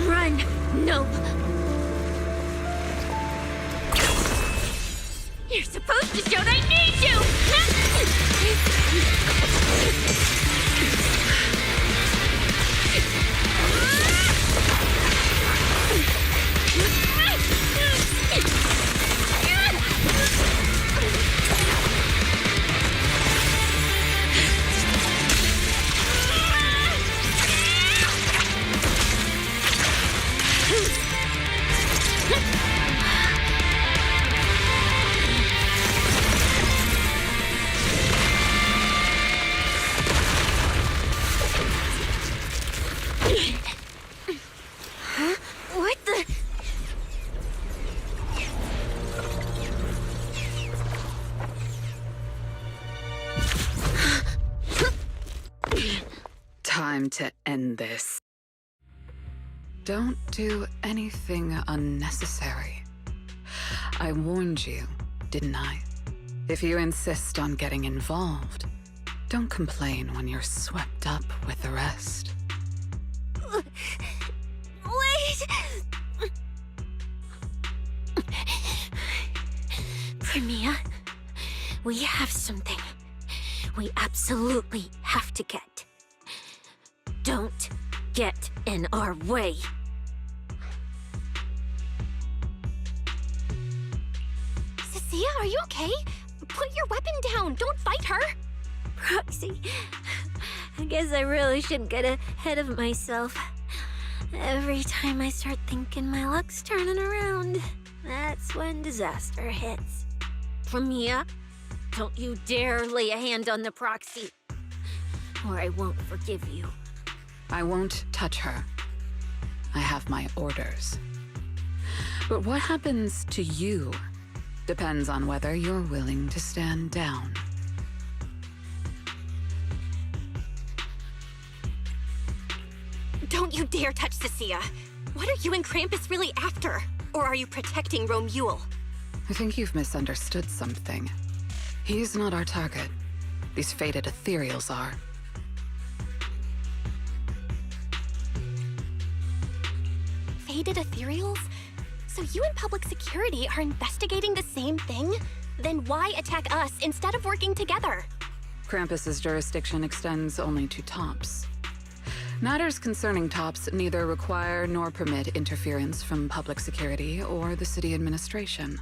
Speaker 4: Run! No! You're supposed to show they need you! Huh? What the?
Speaker 10: Time to end this. Don't do anything unnecessary. I warned you, didn't I? If you insist on getting involved, don't complain when you're swept up with the rest.
Speaker 4: Wait! Premia, we have something we absolutely have to get. Don't get in our way.
Speaker 2: Cecilia, are you okay? Put your weapon down. Don't fight her.
Speaker 4: Proxy, I guess I really shouldn't get ahead of myself. Every time I start thinking my luck's turning around, that's when disaster hits. Premia, don't you dare lay a hand on the Proxy, or I won't forgive you.
Speaker 10: I won't touch her. I have my orders. But what happens to you depends on whether you're willing to stand down.
Speaker 2: Don't you dare touch Cecilia. What are you and Krampus really after? Or are you protecting Romuald?
Speaker 10: I think you've misunderstood something. He's not our target. These faded ethereals are.
Speaker 2: Faded ethereals? So you and public security are investigating the same thing? Then why attack us instead of working together?
Speaker 10: Krampus's jurisdiction extends only to tops. Matters concerning TOPS neither require nor permit interference from public security or the city administration.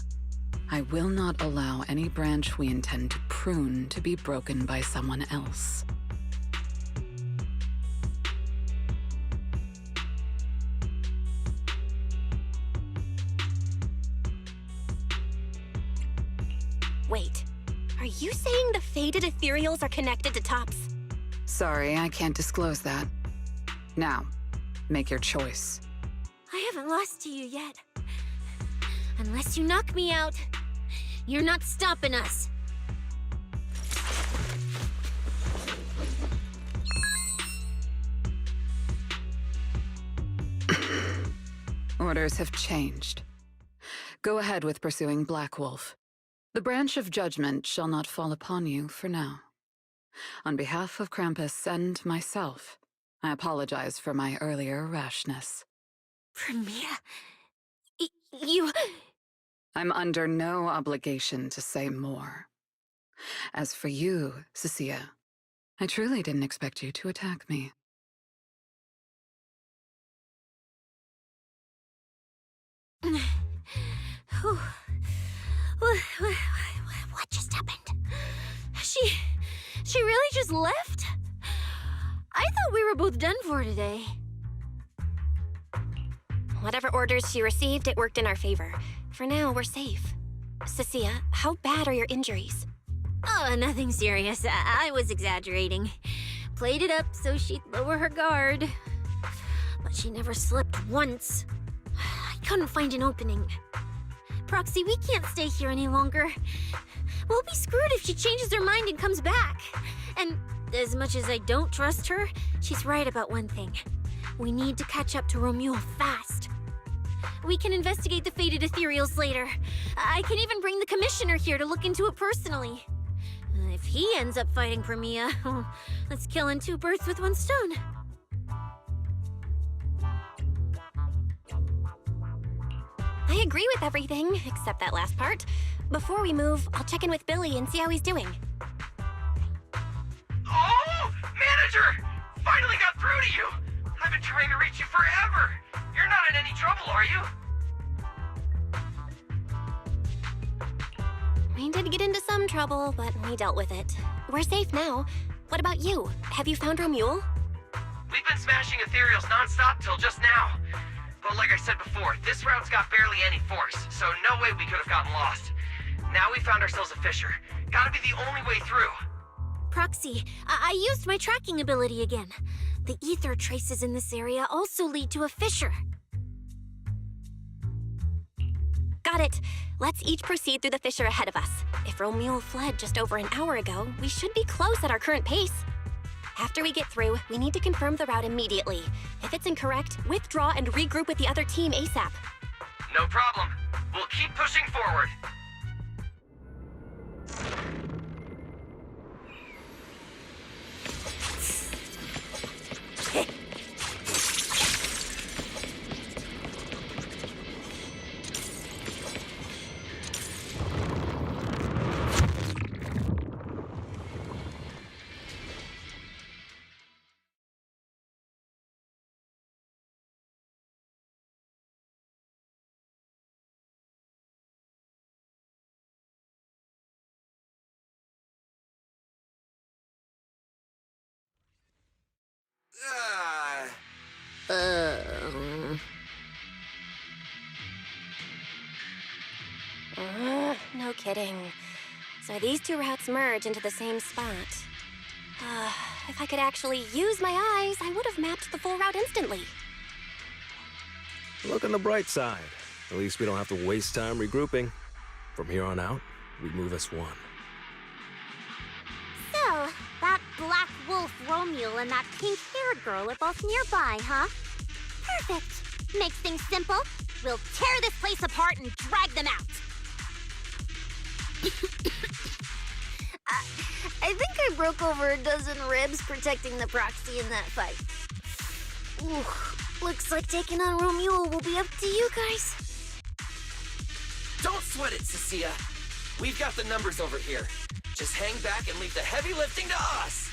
Speaker 10: I will not allow any branch we intend to prune to be broken by someone else.
Speaker 2: Wait, are you saying the faded ethereals are connected to TOPS?
Speaker 10: Sorry, I can't disclose that. Now, make your choice.
Speaker 13: I haven't lost to you yet. Unless you knock me out, you're not stopping us.
Speaker 10: Orders have changed. Go ahead with pursuing Black Wolf. The branch of judgment shall not fall upon you for now. On behalf of Krampus and myself, I apologize for my earlier rashness.
Speaker 13: Premiere? You...
Speaker 10: I'm under no obligation to say more. As for you, Cecilia, I truly didn't expect you to attack me.
Speaker 13: What just happened? She really just left? I thought we were both done for today.
Speaker 2: Whatever orders she received, it worked in our favor. For now, we're safe. Cecilia, how bad are your injuries?
Speaker 13: Oh, nothing serious. I was exaggerating. Played it up so she'd lower her guard. But she never slipped once. I couldn't find an opening. Proxy, we can't stay here any longer. We'll be screwed if she changes her mind and comes back. And as much as I don't trust her, she's right about one thing. We need to catch up to Romule fast. We can investigate the faded ethereals later. I can even bring the commissioner here to look into it personally. If he ends up fighting Premia, let's killing two birds with one stone.
Speaker 2: I agree with everything, except that last part. Before we move, I'll check in with Billy and see how he's doing.
Speaker 6: Oh! Manager! Finally got through to you! I've been trying to reach you forever! You're not in any trouble, are you?
Speaker 2: We did get into some trouble, but we dealt with it. We're safe now. What about you? Have you found Romule?
Speaker 6: We've been smashing ethereals non-stop till just now. But like I said before, this route's got barely any force, so no way we could have gotten lost. Now we found ourselves a fissure. Gotta be the only way through.
Speaker 13: Proxy, I used my tracking ability again. The ether traces in this area also lead to a fissure.
Speaker 2: Got it. Let's each proceed through the fissure ahead of us. If Romule fled just over an hour ago, we should be close at our current pace. After we get through, we need to confirm the route immediately. If it's incorrect, withdraw and regroup with the other team ASAP.
Speaker 6: No problem. We'll keep pushing forward.
Speaker 2: No kidding. So these two routes merge into the same spot. If I could actually use my eyes, I would have mapped the full route instantly.
Speaker 18: Look on the bright side. At least we don't have to waste time regrouping. From here on out, we move as one.
Speaker 16: So, that Black Wolf Romule and that pink-haired girl are both nearby, huh? Perfect. Makes things simple. We'll tear this place apart and drag them out.
Speaker 13: I think I broke over a dozen ribs protecting the proxy in that fight. Ooh, looks like taking on Romule will be up to you guys.
Speaker 6: Don't sweat it, Cecilia. We've got the numbers over here. Just hang back and leave the heavy lifting to us.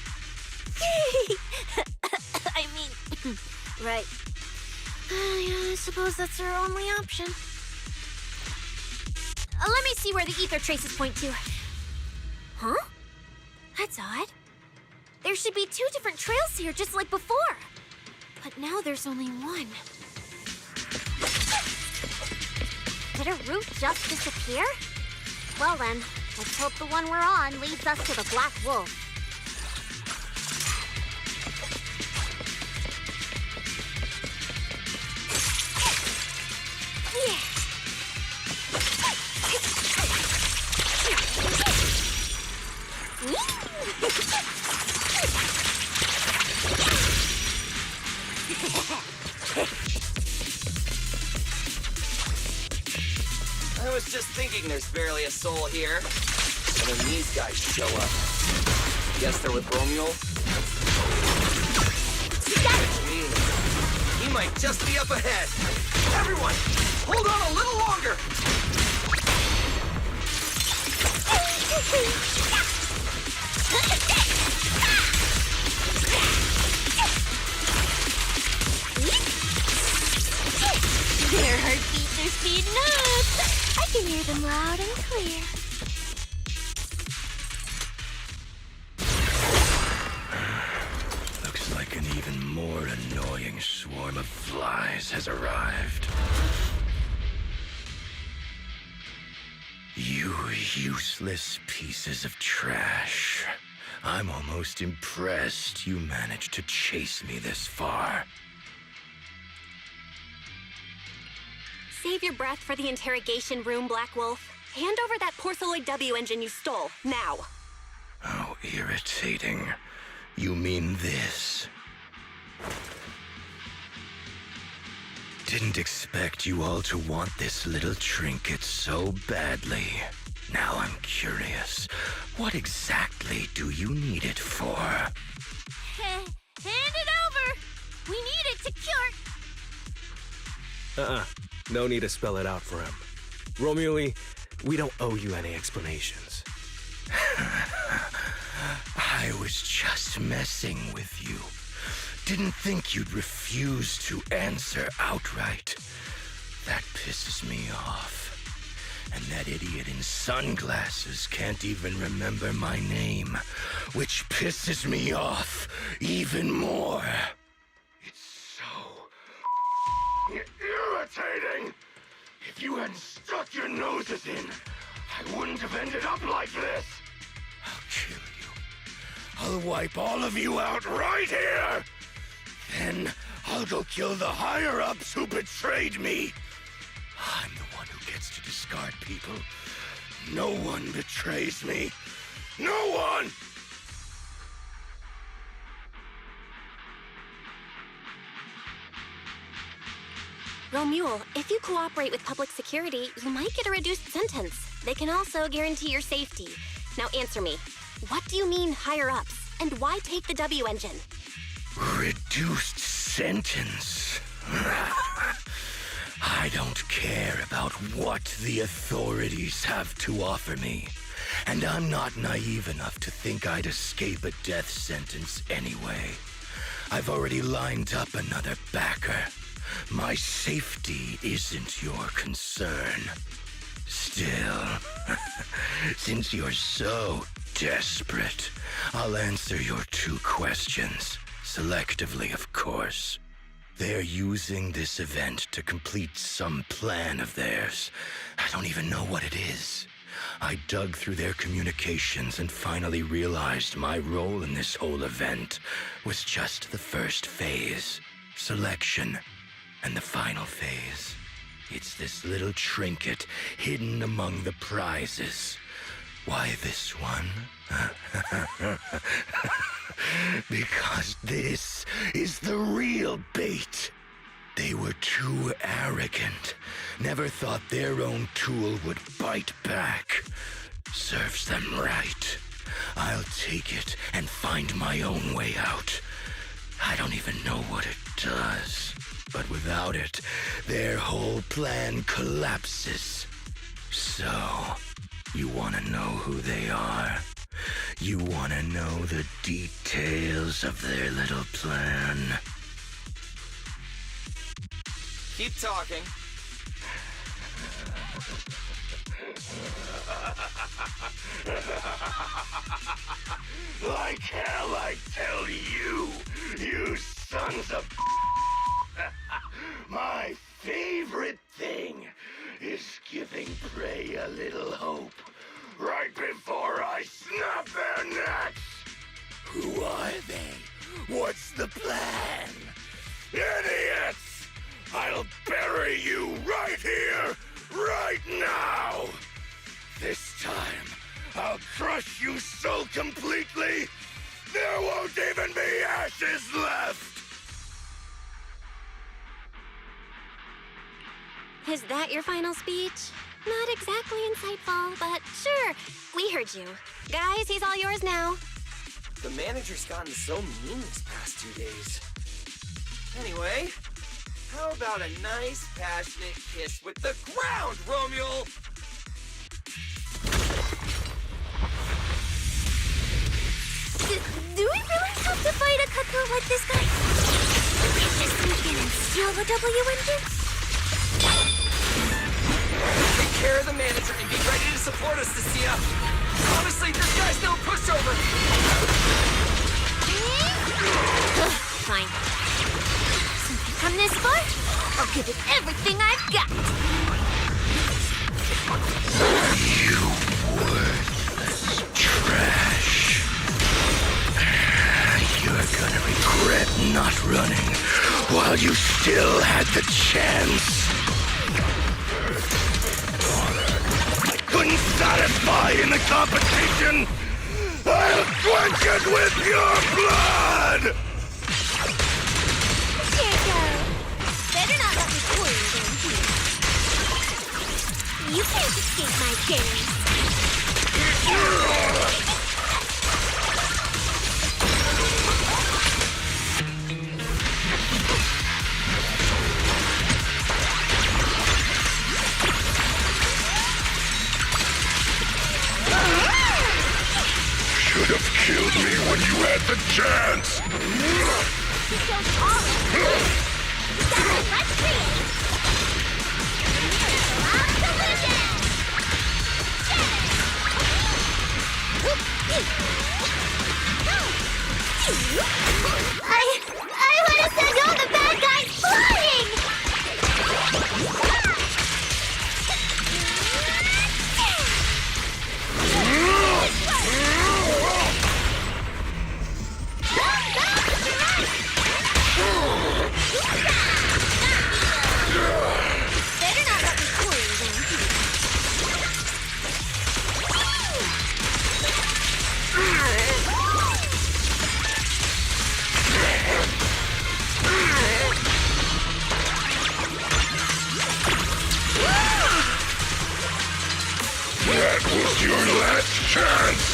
Speaker 13: I mean, right. Yeah, I suppose that's our only option. Let me see where the ether traces point to. Huh? That's odd. There should be 2 different trails here, just like before. But now there's only one.
Speaker 16: Did a route just disappear? Well then, let's hope the one we're on leads us to the Black Wolf.
Speaker 6: I was just thinking there's barely a soul here. And then these guys show up. Guess they're with Romuald? Which means he might just be up ahead. Everyone, hold on a little longer!
Speaker 16: Their heartbeats are speeding up. I can hear them loud and clear.
Speaker 14: Looks like an even more annoying swarm of flies has arrived. You useless pieces of trash. I'm almost impressed you managed to chase me this far.
Speaker 2: Save your breath for the interrogation room, Black Wolf. Hand over that Porceloid W engine you stole, now.
Speaker 14: How irritating. You mean this? Didn't expect you all to want this little trinket so badly. Now I'm curious. What exactly do you need it for?
Speaker 13: Hand it over! We need it to cure...
Speaker 18: No need to spell it out for him. Romuli, we don't owe you any explanations.
Speaker 14: I was just messing with you. Didn't think you'd refuse to answer outright. That pisses me off. And that idiot in sunglasses can't even remember my name, which pisses me off even more. It's so irritating. If you hadn't stuck your noses in, I wouldn't have ended up like this. I'll kill you. I'll wipe all of you out right here. Then I'll go kill the higher-ups who betrayed me. I'm the one who gets to discard people. No one betrays me. No one!
Speaker 2: Romuald, if you cooperate with public security, you might get a reduced sentence. They can also guarantee your safety. Now answer me. What do you mean higher-ups? And why take the W engine?
Speaker 14: Reduced sentence? I don't care about what the authorities have to offer me. And I'm not naive enough to think I'd escape a death sentence anyway. I've already lined up another backer. My safety isn't your concern. Still, since you're so desperate, I'll answer your 2 questions. Selectively, of course. They're using this event to complete some plan of theirs. I don't even know what it is. I dug through their communications and finally realized my role in this whole event was just the first phase, selection, and the final phase. It's this little trinket hidden among the prizes. Why this one? Because this is the real bait. They were too arrogant. Never thought their own tool would bite back. Serves them right. I'll take it and find my own way out. I don't even know what it does. But without it, their whole plan collapses. So, you want to know who they are? You want to know the details of their little plan?
Speaker 6: Keep talking.
Speaker 14: Like hell, I tell you, you sons of... My favorite thing is giving prey a little hope right before I snap their necks. Who are they? What's the plan? Idiots! I'll bury you right here, right now! This time, I'll crush you so completely, there won't even be ashes left!
Speaker 2: Is that your final speech? Not exactly insightful, but sure, we heard you. Guys, he's all yours now.
Speaker 6: The manager's gotten so mean these past 2 days. Anyway, how about a nice, passionate kiss with the ground, Romeo?
Speaker 16: Do we really have to fight a cutthroat like this guy? Do we have to sneak in and steal the W engine?
Speaker 6: Take care of the manager and be ready to support us, Cecilia. Honestly, this guy's no pushover.
Speaker 16: Fine. Since I've come this far, I'll give it everything I've got.
Speaker 14: You worthless trash. You're gonna regret not running while you still had the chance. Couldn't satisfy in the competition. I'll quench it with your blood!
Speaker 16: Diego, better not let me fool you down here. You can't escape my gaze.
Speaker 14: Should have killed me when you had the chance!
Speaker 16: He shows all his strength. Let's create! I want to send all the bad guys flying! Better not let me fool you down here.
Speaker 14: That was your last chance!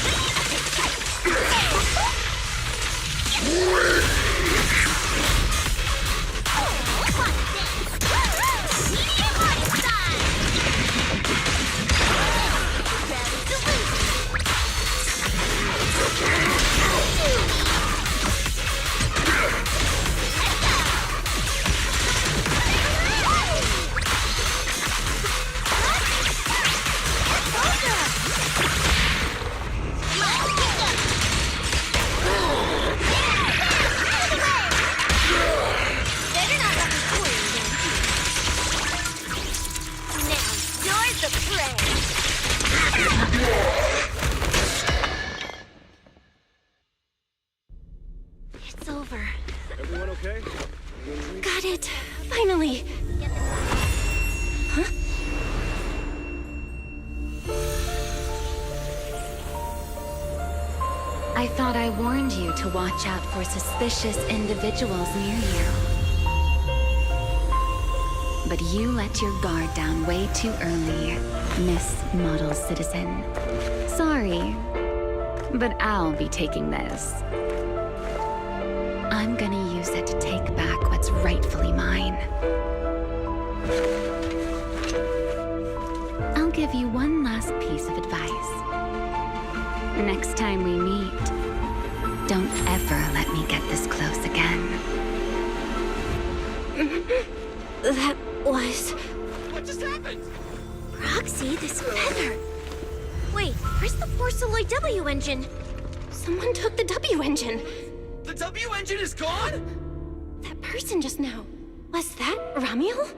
Speaker 16: Better not let me fool you down here. Now, you're the prey. It's over.
Speaker 18: Everyone okay?
Speaker 2: Got it. Finally. Huh?
Speaker 3: I thought I warned you to watch out for suspicious individuals near you. But you let your guard down way too early, Miss Model Citizen. Sorry, but I'll be taking this. I'm gonna use it to take back what's rightfully mine. I'll give you one last piece of advice.
Speaker 10: Next time we meet, don't ever let me get this close again.
Speaker 2: That was...
Speaker 6: What just happened?
Speaker 16: Roxy, this feather. Wait, where's the Porceloid W engine?
Speaker 2: Someone took the W engine.
Speaker 6: The W engine is gone?
Speaker 2: That person just now. Was that Ramiel?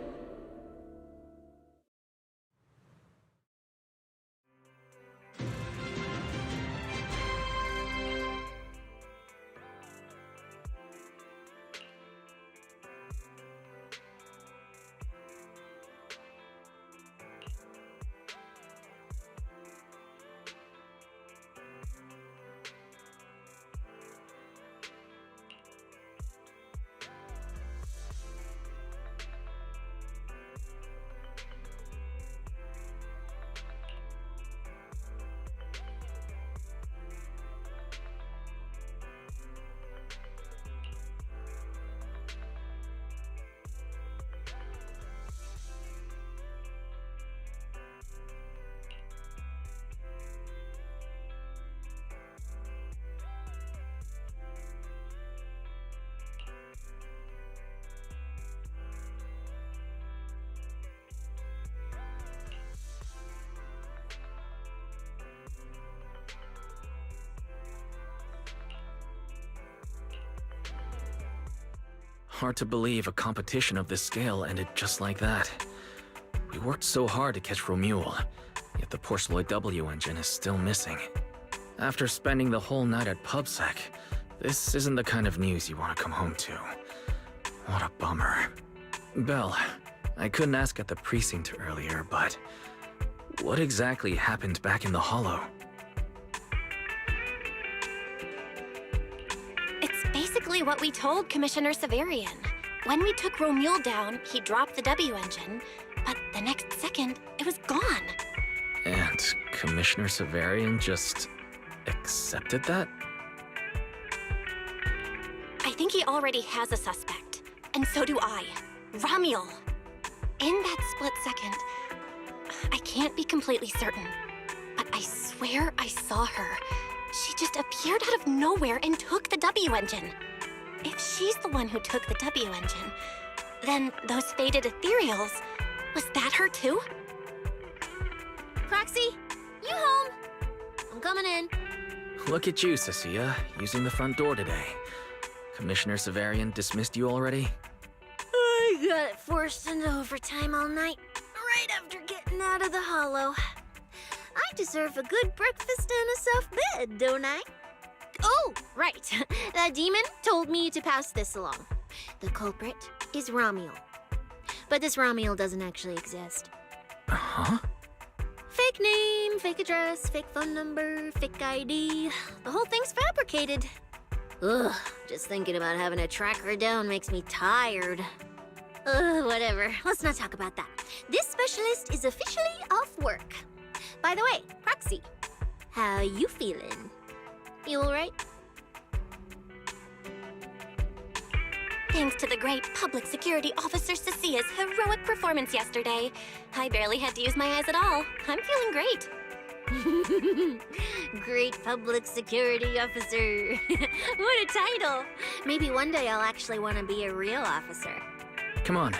Speaker 1: Hard to believe a competition of this scale ended just like that. We worked so hard to catch Romuald, yet the Porceloid W engine is still missing. After spending the whole night at PubSec, this isn't the kind of news you want to come home to. What a bummer. Belle, I couldn't ask at the precinct earlier, but what exactly happened back in the Hollow?
Speaker 2: It's basically what we told Commissioner Severian. When we took Romuald down, he dropped the W engine, but the next second, it was gone.
Speaker 1: And Commissioner Severian just accepted that?
Speaker 2: I think he already has a suspect, and so do I. Ramiel. In that split second, I can't be completely certain, but I swear I saw her. She just appeared out of nowhere and took the W engine. If she's the one who took the W engine, then those faded ethereals, was that her too?
Speaker 16: Proxy, you home? I'm coming in.
Speaker 1: Look at you, Cecilia, using the front door today. Commissioner Severian dismissed you already?
Speaker 16: I got forced into overtime all night, right after getting out of the Hollow. I deserve a good breakfast and a soft bed, don't I? Oh, right. That demon told me to pass this along. The culprit is Ramiel. But this Ramiel doesn't actually exist.
Speaker 1: Huh?
Speaker 16: Fake name, fake address, fake phone number, fake ID. The whole thing's fabricated. Ugh, just thinking about having to track her down makes me tired. Whatever. Let's not talk about that. This specialist is officially off work. By the way, Proxy, how you feeling? You alright?
Speaker 2: Thanks to the great public security officer Cecia's heroic performance yesterday, I barely had to use my eyes at all. I'm feeling great.
Speaker 16: Great public security officer. What a title. Maybe one day I'll actually want to be a real officer.
Speaker 1: Come on,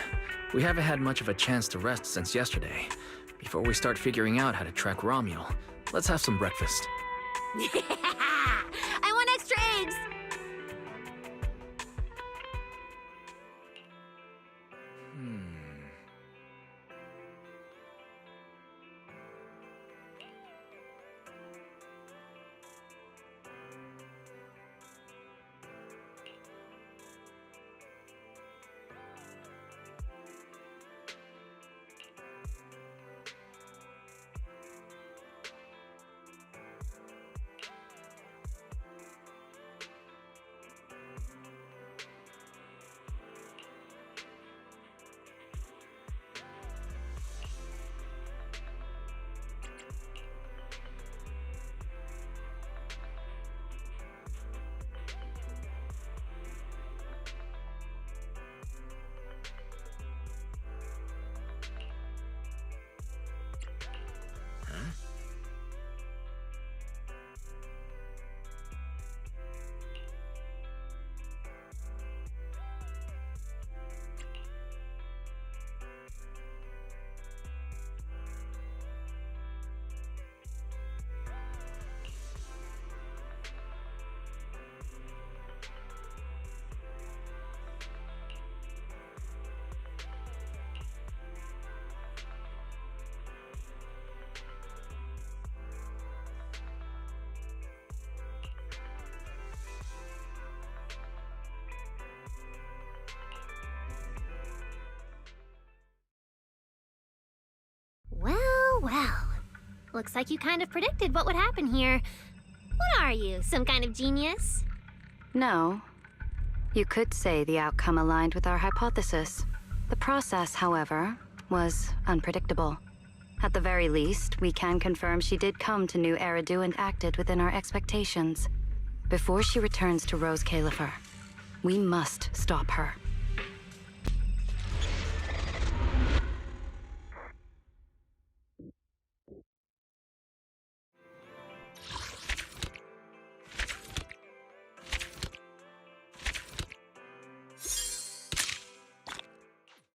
Speaker 1: we haven't had much of a chance to rest since yesterday. Before we start figuring out how to track Romuald, let's have some breakfast.
Speaker 16: I want extra eggs.
Speaker 4: Looks like you kind of predicted what would happen here. What are you, some kind of genius?
Speaker 3: No. You could say the outcome aligned with our hypothesis. The process, however, was unpredictable. At the very least, we can confirm she did come to New Eridu and acted within our expectations. Before she returns to Rose Califer, we must stop her.